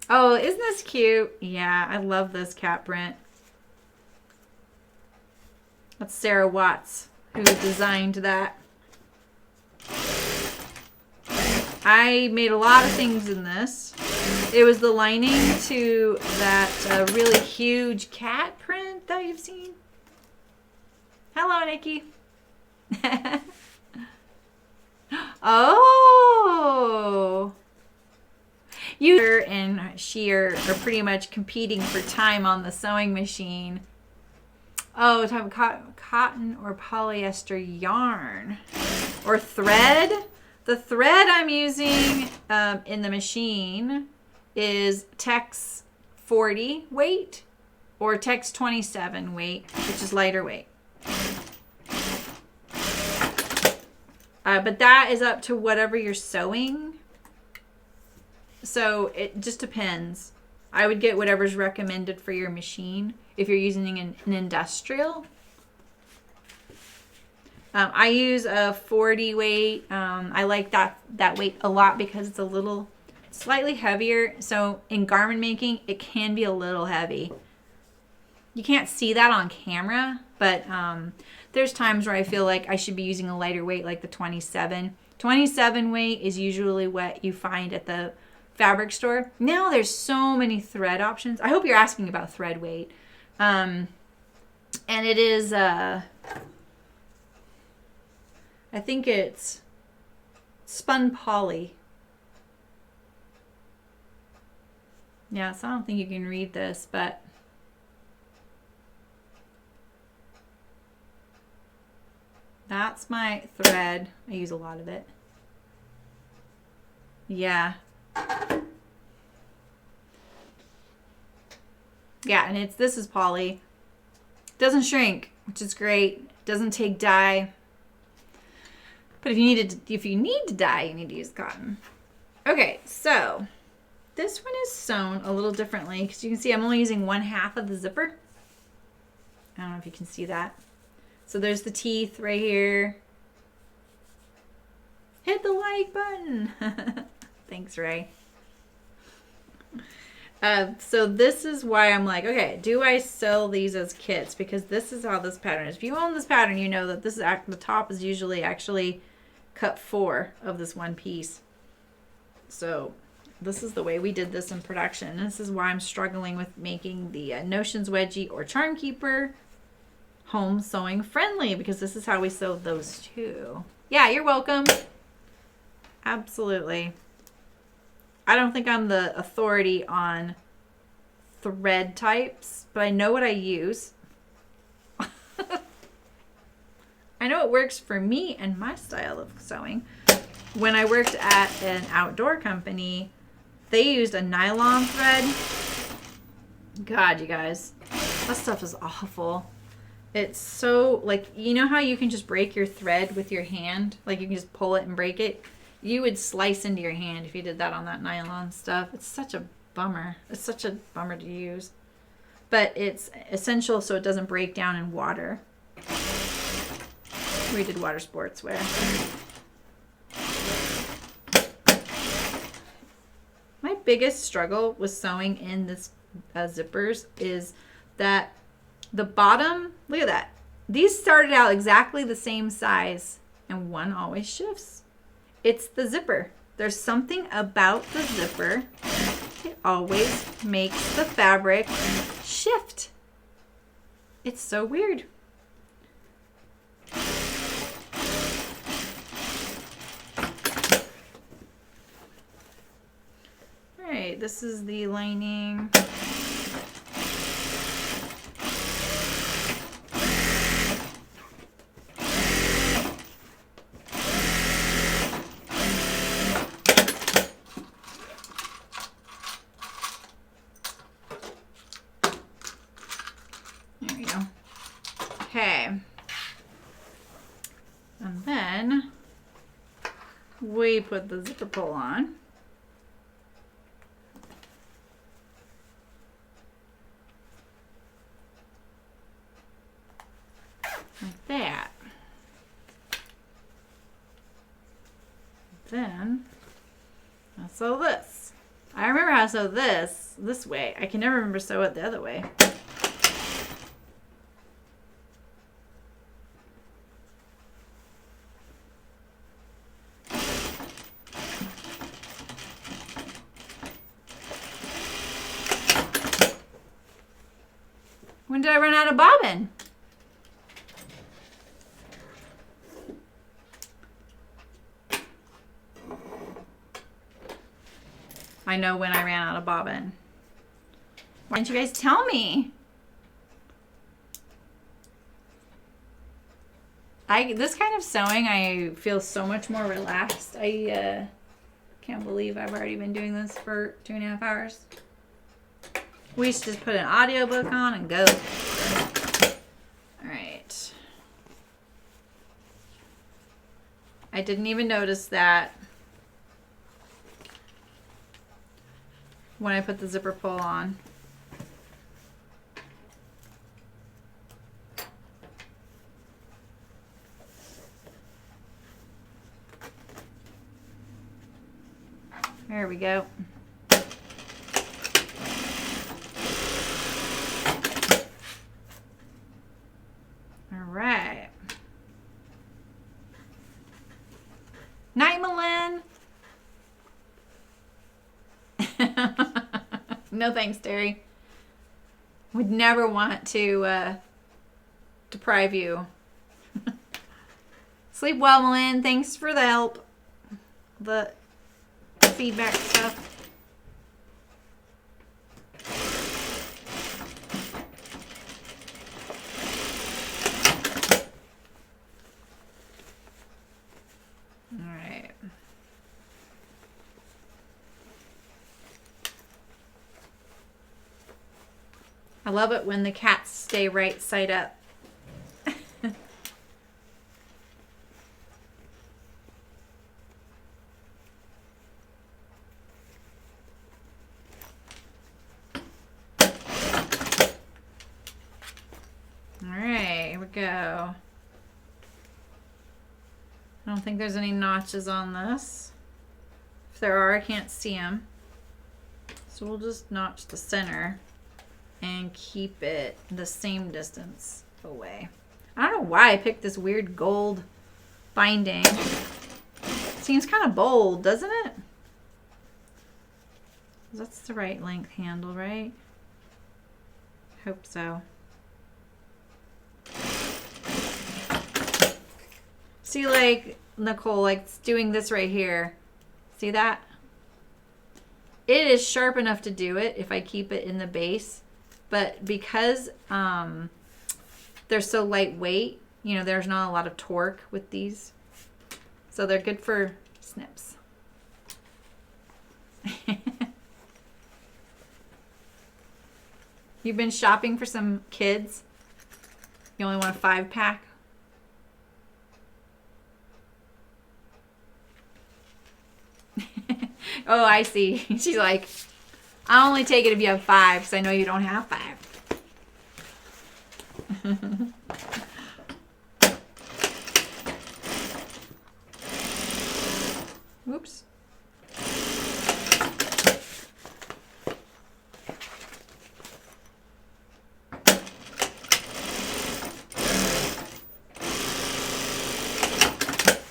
Oh, isn't this cute? Yeah, I love this cat print. That's Sarah Watts who designed that. I made a lot of things in this. It was the lining to that really huge cat print that you've seen. Hello, Nikki. Oh. You and she are pretty much competing for time on the sewing machine. Oh, talking about cotton or polyester yarn or thread. The thread I'm using in the machine is Tex 40 weight or Tex 27 weight, which is lighter weight. But that is up to whatever you're sewing. So it just depends. I would get whatever's recommended for your machine if you're using an industrial. I use a 40 weight. I like that weight a lot because it's a little slightly heavier. So in garment making, it can be a little heavy. You can't see that on camera, but there's times where I feel like I should be using a lighter weight, like the 27. 27 weight is usually what you find at the fabric store. Now there's so many thread options. I hope you're asking about thread weight. And it is, I think it's spun poly. Yeah, so I don't think you can read this, but that's my thread. I use a lot of it. Yeah. Yeah, and this is poly. Doesn't shrink, which is great. Doesn't take dye. But if you need to dye, you need to use cotton. Okay, so this one is sewn a little differently because you can see I'm only using 1/2 of the zipper. I don't know if you can see that. So there's the teeth right here. Hit the like button. Thanks, Ray. So this is why I'm like, okay, do I sell these as kits? Because this is how this pattern is. If you own this pattern, you know that this is the top is usually actually cut 4 of this one piece. So this is the way we did this in production. This is why I'm struggling with making the Notions Wedgie or Charm Keeper home sewing friendly, because this is how we sewed those too. Yeah, you're welcome. Absolutely. I don't think I'm the authority on thread types, but I know what I use. I know it works for me and my style of sewing. When I worked at an outdoor company, they used a nylon thread. God, you guys, that stuff is awful. It's so, like, you know how you can just break your thread with your hand? Like, you can just pull it and break it? You would slice into your hand if you did that on that nylon stuff. It's such a bummer. It's such a bummer to use. But it's essential so it doesn't break down in water. We did water sportswear. My biggest struggle with sewing in this zippers is that the bottom, look at that. These started out exactly the same size and one always shifts. It's the zipper. There's something about the zipper. It always makes the fabric shift. It's so weird. All right, this is the lining. There we go. Okay. And then we put the zipper pull on. Like that. Then I'll sew this. I remember how to sew this way. I can never remember sew it the other way. When did I run out of bobbin? I know when I ran out of bobbin. Why didn't you guys tell me? This kind of sewing, I feel so much more relaxed. I can't believe I've already been doing this for 2.5 hours. We should just put an audiobook on and go. All right. I didn't even notice that. when I put the zipper pull on. There we go. All right. Night, Malin. No thanks, Terry. Would never want to deprive you. Sleep well, Malin. Thanks for the help. The feedback stuff. All right. I love it when the cats stay right side up. Alright, here we go. I don't think there's any notches on this. If there are, I can't see them. So we'll just notch the center and keep it the same distance away. I don't know why I picked this weird gold binding. Seems kind of bold, doesn't it? That's the right length handle, right? Hope so. See, like, Nicole, like, doing this right here. See that? It is sharp enough to do it if I keep it in the base. But because they're so lightweight, you know, there's not a lot of torque with these. So they're good for snips. You've been shopping for some kids? You only want a 5-pack? Oh, I see. She's like, I'll only take it if you have 5 because I know you don't have 5. Oops.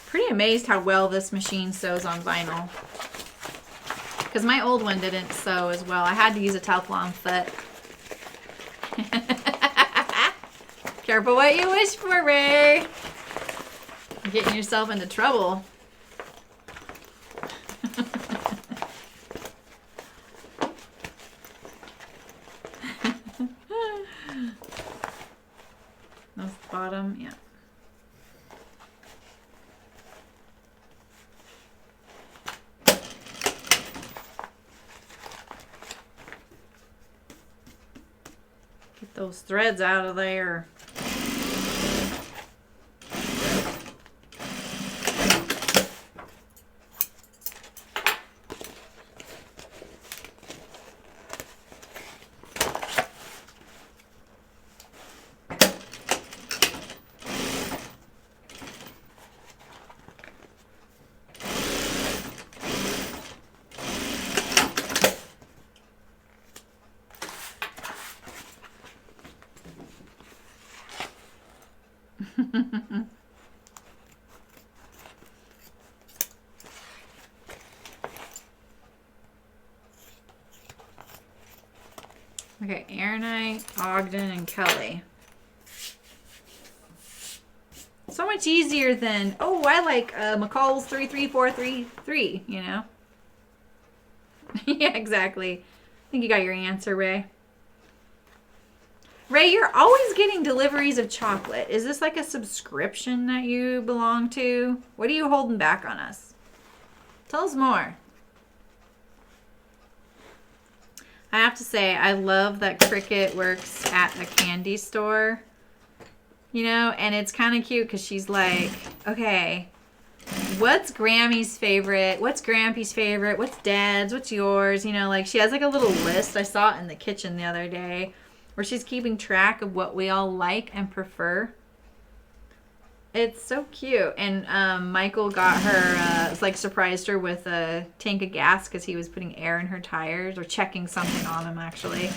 Pretty amazed how well this machine sews on vinyl. Because my old one didn't sew as well. I had to use a Teflon foot. Careful what you wish for, Ray. You're getting yourself into trouble. That's the bottom, yeah. Get those threads out of there. Okay, Aaronite, Ogden, and Kelly. So much easier than, oh, I like McCall's 33433, you know? Yeah, exactly. I think you got your answer, Ray. Ray, you're always getting deliveries of chocolate. Is this like a subscription that you belong to? What are you holding back on us? Tell us more. I have to say, I love that Cricket works at a candy store, you know, and it's kind of cute because she's like, okay, what's Grammy's favorite? What's Grampy's favorite? What's Dad's? What's yours? You know, like she has like a little list. I saw it in the kitchen the other day where she's keeping track of what we all like and prefer. It's so cute. And Michael got her, like surprised her with a tank of gas because he was putting air in her tires or checking something on them actually.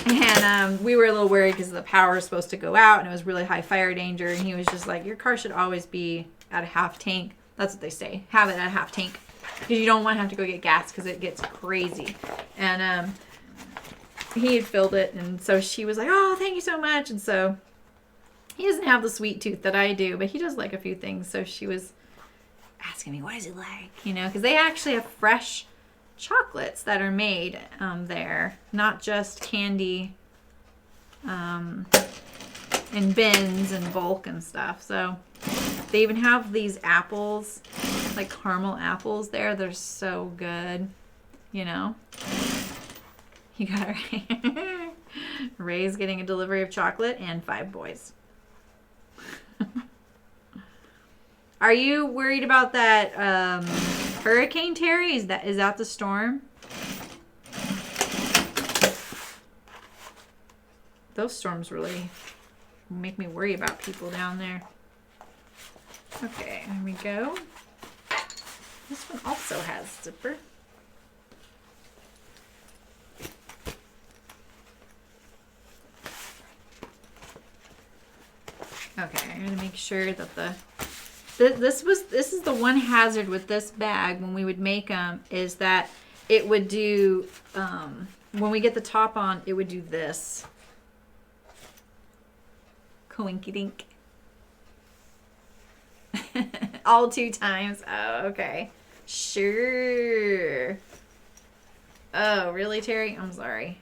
And we were a little worried because the power was supposed to go out and it was really high fire danger. And he was just like, your car should always be at a half tank. That's what they say. Have it at a half tank. Because you don't want to have to go get gas because it gets crazy. And he had filled it. And so she was like, oh, thank you so much. And so he doesn't have the sweet tooth that I do, but he does like a few things. So she was asking me, what does he like? You know, because they actually have fresh chocolates that are made there, not just candy in bins and bulk and stuff. So they even have these apples, like caramel apples there. They're so good, you know. You got Ray. Ray's getting a delivery of chocolate and 5 boys. Are you worried about that Hurricane Terry? Is that the storm? Those storms really make me worry about people down there. Okay, there we go. This one also has zipper. Okay, I'm gonna make sure that this is the one hazard with this bag when we would make them is that it would do when we get the top on, it would do this. Coinky dink. All 2 times. Oh, okay. Sure. Oh, really, Terry? I'm sorry.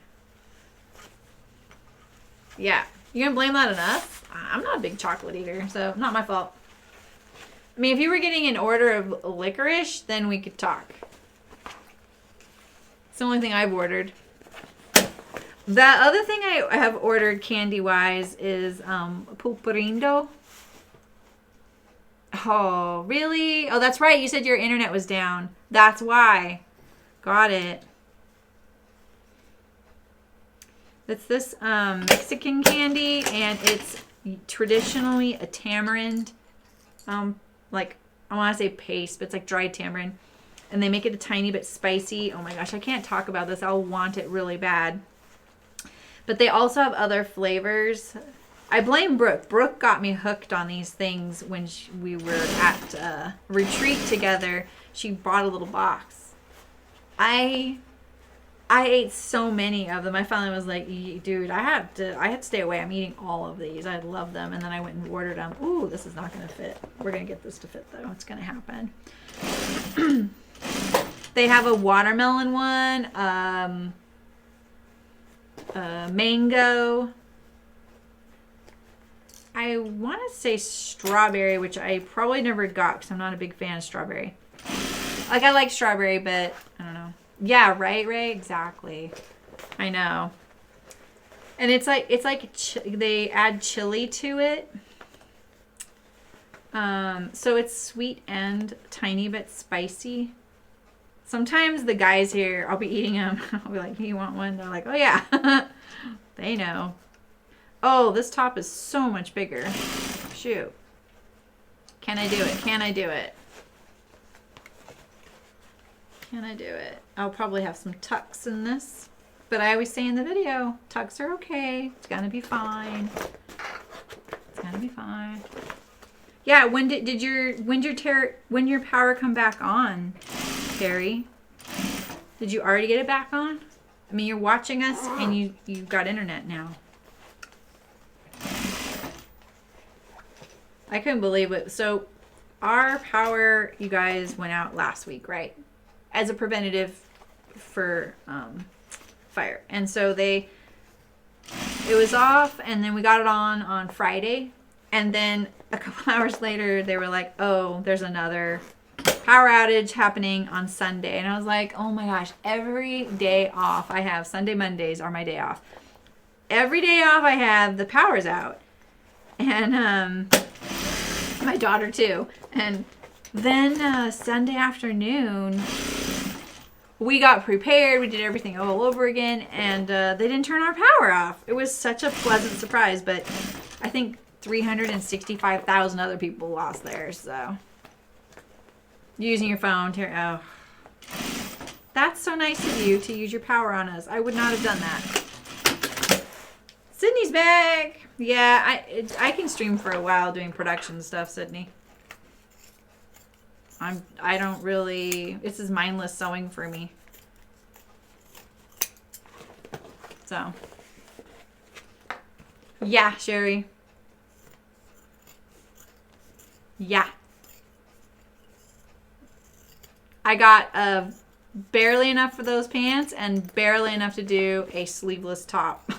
Yeah. You gonna blame that on us? I'm not a big chocolate eater, so not my fault. I mean, if you were getting an order of licorice, then we could talk. It's the only thing I've ordered. The other thing I have ordered candy-wise is pulparindo. Oh, really? Oh, that's right. You said your internet was down. That's why. Got it. It's this Mexican candy, and it's traditionally a tamarind, like, I want to say paste, but it's like dried tamarind. And they make it a tiny bit spicy. Oh my gosh, I can't talk about this. I'll want it really bad. But they also have other flavors. I blame Brooke. Brooke got me hooked on these things when we were at a retreat together. She brought a little box. I ate so many of them. I finally was like, dude, I have to stay away. I'm eating all of these. I love them. And then I went and ordered them. Ooh, this is not going to fit. We're going to get this to fit, though. It's going to happen. They have a watermelon one, mango. I want to say strawberry, which I probably never got because I'm not a big fan of strawberry. Like, I like strawberry, but I don't know. Yeah, right, Ray? Exactly. I know. And it's like they add chili to it. So it's sweet and tiny bit spicy. Sometimes the guys here, I'll be eating them. I'll be like, you want one? They're like, oh yeah. They know. Oh, this top is so much bigger. Shoot. Can I do it? Can I do it? Can I do it? I'll probably have some tucks in this. But I always say in the video, tucks are okay. It's gonna be fine. It's gonna be fine. Yeah, when your power come back on, Terry? Did you already get it back on? I mean, you're watching us and you've got internet now. I couldn't believe it. So our power, you guys, went out last week, right? As a preventative for fire. And so it was off, and then we got it on Friday. And then a couple hours later, they were like, oh, there's another power outage happening on Sunday. And I was like, oh my gosh, every day off I have, Sunday, Mondays are my day off. Every day off I have, the power's out. And my daughter too. And Then Sunday afternoon, we got prepared. We did everything all over again, and they didn't turn our power off. It was such a pleasant surprise, but I think 365,000 other people lost theirs, so. Using your phone to, oh. That's so nice of you to use your power on us. I would not have done that. Sydney's back. Yeah, I can stream for a while doing production stuff, Sydney. I don't really, this is mindless sewing for me. So. Yeah, Sherry. Yeah. I got barely enough for those pants and barely enough to do a sleeveless top.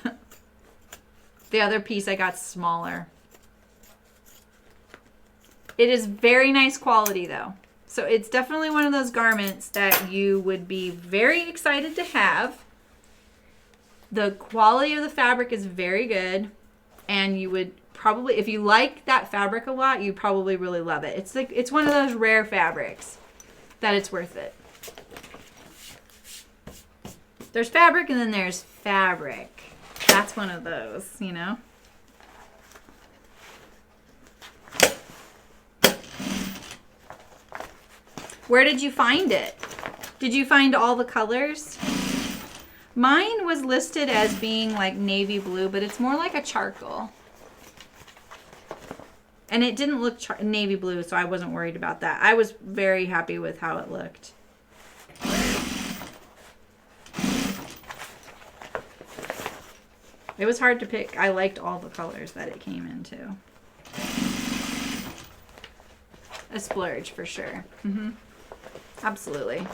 The other piece I got smaller. It is very nice quality though. So it's definitely one of those garments that you would be very excited to have. The quality of the fabric is very good. And you would probably, if you like that fabric a lot, you probably really love it. It's like, it's one of those rare fabrics that it's worth it. There's fabric and then there's fabric. That's one of those, you know? Where did you find it? Did you find all the colors? Mine was listed as being like navy blue, but it's more like a charcoal. And it didn't look navy blue, so I wasn't worried about that. I was very happy with how it looked. It was hard to pick. I liked all the colors that it came into. A splurge for sure. Mm-hmm. Absolutely.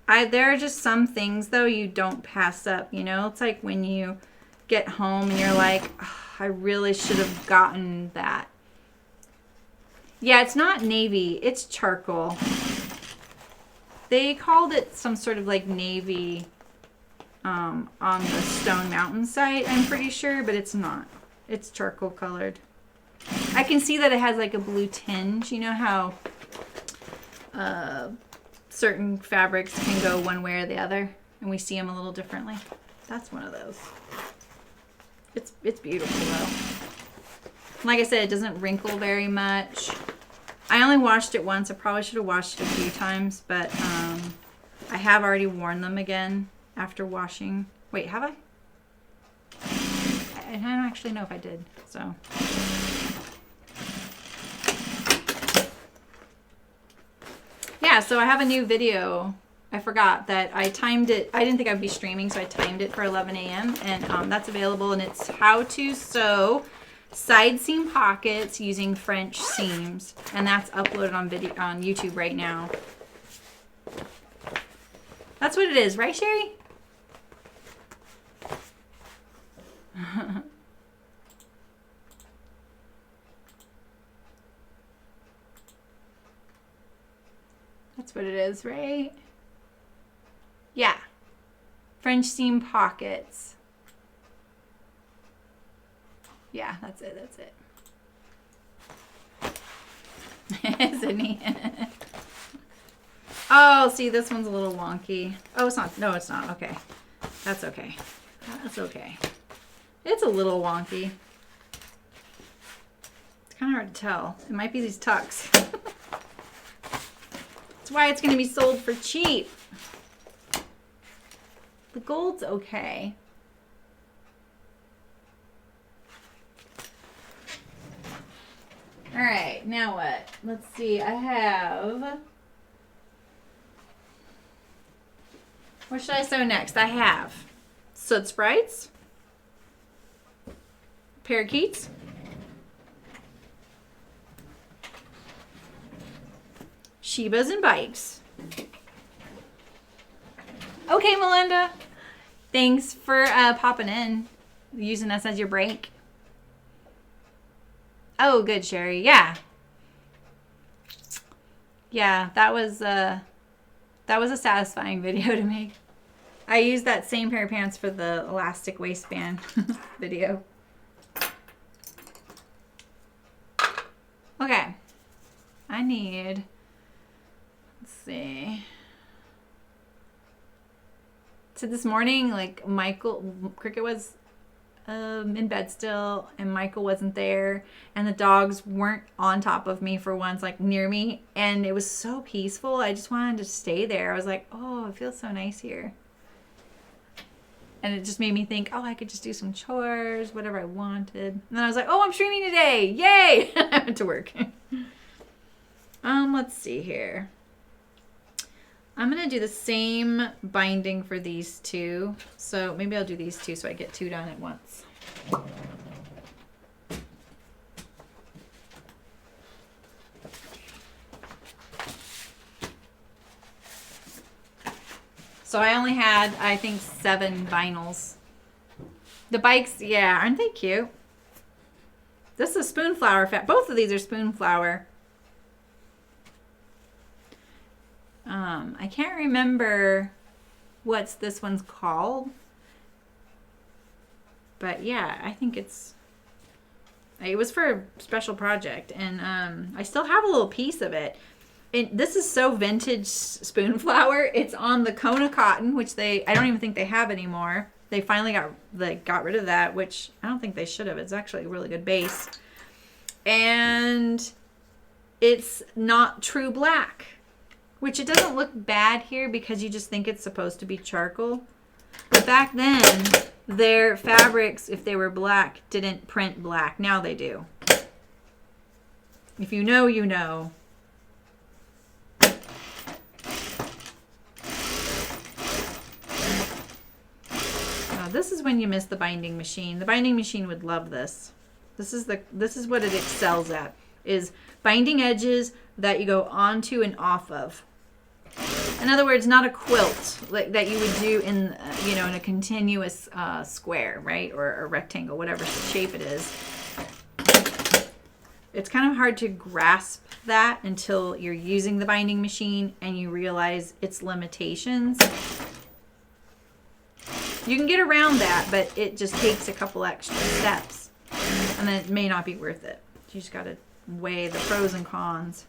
There are just some things though you don't pass up, you know? It's like when you get home and you're like, oh, I really should have gotten that. Yeah, it's not navy, it's charcoal. They called it some sort of like navy on the Stone Mountain site, I'm pretty sure, but it's not. It's charcoal colored. I can see that it has like a blue tinge. You know how certain fabrics can go one way or the other, and we see them a little differently. That's one of those. It's beautiful though. Like I said, it doesn't wrinkle very much. I only washed it once. I probably should have washed it a few times, but I have already worn them again after washing. Wait, have I? I don't actually know if I did, so. Yeah, so I have a new video. I forgot that I timed it. I didn't think I'd be streaming, so I timed it for 11 a.m. And that's available, and it's how to sew side seam pockets using French seams. And that's uploaded on video on YouTube right now. That's what it is, right, Sherry? That's what it is, right? Yeah. French seam pockets. Yeah, that's it. That's it. Isn't he? Oh, see, this one's a little wonky. Oh, it's not. No, it's not. Okay. That's okay. That's okay. It's a little wonky. It's kind of hard to tell. It might be these tucks. That's why it's going to be sold for cheap. The gold's okay. All right, now what? Let's see. I have... What should I sew next? I have soot sprites, parakeets, Shebas and bikes. Okay, Melinda. Thanks for popping in, using us as your break. Oh, good, Sherry. Yeah. Yeah, that was a satisfying video to make. I used that same pair of pants for the elastic waistband video. Okay. I I need, let's see. So this morning, like Cricket was in bed still, and Michael wasn't there, and the dogs weren't on top of me for once, like near me, and it was so peaceful. I just wanted to stay there. I was like, oh, it feels so nice here. And it just made me think, oh, I could just do some chores, whatever I wanted. And then I was like, oh, I'm streaming today. Yay! I went to work. Let's see here. I'm going to do the same binding for these two. So maybe I'll do these two so I get two done at once. So I only had, I think, 7 vinyls. The bikes, yeah, aren't they cute? This is Spoonflower. Both of these are Spoonflower. I can't remember what's this one's called. But yeah, I think it was for a special project. And I still have a little piece of it. This is so vintage Spoonflower. It's on the Kona cotton, which I don't even think they have anymore. They finally got rid of that, which I don't think they should have. It's actually a really good base. And it's not true black, which it doesn't look bad here because you just think it's supposed to be charcoal. But back then, their fabrics, if they were black, didn't print black. Now they do. If you know, you know. This is when you miss the binding machine. The binding machine would love this. This is what it excels at, is binding edges that you go onto and off of. In other words, not a quilt like that you would do in in a continuous square, right, or a rectangle, whatever shape it is. It's kind of hard to grasp that until you're using the binding machine and you realize its limitations. You can get around that, but it just takes a couple extra steps. And then it may not be worth it. You just got to weigh the pros and cons.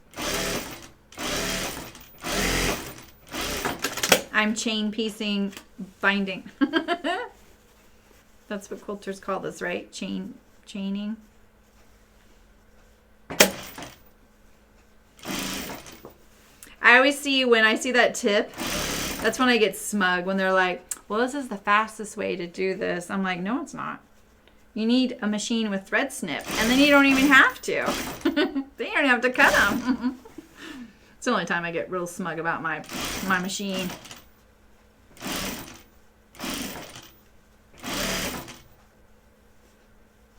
I'm chain piecing binding. That's what quilters call this, right? Chaining. I always see, when I see that tip, that's when I get smug, when they're like, well, this is the fastest way to do this. I'm like, no, it's not. You need a machine with thread snip, and then you don't even have to. Then you don't have to cut them. It's the only time I get real smug about my machine.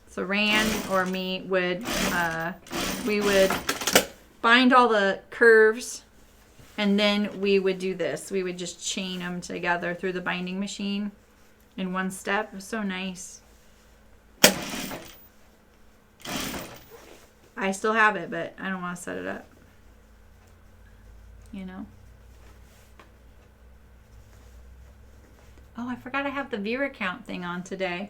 So Rand or me would, we would bind all the curves, and then we would do this. We would just chain them together through the binding machine in one step. It was so nice. I still have it, but I don't want to set it up. You know? Oh, I forgot I have the viewer count thing on today.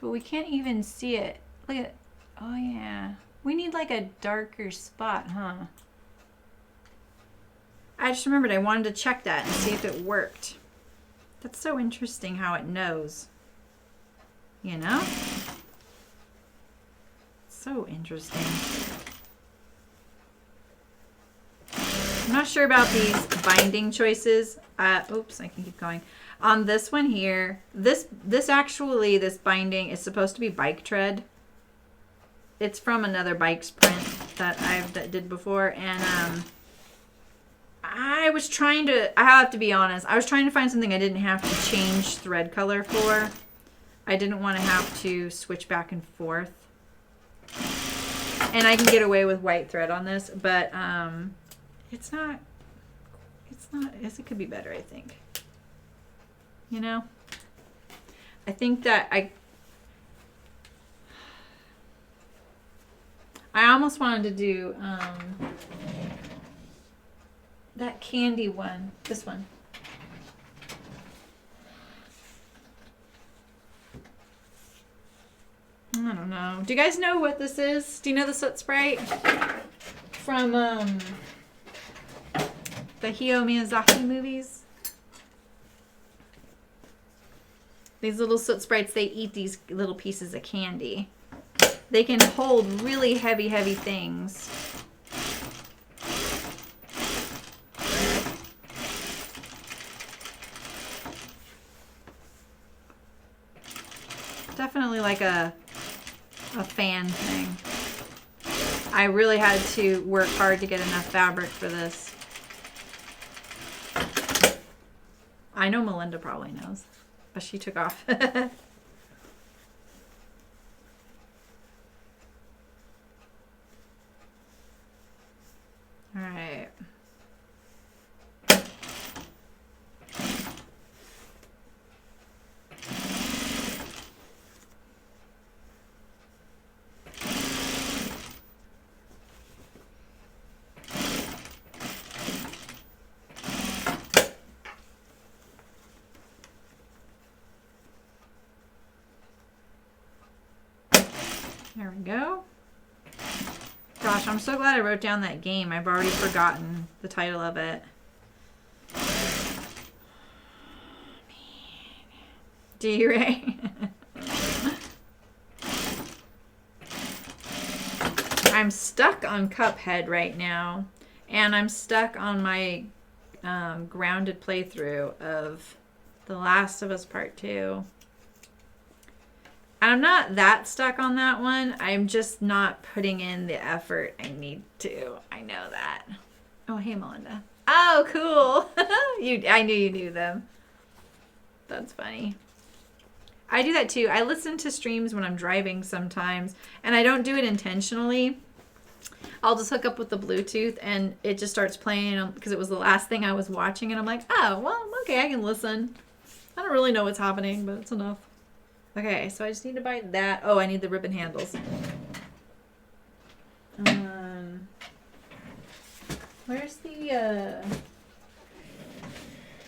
But we can't even see it. Look at it. Oh, yeah. We need like a darker spot, huh? I just remembered I wanted to check that and see if it worked. That's so interesting how it knows. You know? So interesting. I'm not sure about these binding choices. Oops, I can keep going. On this one here, this binding is supposed to be bike tread. It's from another bikes print that did before, and I have to be honest, I was trying to find something I didn't have to change thread color for. I didn't want to have to switch back and forth. And I can get away with white thread on this, but it's not, it could be better, I think. You know? I think that I almost wanted to do that candy one. This one. I don't know. Do you guys know what this is? Do you know the Soot Sprite? From the Hayao Miyazaki movies? These little Soot Sprites, they eat these little pieces of candy. They can hold really heavy, heavy things. Definitely like a fan thing. I really had to work hard to get enough fabric for this. I know Melinda probably knows, but she took off. All right. There we go. Gosh, I'm so glad I wrote down that game. I've already forgotten the title of it. Do you, Ray? I'm stuck on Cuphead right now. And I'm stuck on my grounded playthrough of The Last of Us Part 2. I'm not that stuck on that one. I'm just not putting in the effort I need to. I know that. Oh, hey, Melinda. Oh, cool. I knew you knew them. That's funny. I do that too. I listen to streams when I'm driving sometimes, and I don't do it intentionally. I'll just hook up with the Bluetooth, and it just starts playing because it was the last thing I was watching, and I'm like, oh, well, okay, I can listen. I don't really know what's happening, but it's enough. Okay, so I just need to buy that. Oh, I need the ribbon handles. Where's the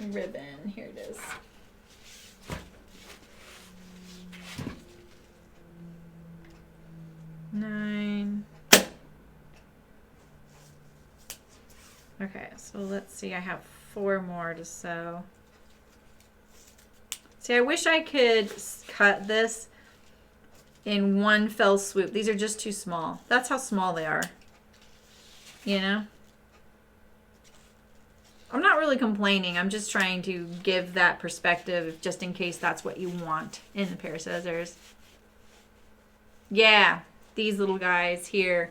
ribbon? Here it is. Nine. Okay, so let's see. I have 4 more to sew. See, I wish I could cut this in one fell swoop. These are just too small. That's how small they are. You know? I'm not really complaining. I'm just trying to give that perspective just in case that's what you want in a pair of scissors. Yeah, these little guys here.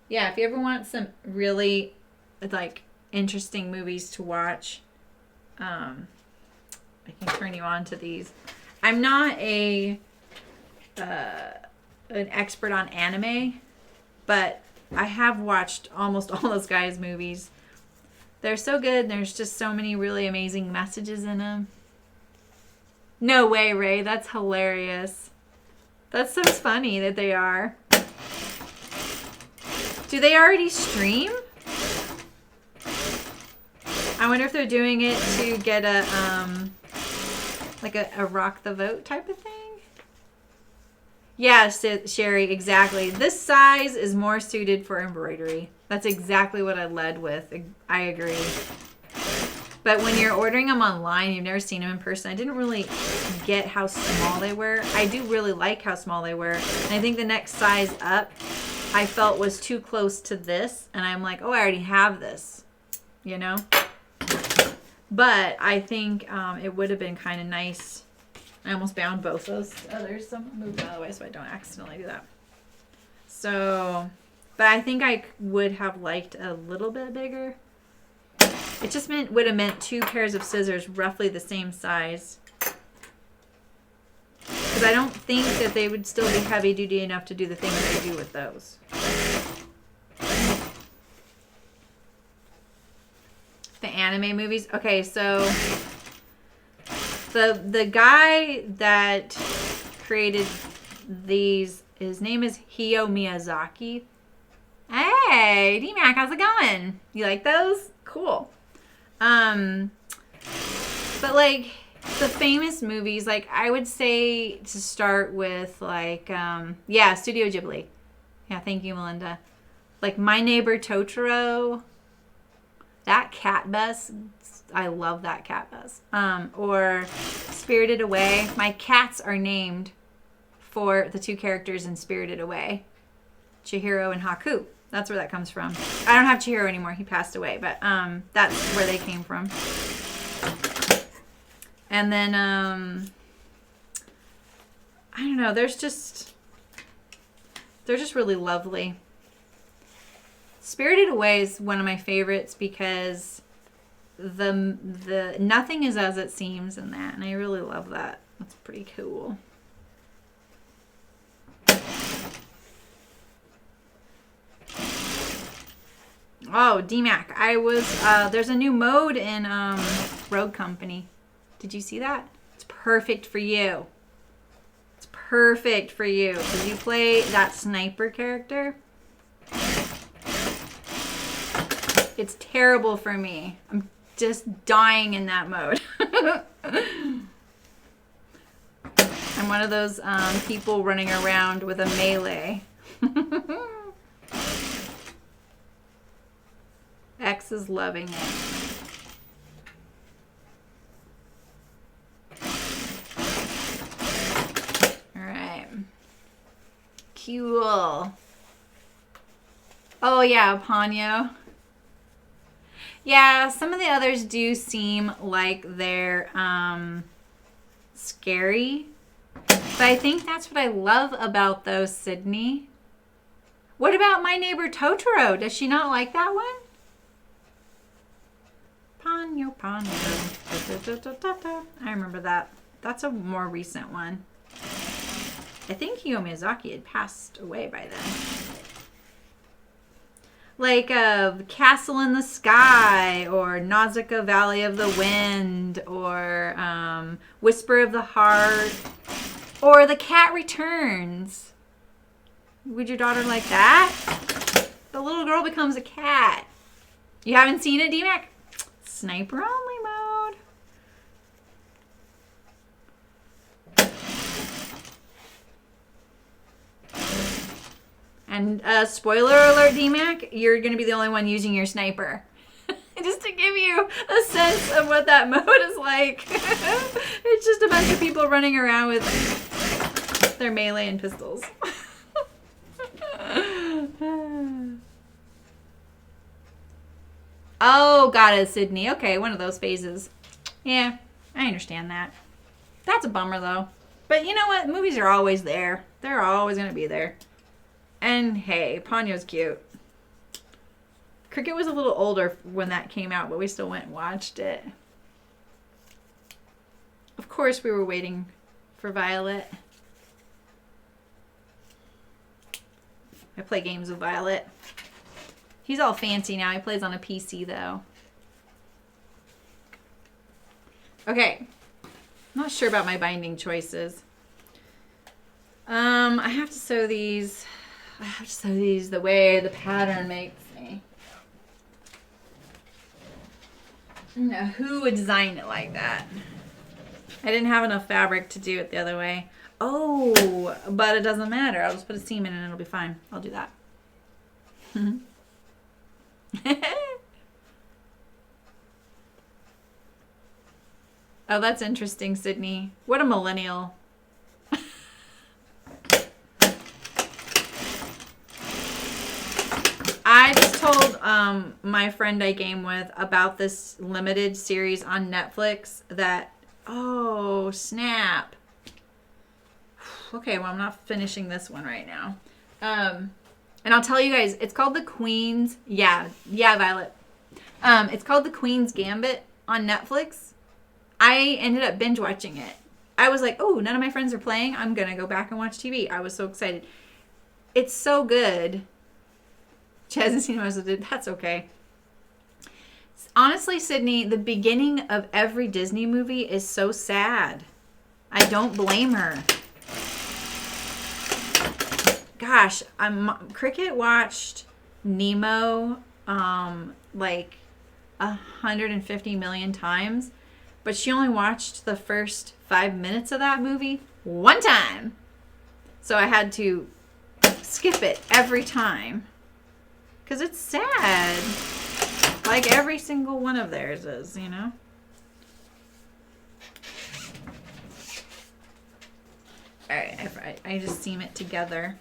Yeah, if you ever want some really, like, interesting movies to watch, I can turn you on to these. I'm not an expert on anime, but I have watched almost all those guys' movies. They're so good. There's just so many really amazing messages in them. No way, Ray. That's hilarious. That's so funny that they are. Do they already stream? I wonder if they're doing it to get a like a rock the vote type of thing. Yes, Sherry, exactly. This size is more suited for embroidery. That's exactly what I led with. I agree. But when you're ordering them online, you've never seen them in person. I didn't really get how small they were. I do really like how small they were. And I think the next size up I felt was too close to this. And I'm like, oh, I already have this. You know? But I think it would have been kind of nice. I almost bound both those others. So I'm going to move them out of the way so I don't accidentally do that. So, but I think I would have liked a little bit bigger. It just would have meant 2 pairs of scissors roughly the same size. Because I don't think that they would still be heavy duty enough to do the things they do with those. The anime movies. Okay, so the guy that created these, his name is Hayao Miyazaki. Hey, D-Mac, how's it going? You like those? Cool. But like, The famous movies, like I would say to start with, like, yeah, Studio Ghibli. Yeah, thank you, Melinda. Like My Neighbor Totoro, that cat bus, I love that cat bus. Or Spirited Away. My cats are named for the two characters in Spirited Away, Chihiro and Haku. That's where that comes from. I don't have Chihiro anymore. He passed away, but that's where they came from. And then, I don't know, they're just really lovely. Spirited Away is one of my favorites because the nothing is as it seems in that, and I really love that. That's pretty cool. Oh, DMAC. I was there's a new mode in Rogue Company. Did you see that? It's perfect for you. It's perfect for you because you play that sniper character. It's terrible for me. I'm just dying in that mode. I'm one of those people running around with a melee. X is loving it. All right. Cool. Oh yeah, Ponyo. Yeah, some of the others do seem like they're scary. But I think that's what I love about those, Sydney. What about My Neighbor Totoro? Does she not like that one? Ponyo, Ponyo. I remember that. That's a more recent one. I think Hayao Miyazaki had passed away by then. Like Castle in the Sky, or Nausicaa Valley of the Wind, or Whisper of the Heart, or The Cat Returns. Would your daughter like that? The little girl becomes a cat. You haven't seen it, DMAC? Sniper only mode. And spoiler alert, DMAC, you're going to be the only one using your sniper. Just to give you a sense of what that mode is like. It's just a bunch of people running around with their melee and pistols. Oh, got it, Sydney. Okay, one of those phases. Yeah, I understand that. That's a bummer, though. But you know what? Movies are always there. They're always going to be there. And hey, Ponyo's cute. Cricket was a little older when that came out, but we still went and watched it. Of course, we were waiting for Violet. I play games with Violet. He's all fancy now. He plays on a PC, though. Okay. I'm not sure about my binding choices. I have to sew these. I have to sew these the way the pattern makes me. No, who would design it like that? I didn't have enough fabric to do it the other way. Oh, but it doesn't matter. I'll just put a seam in and it'll be fine. I'll do that. Oh, that's interesting, Sydney. What a millennial. I just told my friend I game with about this limited series on Netflix that, oh, snap. Okay, well, I'm not finishing this one right now. And I'll tell you guys, it's called The Queen's, yeah, Violet. It's called The Queen's Gambit on Netflix. I ended up binge watching it. I was like, oh, none of my friends are playing. I'm going to go back and watch TV. I was so excited. It's so good. She hasn't seen most of it. That's okay. Honestly, Sydney, the beginning of every Disney movie is so sad. I don't blame her. Gosh, Cricket watched Nemo like 150 million times, but she only watched the first 5 minutes of that movie one time. So I had to skip it every time. Because it's sad. Like every single one of theirs is, you know? Alright, I just seam it together.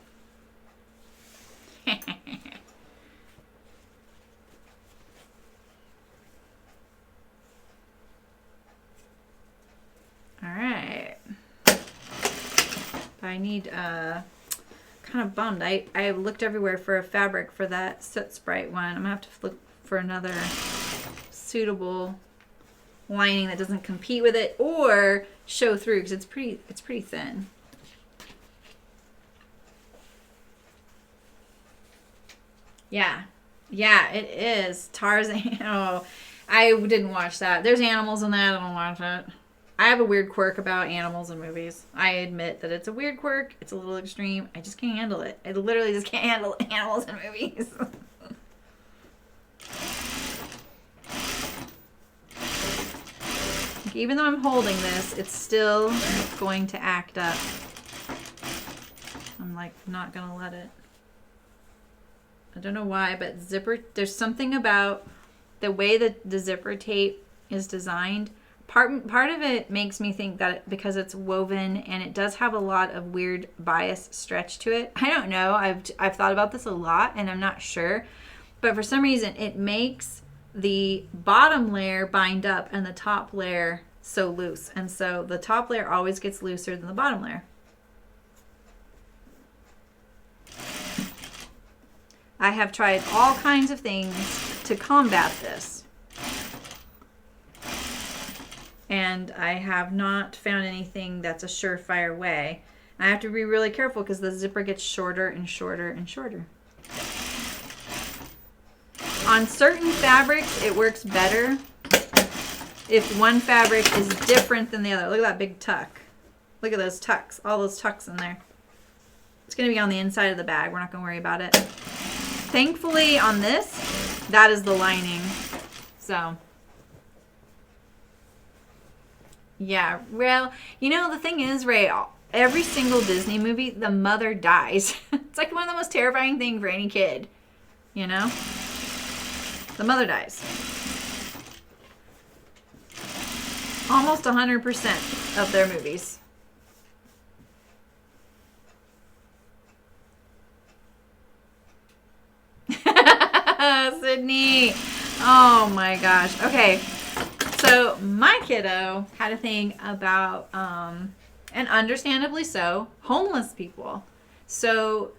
Alright. I need, kind of bummed. I looked everywhere for a fabric for that Soot Sprite one. I'm going to have to look for another suitable lining that doesn't compete with it or show through, because it's pretty thin. Yeah, it is. Tarzan. Oh, I didn't watch that. There's animals in that. I don't watch it. I have a weird quirk about animals in movies. I admit that it's a weird quirk. It's a little extreme. I just can't handle it. I literally just can't handle animals in movies. Even though I'm holding this, it's still going to act up. I'm like not gonna let it. I don't know why, but there's something about the way that the zipper tape is designed. Part of it makes me think that because it's woven and it does have a lot of weird bias stretch to it. I don't know. I've thought about this a lot and I'm not sure. But for some reason it makes the bottom layer bind up and the top layer so loose. And so the top layer always gets looser than the bottom layer. I have tried all kinds of things to combat this. And I have not found anything that's a surefire way. I have to be really careful because the zipper gets shorter and shorter and shorter. On certain fabrics, it works better if one fabric is different than the other. Look at that big tuck. Look at those tucks, all those tucks in there. It's going to be on the inside of the bag. We're not going to worry about it. Thankfully, on this, that is the lining. So... yeah, well, you know, the thing is, Ray, every single Disney movie, the mother dies. It's like one of the most terrifying things for any kid, you know? The mother dies. Almost 100% of their movies. Sydney. Oh my gosh. Okay. So my kiddo had a thing about, and understandably so, homeless people. So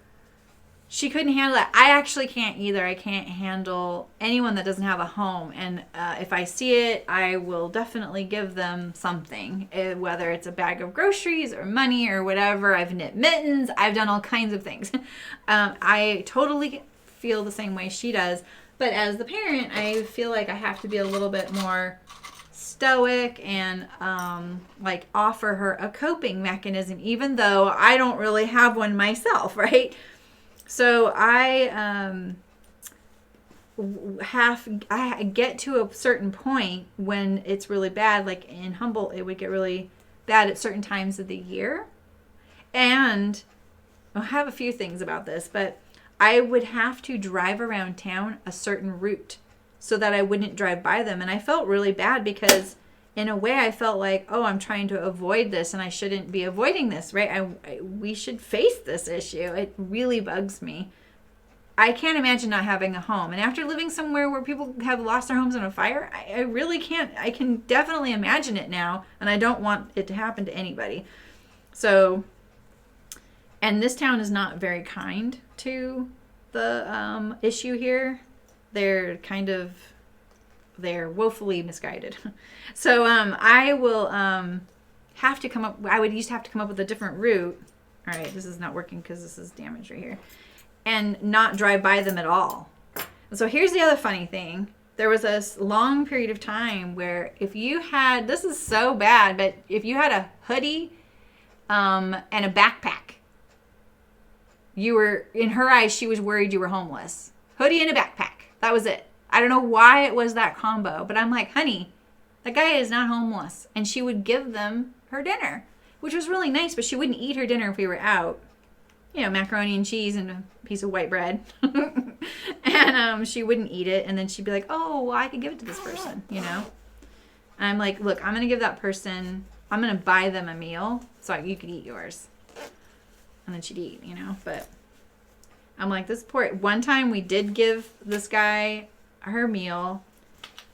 she couldn't handle that. I actually can't either. I can't handle anyone that doesn't have a home. And if I see it, I will definitely give them something, whether it's a bag of groceries or money or whatever. I've knit mittens. I've done all kinds of things. I totally feel the same way she does. But as the parent, I feel like I have to be a little bit more stoic and like offer her a coping mechanism, even though I don't really have one myself, right? So I get to a certain point when it's really bad. Like in Humboldt, it would get really bad at certain times of the year. And I have a few things about this, but I would have to drive around town a certain route so that I wouldn't drive by them. And I felt really bad because in a way I felt like, oh, I'm trying to avoid this and I shouldn't be avoiding this, right? We should face this issue. It really bugs me. I can't imagine not having a home. And after living somewhere where people have lost their homes in a fire, I really can't. I can definitely imagine it now. And I don't want it to happen to anybody. So, and this town is not very kind to the issue here. They're woefully misguided. So I will have to come up, I would used to have to come up with a different route. All right, this is not working because this is damaged right here. And not drive by them at all. So here's the other funny thing. There was a long period of time where if you had, this is so bad, but if you had a hoodie and a backpack, you were, in her eyes, she was worried you were homeless. Hoodie and a backpack. That was it. I don't know why it was that combo, but I'm like, honey, That guy is not homeless. And she would give them her dinner, which was really nice, but she wouldn't eat her dinner if we were out. You know, macaroni and cheese and a piece of white bread. And she wouldn't eat it. And then she'd be like, oh, well, I could give it to this person, you know? And I'm like, look, I'm going to give that person, I'm going to buy them a meal so you could eat yours. And then she'd eat, you know? But I'm like, this poor, one time we did give this guy her meal.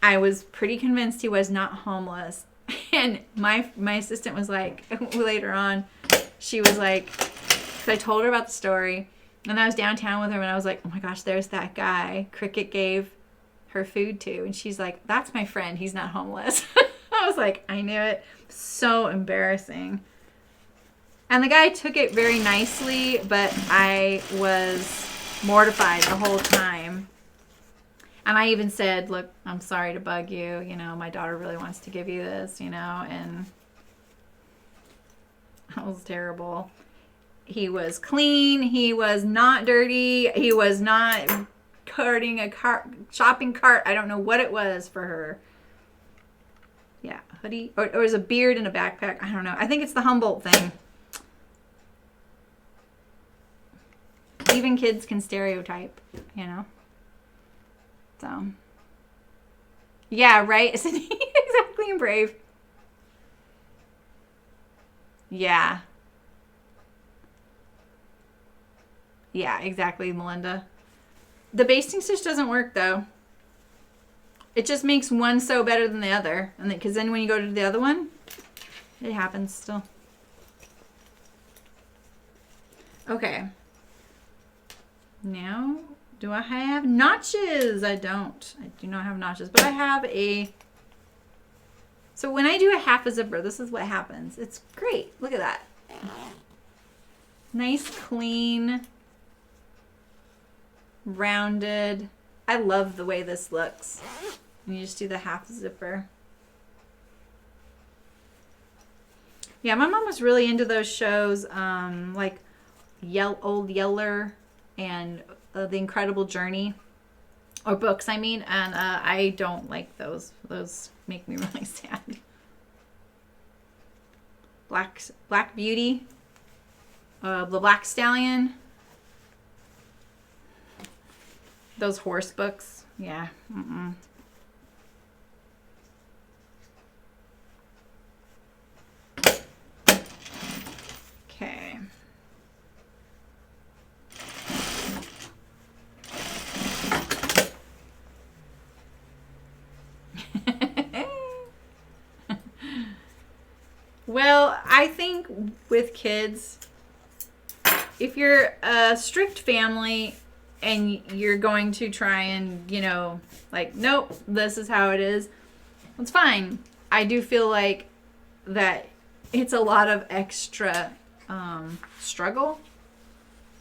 I was pretty convinced he was not homeless. And my assistant was like, later on, she was like, I told her about the story, and I was downtown with her, and I was like, oh my gosh, there's that guy Cricket gave her food to. And she's like, that's my friend. He's not homeless. I was like, I knew it. So embarrassing. And the guy took it very nicely, but I was mortified the whole time. And I even said, look, I'm sorry to bug you. You know, my daughter really wants to give you this, you know, and that was terrible. He was clean. He was not dirty. He was not carting a shopping cart. I don't know what it was for her. Yeah, hoodie. Or it was a beard and a backpack. I don't know. I think it's the Humboldt thing. Even kids can stereotype, you know. So, yeah, right? Isn't he exactly and brave? Yeah. Yeah, exactly, Melinda. The basting stitch doesn't work, though. It just makes one sew better than the other. And because then when you go to the other one, it happens still. Okay. Now, do I have notches? I don't. I do not have notches, but I have a... So when I do a half a zipper, this is what happens. It's great. Look at that. Nice, clean, rounded. I love the way this looks. And you just do the half zipper. Yeah, my mom was really into those shows, like Old Yeller and The Incredible Journey, or books, I mean, and I don't like those. Those make me really sad. Black Beauty, the Black Stallion, those horse books, yeah. Okay. Well, I think with kids, if you're a strict family and you're going to try and, you know, like, nope, this is how it is, it's fine. I do feel like that it's a lot of extra struggle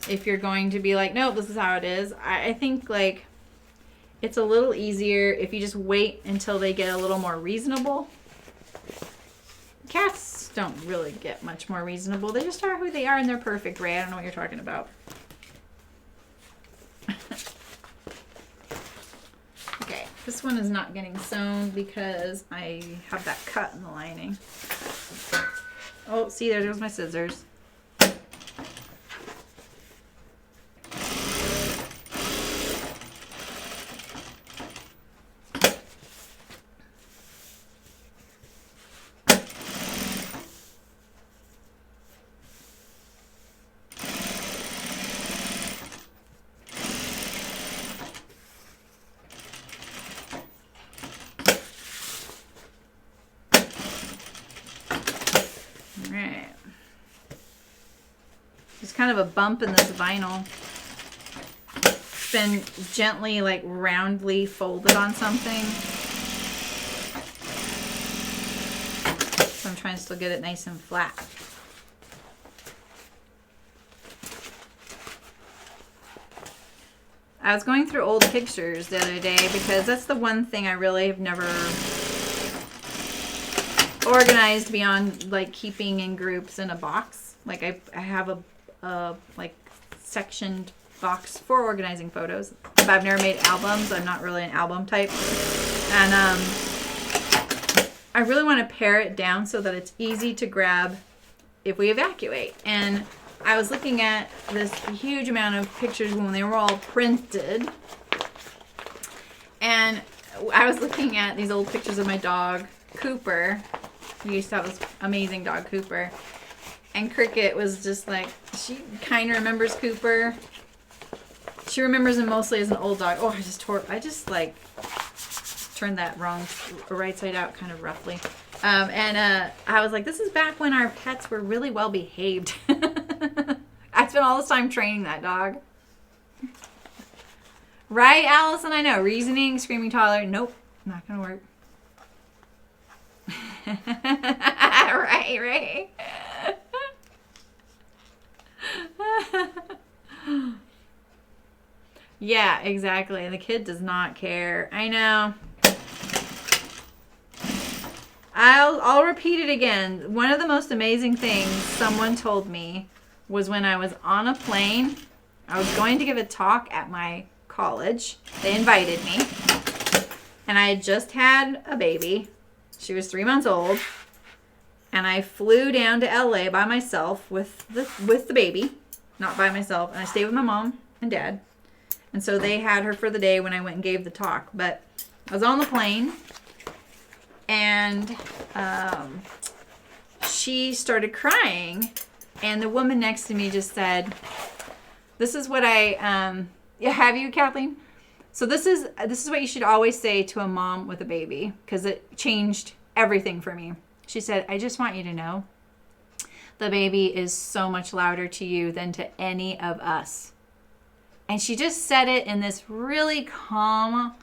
if you're going to be like, nope, this is how it is. I think, like, it's a little easier if you just wait until they get a little more reasonable. Cats don't really get much more reasonable. They just are who they are and they're perfect, Ray. I don't know what you're talking about. Okay, this one is not getting sewn because I have that cut in the lining. Oh, see, there goes my scissors. Kind of a bump in this vinyl. It's been gently, like, roundly folded on something. So I'm trying to still get it nice and flat. I was going through old pictures the other day because that's the one thing I really have never organized beyond, like, keeping in groups in a box. Like, I have a like sectioned box for organizing photos, but I've never made albums. I'm not really an album type. And I really want to pare it down so that it's easy to grab if we evacuate. And I was looking at this huge amount of pictures when they were all printed. And I was looking at these old pictures of my dog, Cooper. We used to have this amazing dog, Cooper. And Cricket was just like, she kind of remembers Cooper. She remembers him mostly as an old dog. Oh, I just like turned that right side out kind of roughly. I was like, this is back when our pets were really well behaved. I spent all this time training that dog. Right, Allison? I know. Reasoning, screaming toddler. Nope. Not going to work. Right. Yeah, exactly. The kid does not care. I know. I'll repeat it again. One of the most amazing things someone told me was when I was on a plane. I was going to give a talk at my college. They invited me. And I had just had a baby. She was 3 months old. And I flew down to LA by myself with the baby. Not by myself. And I stayed with my mom and dad. And so they had her for the day when I went and gave the talk. But I was on the plane. And she started crying. And the woman next to me just said, this is what have you, Kathleen? So this is what you should always say to a mom with a baby, because it changed everything for me. She said, I just want you to know the baby is so much louder to you than to any of us. And she just said it in this really calm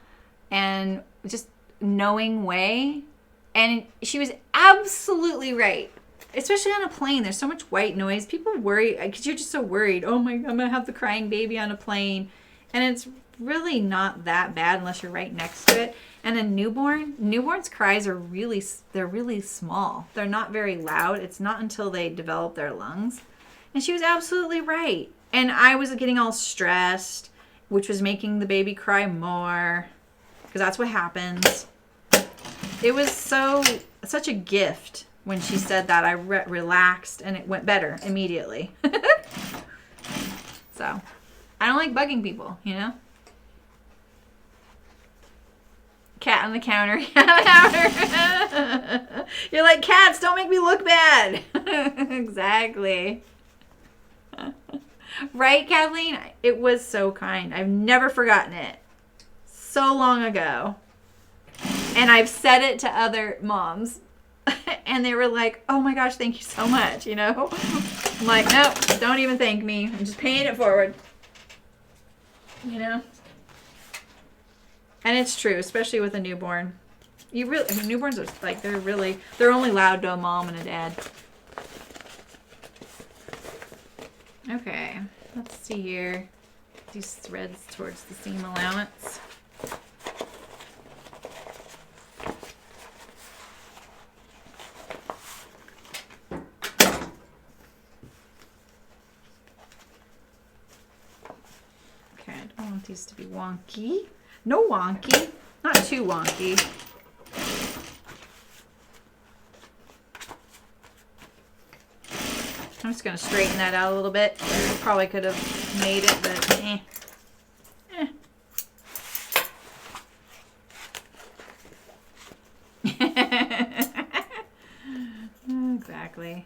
and just knowing way. And she was absolutely right. Especially on a plane, there's so much white noise. People worry, because you're just so worried. Oh my, I'm going to have the crying baby on a plane. And it's really not that bad unless you're right next to it. And a newborn's cries are they're really small. They're not very loud. It's not until they develop their lungs. And she was absolutely right. And I was getting all stressed, which was making the baby cry more, because that's what happens. It was such a gift. When she said that, I relaxed and it went better immediately. So, I don't like bugging people, you know? Cat on the counter. You're like, cats, don't make me look bad. Exactly. Right, Kathleen? It was so kind. I've never forgotten it. So long ago. And I've said it to other moms. And they were like, oh my gosh, thank you so much, you know? I'm like, nope, don't even thank me. I'm just paying it forward. You know? And it's true, especially with a newborn. Newborns are like, they're only loud to a mom and a dad. Okay, let's see here. These threads towards the seam allowance. I don't want these to be wonky. No wonky. Not too wonky. I'm just going to straighten that out a little bit. I probably could have made it, but Exactly.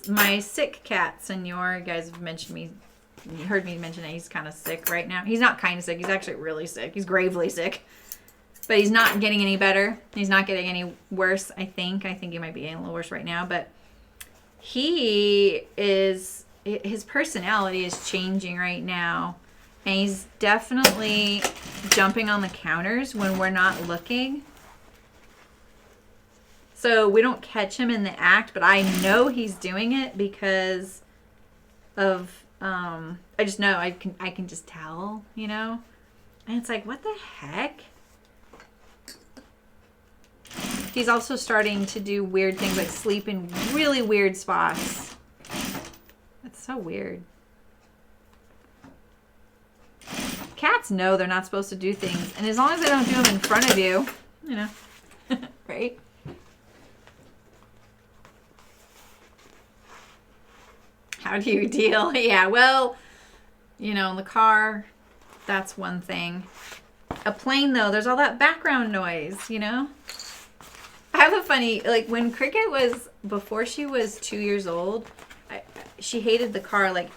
My sick cat, Senor, you guys have mentioned me. You heard me mention that he's kind of sick right now. He's not kind of sick. He's actually really sick. He's gravely sick. But he's not getting any better. He's not getting any worse, I think. I think he might be getting a little worse right now. But his personality is changing right now. And he's definitely jumping on the counters when we're not looking. So we don't catch him in the act. But I know he's doing it because of... I just know, I can just tell, you know? And it's like, what the heck? He's also starting to do weird things like sleep in really weird spots. It's so weird. Cats know they're not supposed to do things. And as long as they don't do them in front of you, you know. Right? How do you deal? Yeah, well, in the car, that's one thing. A plane, though, there's all that background noise. I have a funny, like when Cricket was, before she was 2 years old, she hated the car, like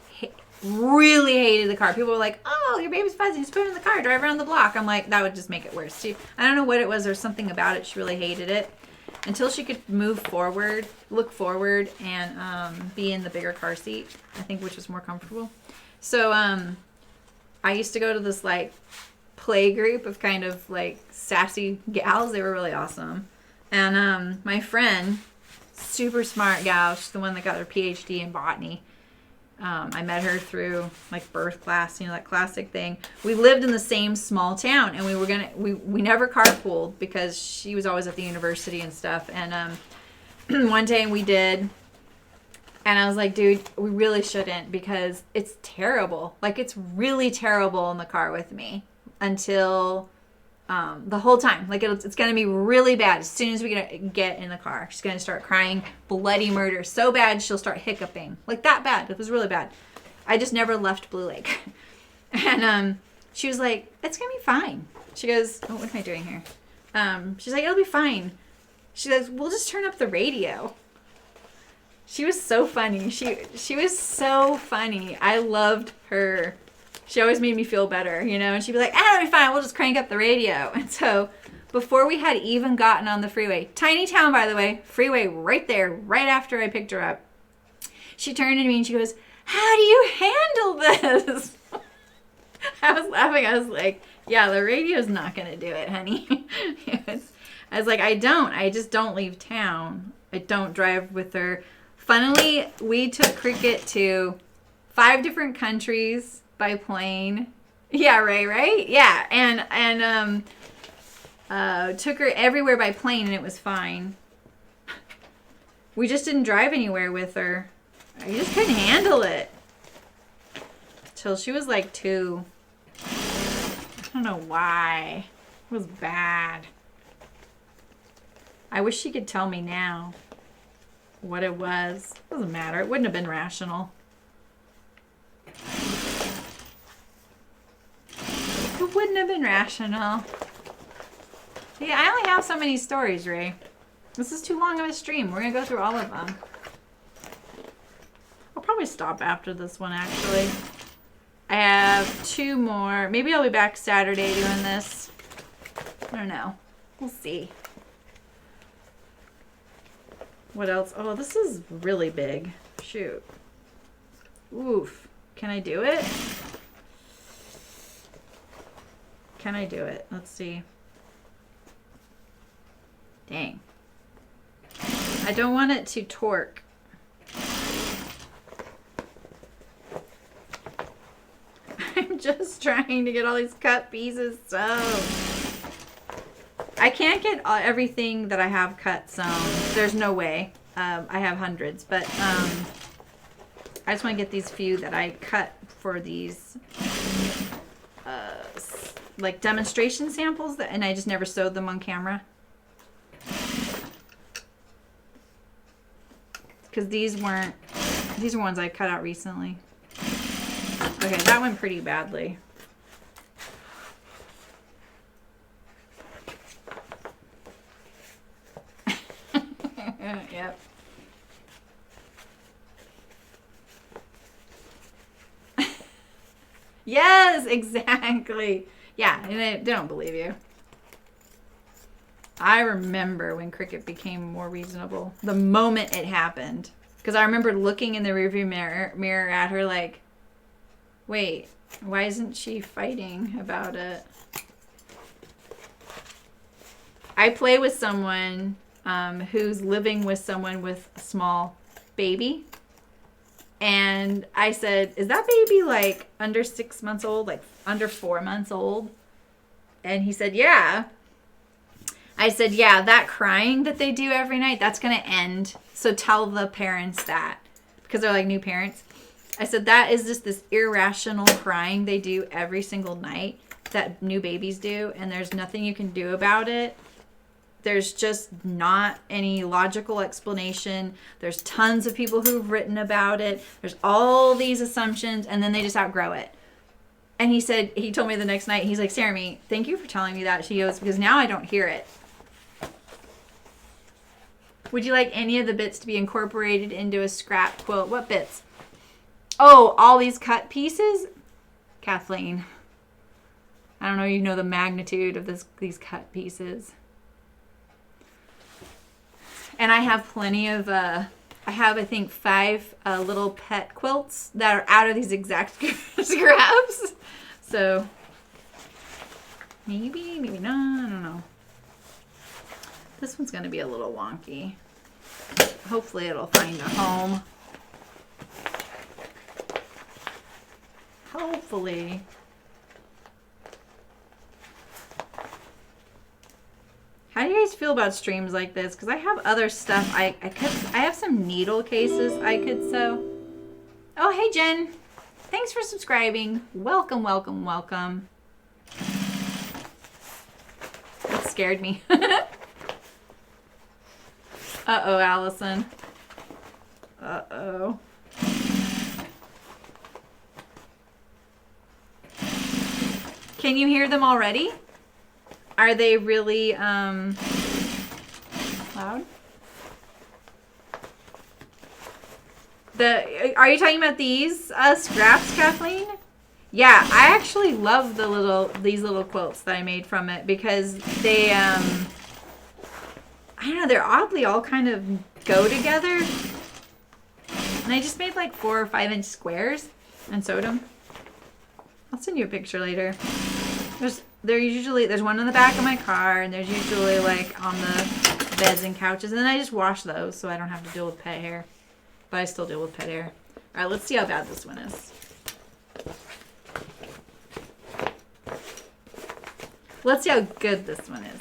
really hated the car. People were like, oh, your baby's fuzzy, just put it in the car, drive around the block. I'm like, that would just make it worse. I don't know what it was. There's something about it. She really hated it until she could look forward and be in the bigger car seat, I think, which was more comfortable. So I used to go to this like play group of kind of like sassy gals. They were really awesome. And my friend, super smart gal, she's the one that got her PhD in botany. I met her through like birth class, that classic thing. We lived in the same small town, and we never carpooled because she was always at the university and stuff. And one day we did, and I was like, dude, we really shouldn't because it's terrible. Like, it's really terrible in the car with me until the whole time. Like, it's going to be really bad as soon as we get in the car. She's going to start crying bloody murder. So bad, she'll start hiccuping. Like, that bad. It was really bad. I just never left Blue Lake. And she was like, it's going to be fine. She goes, oh, what am I doing here? She's like, it'll be fine. She goes, we'll just turn up the radio. She was so funny. She was so funny. I loved her. She always made me feel better, and she'd be like, it'll be fine, we'll just crank up the radio. And so before we had even gotten on the freeway, tiny town, by the way, freeway right there, right after I picked her up, she turned to me and she goes, how do you handle this? I was laughing. I was like, yeah, the radio's not going to do it, honey. I was like, I just don't leave town. I don't drive with her. Funnily, we took Cricket to 5 different countries by plane. Yeah, right? Yeah. And took her everywhere by plane, and it was fine. We just didn't drive anywhere with her. I just couldn't handle it. Till she was like 2. I don't know why. It was bad. I wish she could tell me now what it was. Doesn't matter. It wouldn't have been rational. It wouldn't have been rational. See, I only have so many stories, Ray. This is too long of a stream. We're going to go through all of them. I'll probably stop after this one, actually. I have 2 more. Maybe I'll be back Saturday doing this. I don't know. We'll see. What else? Oh, this is really big. Shoot. Oof. Can I do it? Can I do it? Let's see. Dang. I don't want it to torque. I'm just trying to get all these cut pieces sewn. I can't get everything that I have cut sewn. There's no way. I have hundreds, but I just want to get these few that I cut for these like demonstration samples, and I just never sewed them on camera. Because these are ones I cut out recently. Okay, that went pretty badly. Yep. Yes, exactly. Yeah, and they don't believe you. I remember when Cricket became more reasonable. The moment it happened. Because I remember looking in the rearview mirror at her like, wait, why isn't she fighting about it? I play with someone who's living with someone with a small baby. And I said, is that baby like under 6 months old, like under 4 months old? And he said, yeah. I said, yeah, that crying that they do every night, that's going to end. So tell the parents that. Because they're like new parents. I said, that is just this irrational crying they do every single night that new babies do. And there's nothing you can do about it. there's just not any logical explanation. There's tons of people who've written about it. There's all these assumptions, and then they just outgrow it. And he told me the next night, he's like, Jeremy, thank you for telling me that. She goes, because now I don't hear it. Would you like any of the bits to be incorporated into a scrap quilt? What bits? Oh, all these cut pieces? Kathleen, I don't know, you know the magnitude of these cut pieces. And I have plenty of, I think 5 little pet quilts that are out of these exact scraps. So maybe not, I don't know. This one's going to be a little wonky. Hopefully it'll find a home. Hopefully. How do you guys feel about streams like this? Because I have other stuff. I have some needle cases I could sew. Oh, hey, Jen. Thanks for subscribing. Welcome, welcome, welcome. That scared me. Uh-oh, Allison. Uh-oh. Can you hear them already? Are they really loud? Are you talking about these scraps, Kathleen? Yeah, I actually love these little quilts that I made from it because they I don't know, they're oddly all kind of go together. And I just made like 4 or 5 inch squares and sewed them. I'll send you a picture later. There's one in the back of my car, and there's usually like on the beds and couches, and then I just wash those so I don't have to deal with pet hair. But I still deal with pet hair. All right, let's see how bad this one is. Let's see how good this one is.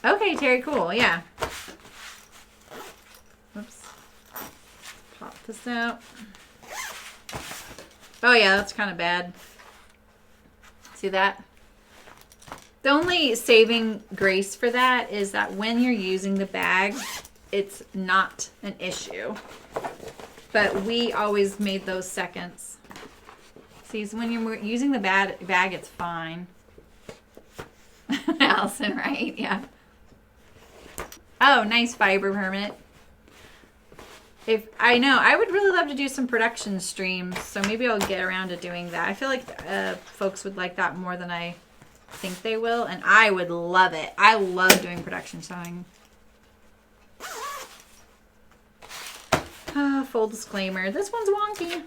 Okay, Terry, cool, yeah. Whoops. Pop this out. Oh yeah, that's kind of bad. See that? The only saving grace for that is that when you're using the bag, it's not an issue. But we always made those seconds. See, so when you're using the bag, it's fine. Allison, right? Yeah. Oh, nice fiber permit. I know, I would really love to do some production streams, so maybe I'll get around to doing that. I feel like folks would like that more than I think they will, and I would love it. I love doing production sewing. Full disclaimer, this one's wonky.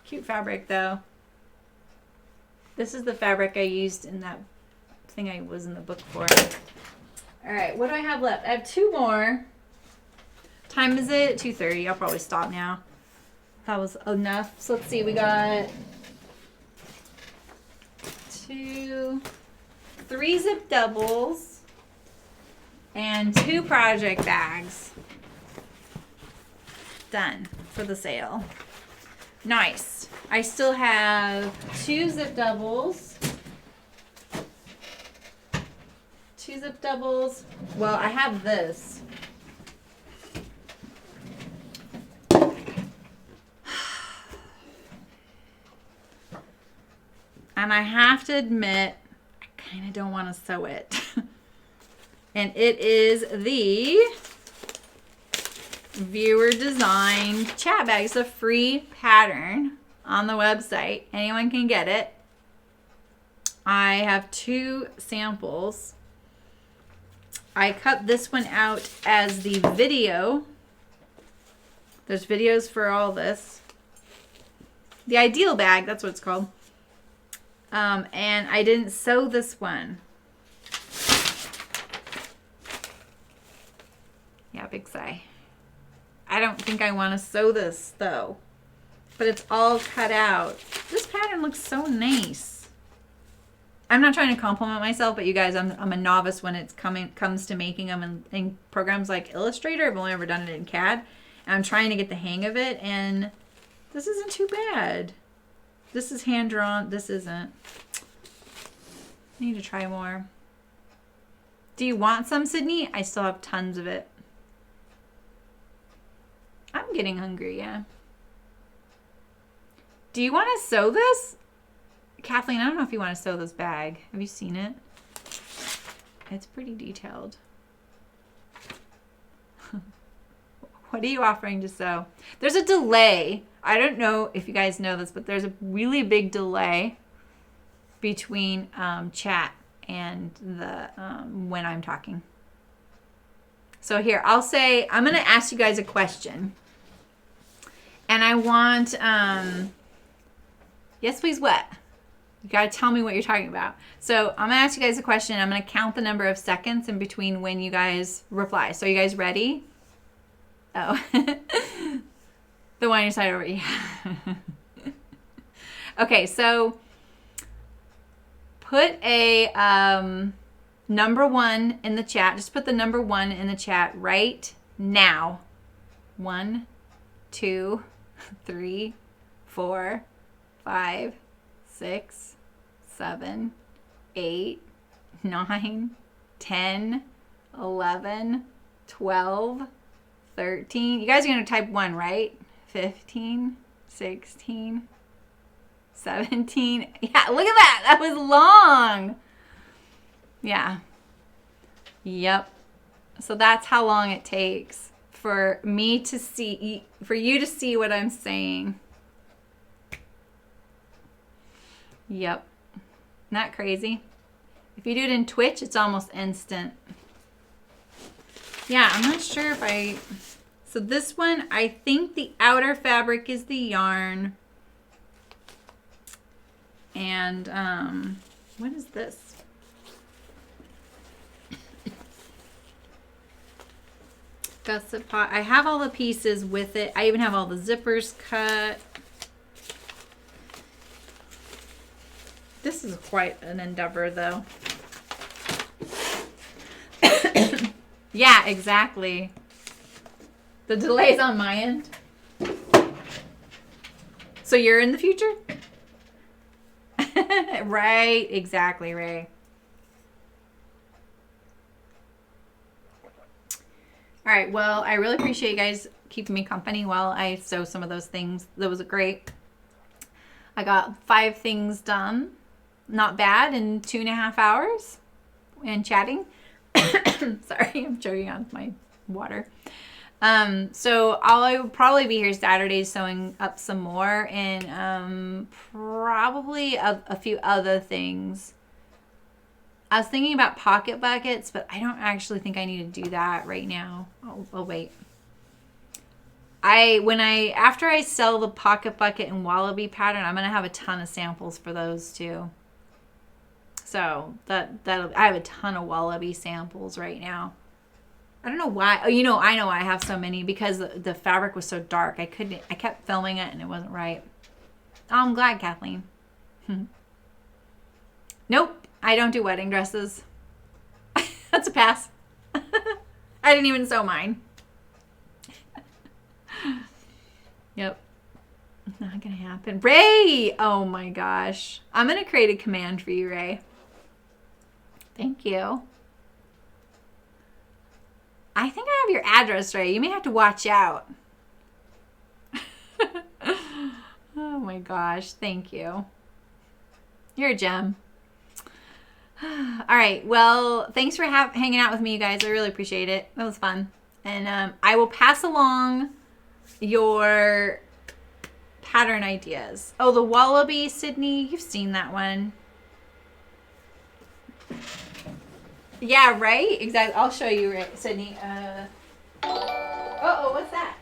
Cute fabric, though. This is the fabric I used in that thing I was in the book for. All right, what do I have left? I have 2 more. Time is it? 2:30. I'll probably stop now. That was enough. So let's see. We got 3 zip doubles and 2 project bags. Done for the sale. Nice. I still have 2 zip doubles. 2 zip doubles. Well, I have this. And I have to admit, I kind of don't want to sew it. And it is the viewer designed chat bag. It's a free pattern on the website. Anyone can get it. I have 2 samples. I cut this one out as the video. There's videos for all this. The ideal bag, that's what it's called. And I didn't sew this one. Yeah, big sigh. I don't think I want to sew this though, but it's all cut out. This pattern looks so nice. I'm not trying to compliment myself, but you guys, I'm a novice when it comes to making them in programs like Illustrator. I've only ever done it in CAD, and I'm trying to get the hang of it, and this isn't too bad. This is hand drawn. This isn't. I need to try more. Do you want some, Sydney? I still have tons of it. I'm getting hungry, yeah. Do you want to sew this? Kathleen, I don't know if you want to sew this bag. Have you seen it? It's pretty detailed. What are you offering to sew? There's a delay. I don't know if you guys know this, but there's a really big delay between chat and the when I'm talking. So here, I'll say, I'm going to ask you guys a question. And I want, yes, please, what? You got to tell me what you're talking about. So I'm going to ask you guys a question. I'm going to count the number of seconds in between when you guys reply. So are you guys ready? Oh. The one you side over. Yeah. Okay, so put a number 1 in the chat. Just put the number 1 in the chat right now. 1, 2, 3, 4, 5, 6, 7, 8, 9, 10, 11, 12, 13. You guys are going to type 1, right? 15, 16, 17. Yeah, look at that. That was long. Yeah. Yep. So that's how long it takes for me to see, for you to see what I'm saying. Yep. Isn't that crazy? If you do it in Twitch, it's almost instant. Yeah, I'm not sure if I... So this one, I think the outer fabric is the yarn. And, what is this? Gusset pot. I have all the pieces with it. I even have all the zippers cut. This is quite an endeavor, though. Yeah, exactly. The delay's on my end. So you're in the future? Right, exactly, Ray. All right, well, I really appreciate you guys keeping me company while I sew some of those things. That was great. I got 5 things done. Not bad in 2.5 hours and chatting. Sorry, I'm choking on my water. So I will probably be here Saturday sewing up some more and probably a few other things. I was thinking about pocket buckets, but I don't actually think I need to do that right now. I'll wait. After I sell the pocket bucket and wallaby pattern, I'm gonna have a ton of samples for those too. So I have a ton of wallaby samples right now. I don't know why. Oh, I know why I have so many, because the fabric was so dark. I kept filming it and it wasn't right. Oh, I'm glad, Kathleen. Nope, I don't do wedding dresses. That's a pass. I didn't even sew mine. Yep. Not gonna happen. Ray! Oh my gosh. I'm gonna create a command for you, Ray. Thank you. I think I have your address, Ray. You may have to watch out. Oh my gosh. Thank you. You're a gem. All right. Well, thanks for hanging out with me, you guys. I really appreciate it. That was fun. And I will pass along your pattern ideas. Oh, the wallaby, Sydney. You've seen that one. Yeah, right? Exactly. I'll show you, right, Sydney. Uh-oh, what's that?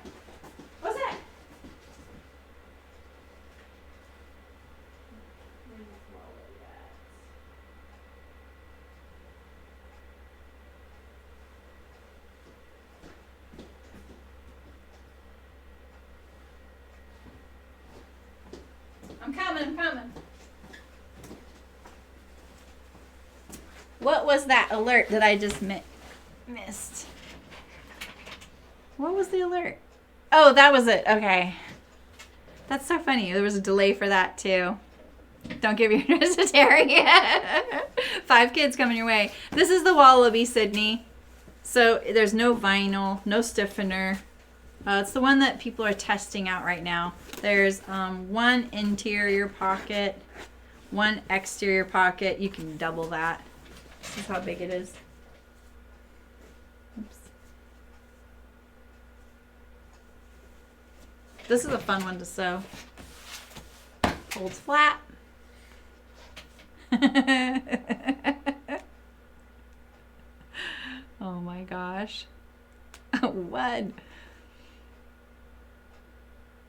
What's that? I'm coming. What was that alert that I just missed? What was the alert? Oh, that was it. Okay. That's so funny. There was a delay for that too. Don't give your address to Terry. 5 kids coming your way. This is the Wallaby, Sydney. So there's no vinyl, no stiffener. It's the one that people are testing out right now. There's one interior pocket, one exterior pocket. You can double that. This is how big it is. Oops. This is a fun one to sew. Holds flat. Oh my gosh. What?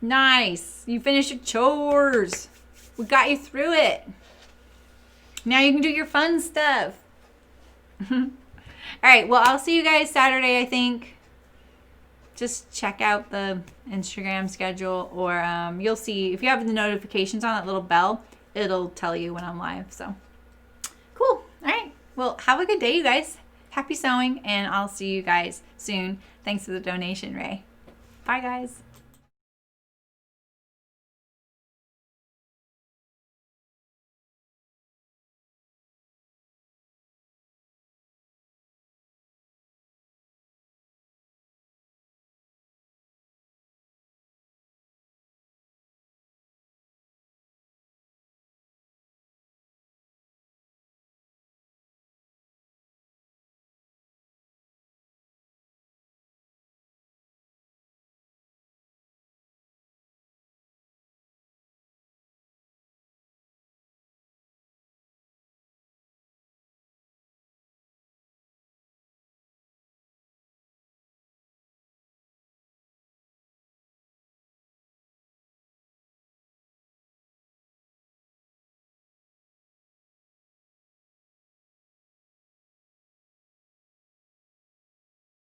Nice. You finished your chores. We got you through it. Now you can do your fun stuff. All right. Well, I'll see you guys Saturday, I think. Just check out the Instagram schedule, or you'll see if you have the notifications on, that little bell, it'll tell you when I'm live. So cool. All right. Well, have a good day, you guys. Happy sewing, and I'll see you guys soon. Thanks for the donation, Ray. Bye, guys.